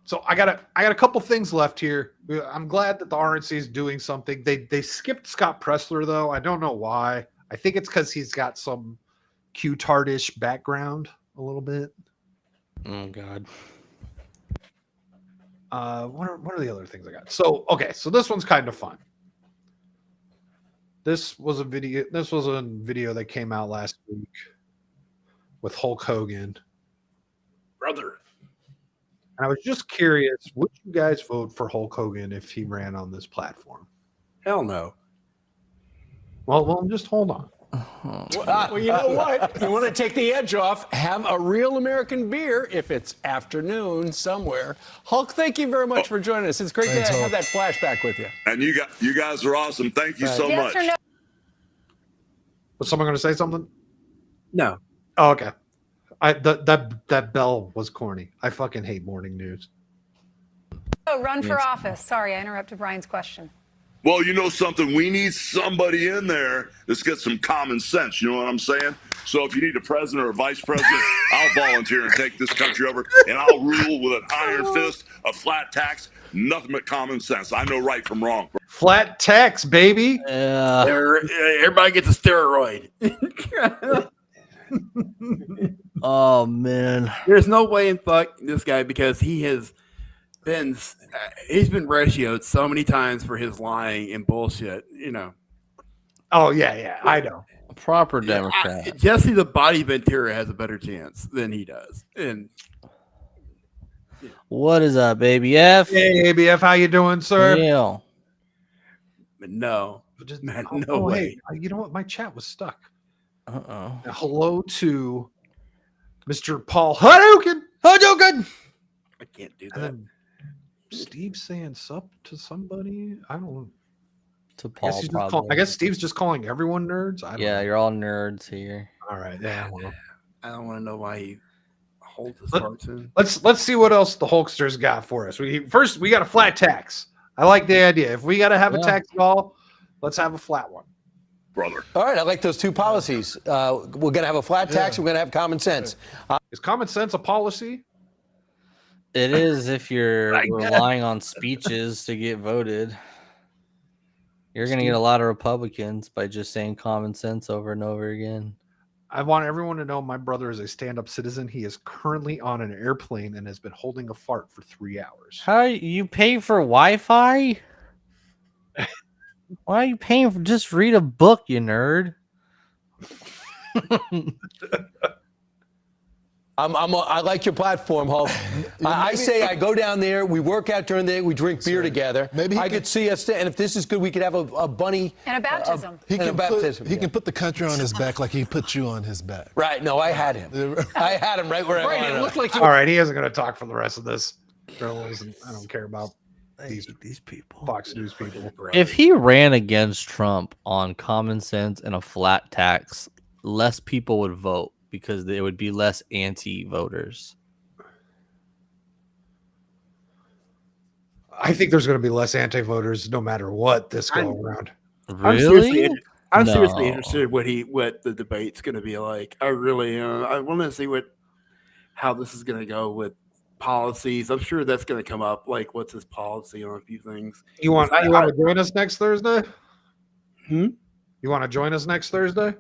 So I got a couple things left here. I'm glad that the RNC is doing something. They skipped Scott Pressler though. I don't know why. I think it's because he's got some Q-tardish background a little bit. Oh God. What are the other things I got? So this one's kind of fun. This was a video that came out last week with Hulk Hogan. Brother. And I was just curious, would you guys vote for Hulk Hogan if he ran on this platform? Hell no. Well, just hold on. Well, you know what? You want to take the edge off, have a real American beer if it's afternoon somewhere. Hulk, thank you very much for joining us. It's great to have that flashback with you. And you guys are awesome. Thank you so much. Was someone going to say something? No. Oh, okay. That bell was corny. I fucking hate morning news. Oh, run for office. Sorry, I interrupted Brian's question. Well, you know something? We need somebody in there that's got some common sense. You know what I'm saying? So if you need a president or a vice president, I'll volunteer and take this country over, and I'll rule with an iron fist, a flat tax, nothing but common sense. I know right from wrong. Flat tax, baby. Everybody gets a steroid. Oh man. There's no way in fuck this guy because he's been ratioed so many times for his lying and bullshit, you know. Oh yeah, I know. A proper Democrat. Jesse the Body Ventura has a better chance than he does. And What is up, baby F? Hey, ABF, how you doing, sir? Yeah. no, Just, man, no way. Hey, you know what? My chat was stuck. Uh-oh. Now, hello to Mr. Paul Hadouken. Hadouken! I can't do And that. then Steve saying sup to somebody. I don't know. To I guess, Paul, he's just probably. I guess Steve's just calling everyone nerds. I don't Yeah, know. you're all nerds here. All right. Yeah. Well, I don't want to know why he holds his Let- cartoon. let's see what else the Hulksters got for us. We got a flat tax. I like the idea. If we got to have a Yeah. tax at all, let's have a flat one. Brother. All right, I like those two policies. We're going to have a flat tax. We're going to have common sense. Is common sense a policy? It is if you're I guess. relying on speeches to get voted. You're going to get a lot of Republicans by just saying common sense over and over again. I want everyone to know my brother is a stand-up citizen. He is currently on an airplane and has been holding a fart for 3 hours. How you pay for Wi-Fi? Why are you paying for? Just read a book, you nerd. I like your platform, Hulk. I say I go down there, we work out during the day, we drink beer together. Maybe I could see us, and if this is good, we could have a bunny. And a baptism. He can baptism. put the country on his back like he put you on his back. Right, no, I had him. I had him right where I wanted him. It looked like all right, he isn't going to talk for the rest of this. Journalism. I don't care about these people. Fox News people. If he ran against Trump on common sense and a flat tax, less people would vote because there would be less anti-voters. I think there's going to be less anti-voters no matter what this go around. Really? I'm seriously interested what the debate's going to be like. I really I want to see how this is going to go with policies. I'm sure that's going to come up. Like, what's his policy on a few things? You want to join us next Thursday? You want to join us next Thursday?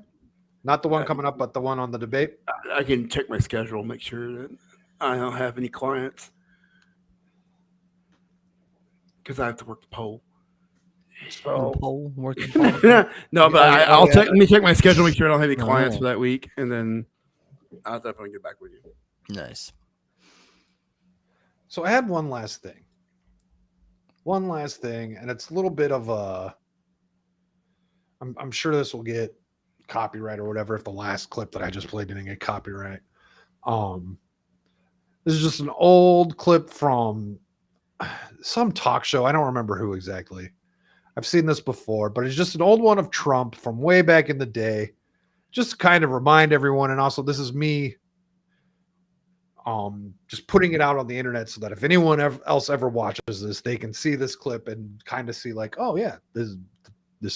Not the one coming up, but the one on the debate. I can check my schedule, make sure that I don't have any clients because I have to work the poll. No, but I'll let me check my schedule, make sure I don't have any clients for that week, and then I'll definitely get back with you. Nice. So I had one last thing, and it's a little bit of a. I'm sure this will get copyright or whatever if the last clip that I just played didn't get copyright. This is just an old clip from some talk show. I don't remember who exactly. I've seen this before, but it's just an old one of Trump from way back in the day. Just to kind of remind everyone, and also this is me just putting it out on the internet so that if anyone else ever watches this, they can see this clip and kind of see like, oh yeah, this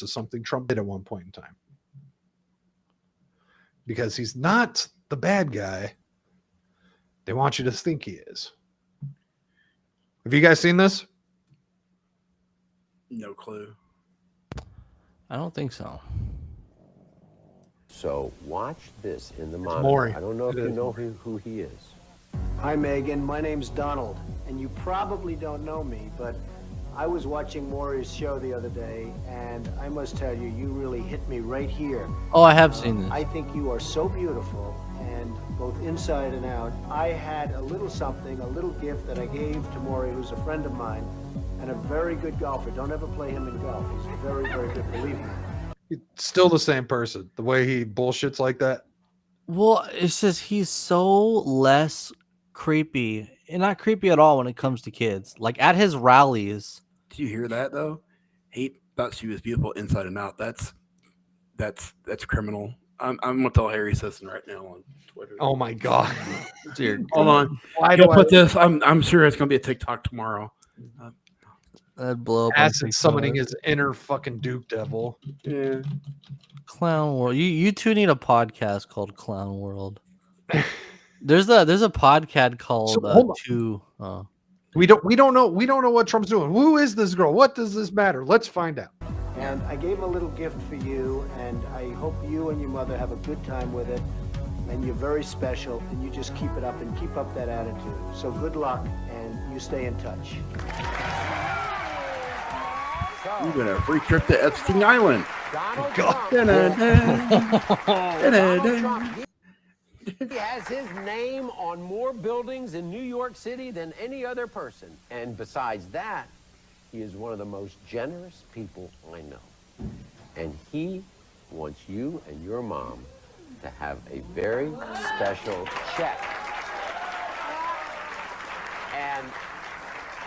is something Trump did at one point in time. Because he's not the bad guy they want you to think he is. Have you guys seen this? No clue. I don't think so. So watch this in the monitor. Maury. I don't know if you know who he is. Hi, Megan. My name's Donald, and you probably don't know me, but I was watching Maury's show the other day, and I must tell you, you really hit me right here. Oh, I have seen this. I think you are so beautiful, and both inside and out. I had a little something, a little gift that I gave to Maury, who's a friend of mine, and a very good golfer. Don't ever play him in golf. He's very, very good, believe me. He's still the same person. The way he bullshits like that. Well, it's just he's so less creepy, and not creepy at all when it comes to kids. Like at his rallies. Do you hear that though? He thought she was beautiful inside and out. That's criminal. I'm gonna tell Harry Sisson right now on Twitter. Oh my god! Hold on. Why He'll do put this. I'm sure it's gonna be a TikTok tomorrow. That'd blow up. Acid summoning his inner fucking Duke Devil. Yeah. Clown World. You two need a podcast called Clown World. There's a podcast called We don't know what Trump's doing. Who is this girl? What does this matter? Let's find out. And I gave him a little gift for you, and I hope you and your mother have a good time with it. And you're very special, and you just keep it up and keep up that attitude. So good luck, and you stay in touch. You got a free trip to Epstein Island. He has his name on more buildings in New York City than any other person. And besides that, he is one of the most generous people I know. And he wants you and your mom to have a very special check.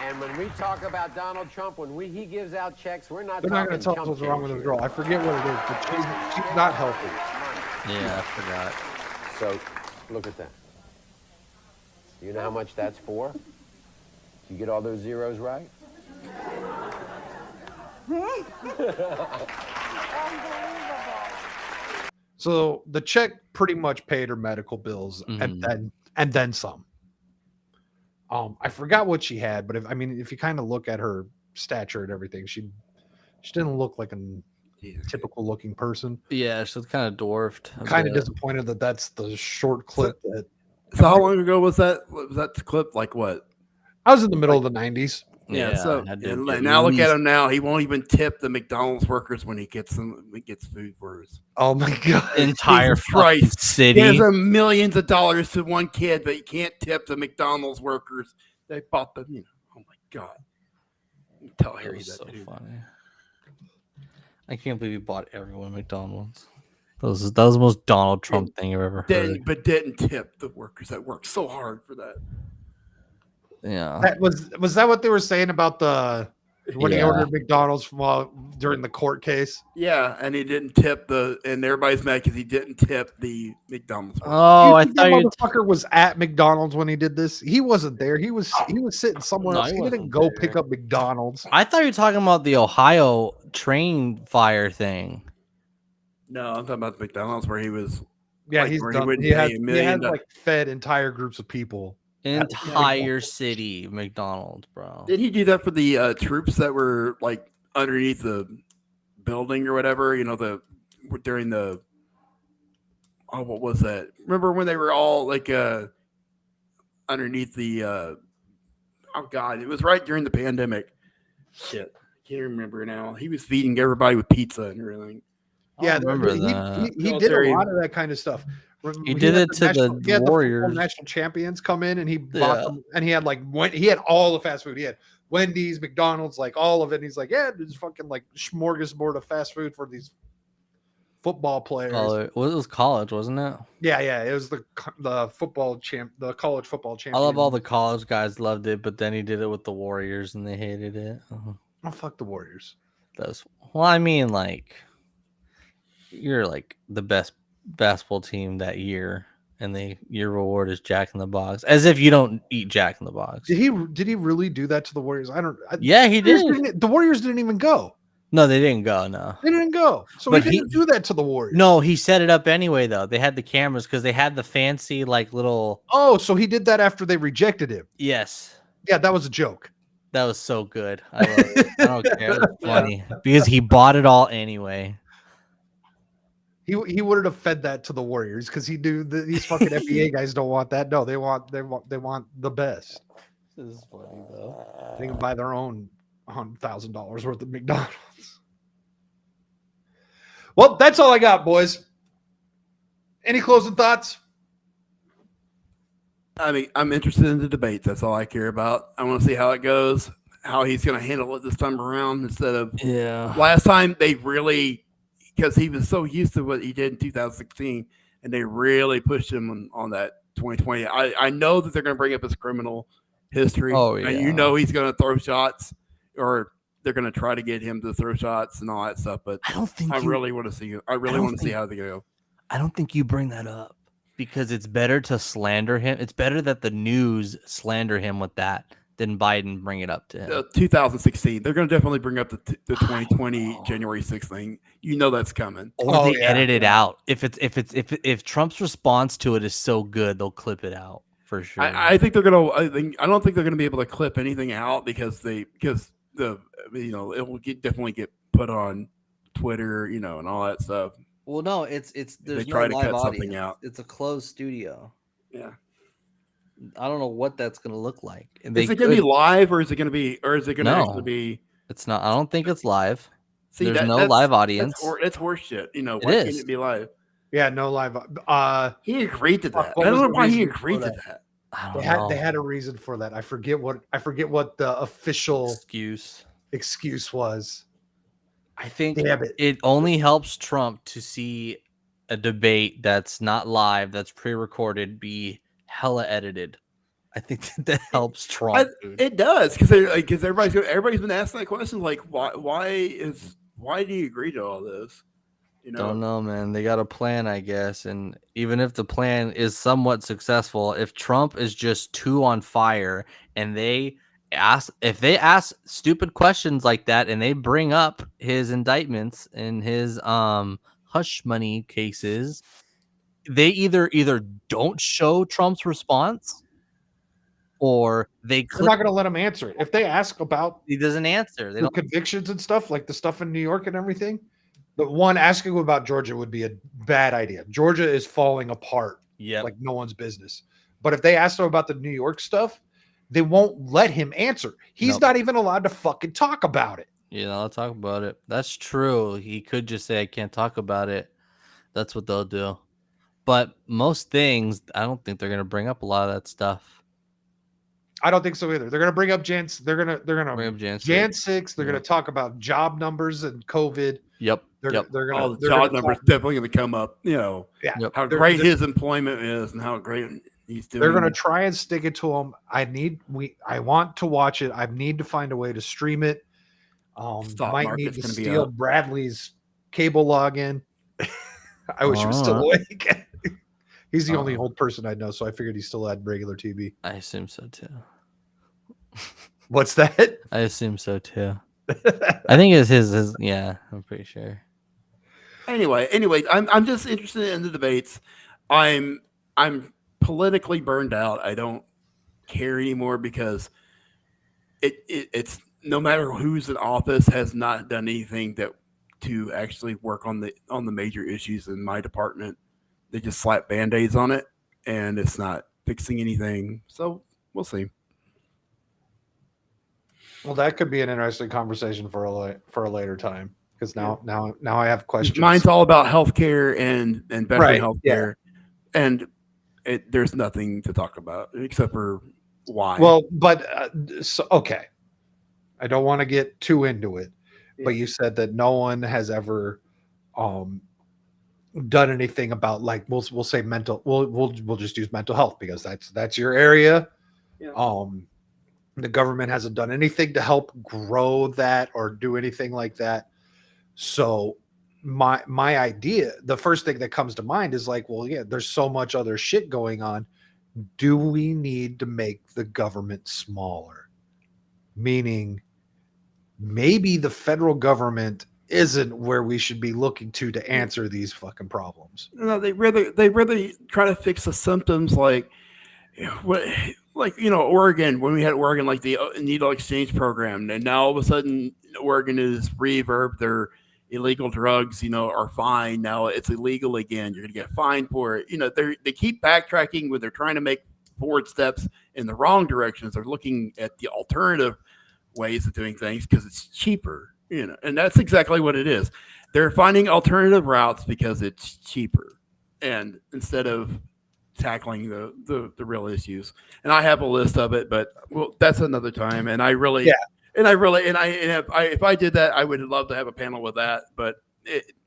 And when we talk about Donald Trump, he gives out checks, we're not They're talking not going to tell us what's wrong with this girl. I forget what it is, but she's not healthy. Yeah, I forgot. So, look at that. You know how much that's for? Did you get all those zeros right? So the check pretty much paid her medical bills and then some. I forgot what she had, but if you kind of look at her stature and everything, she didn't look like a typical looking person. Yeah, she's kind of dwarfed. Kind of disappointed that that's the short clip. So how long ago was that? Was that clip? Like what? I was in the middle of the 90s. Yeah. So had to get now look at released. him now. He won't even tip the McDonald's workers when he gets them. He gets food for us. Oh my god! Entire Jesus fucking Christ. city. Gives them millions of dollars to one kid, but he can't tip the McDonald's workers. They bought the. Oh my god! Tell That Harry was that. so Dude. funny. I can't believe he bought everyone that was the most Donald Trump thing I've ever heard. But didn't tip the workers that worked so hard for that. Yeah. That was that what they were saying about when he ordered McDonald's during the court case? Yeah, and he didn't tip and everybody's mad because he didn't tip the McDonald's workers. Oh, I that thought you. motherfucker was at McDonald's when he did this. He wasn't there. He was sitting somewhere No, else. he He didn't wasn't go there. pick up McDonald's. I thought you were talking about the Ohio train fire thing. No, I'm talking about the McDonald's where he was. Yeah, like, he's where done. wouldn't He pay has, $1 he million. has like fed entire groups of people. Entire city McDonald's, bro. Did he do that for the troops that were like underneath the building or whatever? During the what was that? Remember when they were all like underneath the oh god, it was right during the pandemic. Shit, I can't remember now. He was feeding everybody with pizza and everything. Yeah, remember that. He did a lot of that kind of stuff. He did had it to the he had Warriors. The national champions come in and he bought them, and he had he had all the fast food. He had Wendy's, McDonald's, like all of it. And he's like, yeah, there's fucking like smorgasbord of fast food for these football players. It was college, wasn't it? Yeah, it was the football the college football champion. I love all the college guys loved it, but then he did it with the Warriors and they hated it. Oh, fuck the Warriors. Well, I mean, like, you're like the best basketball team that year, and your reward is Jack in the Box, as if you don't eat Jack in the Box. Did he really do that to the Warriors? Yeah, he did. The Warriors didn't even go. No, they didn't go. No, they didn't go. So But he didn't do that to the Warriors. No, he set it up anyway, though. They had the cameras because they had the fancy like little. Oh, so he did that after they rejected him. Yes. Yeah, that was a joke. That was so good. I love it. I don't care. It's funny because he bought it all anyway. He wouldn't have fed that to the Warriors because he knew that these fucking NBA guys don't want that. No, they want the best. This is funny though. They can buy their own $100,000 worth of McDonald's. Well, that's all I got, boys. Any closing thoughts? I mean, I'm interested in the debate. That's all I care about. I want to see how it goes, how he's going to handle it this time around instead of last time they really, because he was so used to what he did in 2016, and they really pushed him on that 2020. I know that they're going to bring up his criminal history. Oh, yeah. And he's going to throw shots, or they're going to try to get him to throw shots and all that stuff. But I really want to see it. I really want to see how they go. I don't think you bring that up because it's better to slander him. It's better that the news slander him with that than Biden bring it up to him. 2016, they're going to definitely bring up the 2020 January 6th thing. You know that's coming. Or they edit it out. If Trump's response to it is so good, they'll clip it out for sure. I think they're going to. I don't think they're going to be able to clip anything out because it will definitely get put on Twitter, and all that stuff. Well, no, there's they no try to live cut something audience. out. It's a closed studio. Yeah. I don't know what that's going to look like. Is it going to be live, or is it going to be, actually be? It's not. I don't think it's live. See, there's no live audience. That's horse shit. Why It can't is. it be live? Yeah, no live. He agreed to that. What I don't was know the why he reason for agreed to that? that. They had a reason for that. I forget what the official excuse was. I think Damn it. it only helps Trump to see a debate that's not live, that's pre-recorded, be hella edited. I think that helps Trump. It does because everybody's been asking that question, like why do you agree to all this? Don't know, man. They got a plan, I guess, and even if the plan is somewhat successful, if Trump is just too on fire and if they ask stupid questions like that and they bring up his indictments and his hush money cases, they either don't show Trump's response or they're not going to let him answer it. If they ask about, he doesn't answer. They don't convictions and stuff, like the stuff in New York and everything. The one asking about Georgia would be a bad idea. Georgia is falling apart, like no one's business. But if they ask them about the New York stuff, they won't let him answer. He's Nope. not even allowed to fucking talk about it. Yeah, I'll talk about it. That's true. He could just say, I can't talk about it. That's what they'll do. But most things, I don't think they're going to bring up a lot of that stuff. I don't think so either. They're going to bring up They're going to Bring up Jan 6. Jan 6. They're Yeah. going to talk about job numbers and COVID. Yep. They're Yep. going All to the job numbers definitely going to come up. You know, Yeah. Yep. how They're- great they're- his employment is and how great he's doing. They're going to try and stick it to him. I want to watch it. I need to find a way to stream it. Stock Might market's need to gonna be steal up. Bradley's cable login. I wish he was still awake. He's the only old person I know, so I figured he still had regular TV. I assume so too. What's that? I assume so too. I think it's his. Yeah, I'm pretty sure. Anyway, I'm just interested in the debates. I'm politically burned out. I don't care anymore because it's no matter who's in office has not done anything to actually work on the major issues in my department. They just slap band-aids on it and it's not fixing anything. So we'll see. Well, that could be an interesting conversation for a later time because now I have questions. Mine's all about healthcare and veteran Right, healthcare, and there's nothing to talk about except for why. Well, but okay, I don't want to get too into it, but you said that no one has ever done anything about, like, we'll say mental. We'll just use mental health because that's your area. Yeah. The government hasn't done anything to help grow that or do anything like that. So my idea, the first thing that comes to mind is like, well, yeah, there's so much other shit going on. Do we need to make the government smaller? Meaning maybe the federal government isn't where we should be looking to answer these fucking problems. No, they really try to fix the symptoms, like Oregon, when we had Oregon, like the needle exchange program, and now all of a sudden Oregon is reverb. Their illegal drugs, are fine. Now it's illegal again. You're gonna get fined for it. They keep backtracking when they're trying to make forward steps in the wrong directions. They're looking at the alternative ways of doing things because it's cheaper, and that's exactly what it is. They're finding alternative routes because it's cheaper, and instead of tackling the real issues. And I have a list of it, but that's another time. And if I did that, I would love to have a panel with that, but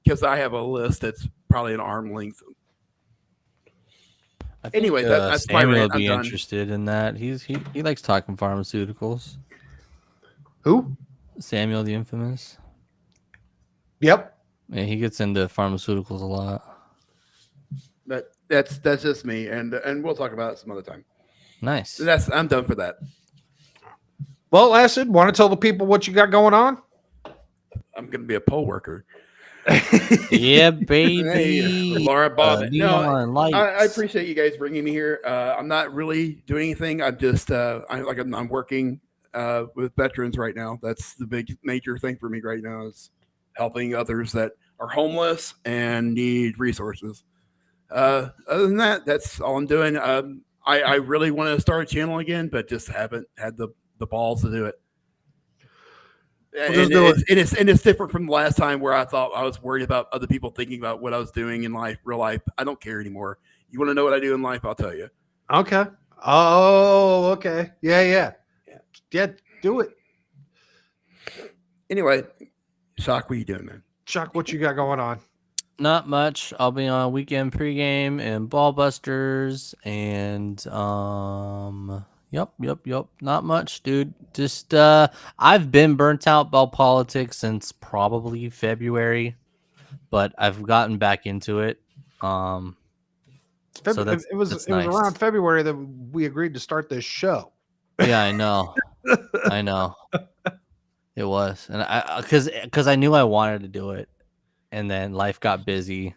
because I have a list that's probably an arm length. Anyway, that's my Samuel rant. would be I'm done. interested in that. He likes talking pharmaceuticals. Who? Samuel the Infamous. Yep. Yeah, he gets into pharmaceuticals a lot. But that's just me, and we'll talk about it some other time. Nice. I'm done for that. Well, Acid, want to tell the people what you got going on? I'm going to be a poll worker. Yeah, baby. Hey, Laura Bob. Neon lights. I appreciate you guys bringing me here. I'm not really doing anything. I'm just I'm working with veterans right now. That's the big major thing for me right now, is helping others that are homeless and need resources. Other than that, that's all I'm doing. I really want to start a channel again, but just haven't had the balls to do it. And it's different from the last time where I thought I was worried about other people thinking about what I was doing in life, real life. I don't care anymore. You want to know what I do in life? I'll tell you. Okay. Oh, okay. Yeah. Do it. Anyway, Shock, what are you doing, man? Shock, what you got going on? Not much. I'll be on weekend pregame and Ballbusters and Yep. Not much, dude. Just I've been burnt out by politics since probably February, but I've gotten back into it. So that's it was nice. around February that we agreed to start this show. Yeah, I know. I know. It was, and because I knew I wanted to do it, and then life got busy,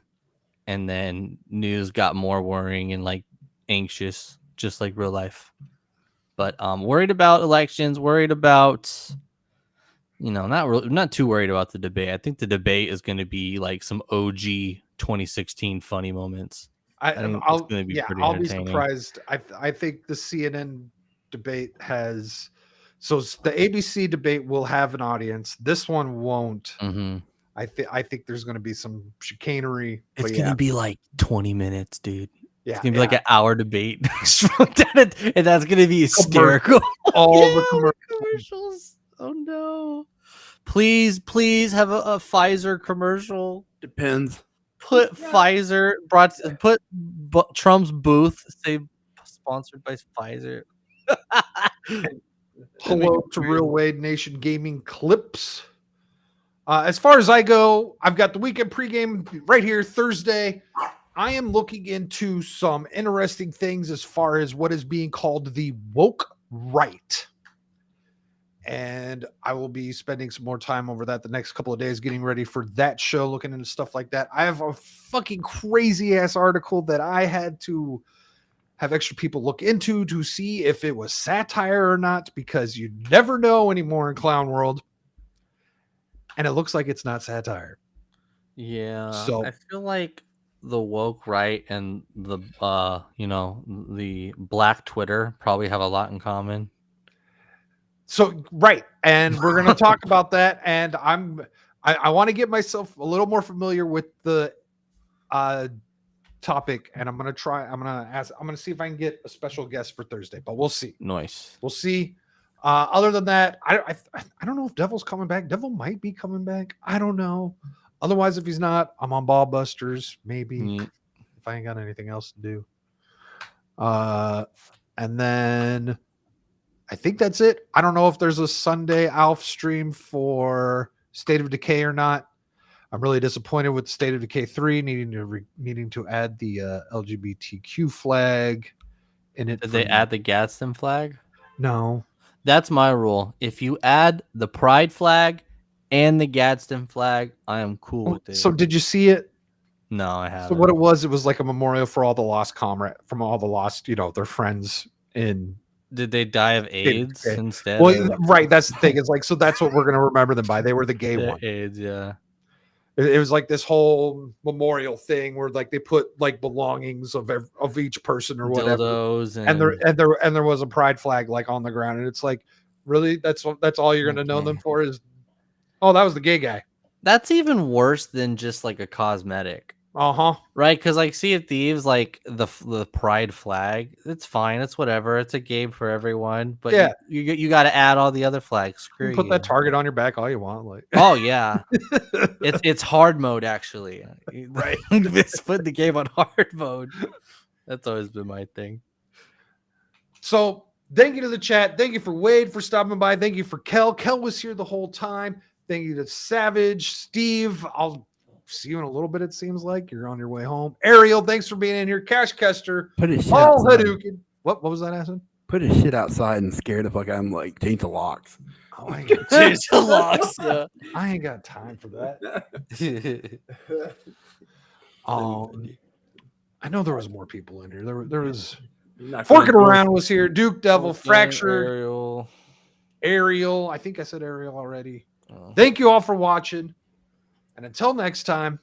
and then news got more worrying and like anxious, just like real life. But worried about elections, worried about, not too worried about the debate. I think the debate is going to be like some OG 2016 funny moments. I think it's going to be pretty I'll be entertaining. surprised. I think the CNN debate has. So the ABC debate will have an audience. This one won't. Mm-hmm. I think there's going to be some chicanery. It's but gonna yeah. be like 20 minutes, dude. Yeah, It's gonna be like an hour debate, and that's gonna be hysterical. All the commercials. Oh no! Please have a Pfizer commercial. Depends. Put Pfizer Trump's booth say sponsored by Pfizer. Hello to Real Wade Nation Gaming Clips. As far as I go, I've got the weekend pregame right here Thursday. I am looking into some interesting things as far as what is being called the woke right. And I will be spending some more time over that the next couple of days, getting ready for that show, looking into stuff like that. I have a fucking crazy ass article that I had to have extra people look into to see if it was satire or not, because you never know anymore in clown world. And it looks like it's not satire. Yeah. So I feel like the woke right and the the black Twitter probably have a lot in common. So right, and we're going to talk about that. And I want to get myself a little more familiar with the topic, and I'm going to see if I can get a special guest for Thursday, but we'll see. Nice. We'll see. Other than that, I don't know if Devil's coming back. Devil might be coming back. I don't know. Otherwise, if he's not, I'm on Ball Busters, maybe, if I ain't got anything else to do. And then I think that's it. I don't know if there's a Sunday Alf stream for State of Decay or not. I'm really disappointed with State of Decay 3 needing to add the LGBTQ flag in it. Did they add the Gadsden flag? No. That's my rule. If you add the pride flag and the Gadsden flag, I am cool with it. So did you see it? No, I haven't. So what it was like a memorial for all the lost their friends in. Did they die of AIDS instead? Well, right. That's the thing. It's like, so that's what we're going to remember them by. They were the gay one. AIDS, yeah. It was like this whole memorial thing where like they put like belongings of each person or whatever. Dildos and there was a pride flag like on the ground, and it's like, really, that's all you're going to know them for is, oh, that was the gay guy. That's even worse than just like a cosmetic. Right, because like Sea of Thieves, like the pride flag, it's fine, it's whatever, it's a game for everyone. But yeah, you got to add all the other flags. Screw you. Put that target on your back all you want. Like, oh yeah, it's hard mode actually. Right, just put the game on hard mode. That's always been my thing. So thank you to the chat. Thank you for Wade for stopping by. Thank you for Kel. Kel was here the whole time. Thank you to Savage, Steve. I'll see you in a little bit. It seems like you're on your way home. Ariel, thanks for being in here. Cash Kester, Paul Hadouken. What was that, Aston? Put his shit outside and scare the fuck out of him, like change the locks. Oh, I ain't got change the locks. Yeah. I ain't got time for that. I know there was more people in here. There was Forking Around was here. Duke Devil, Fractured, Ariel. I think I said Ariel already. Thank you all for watching. And until next time,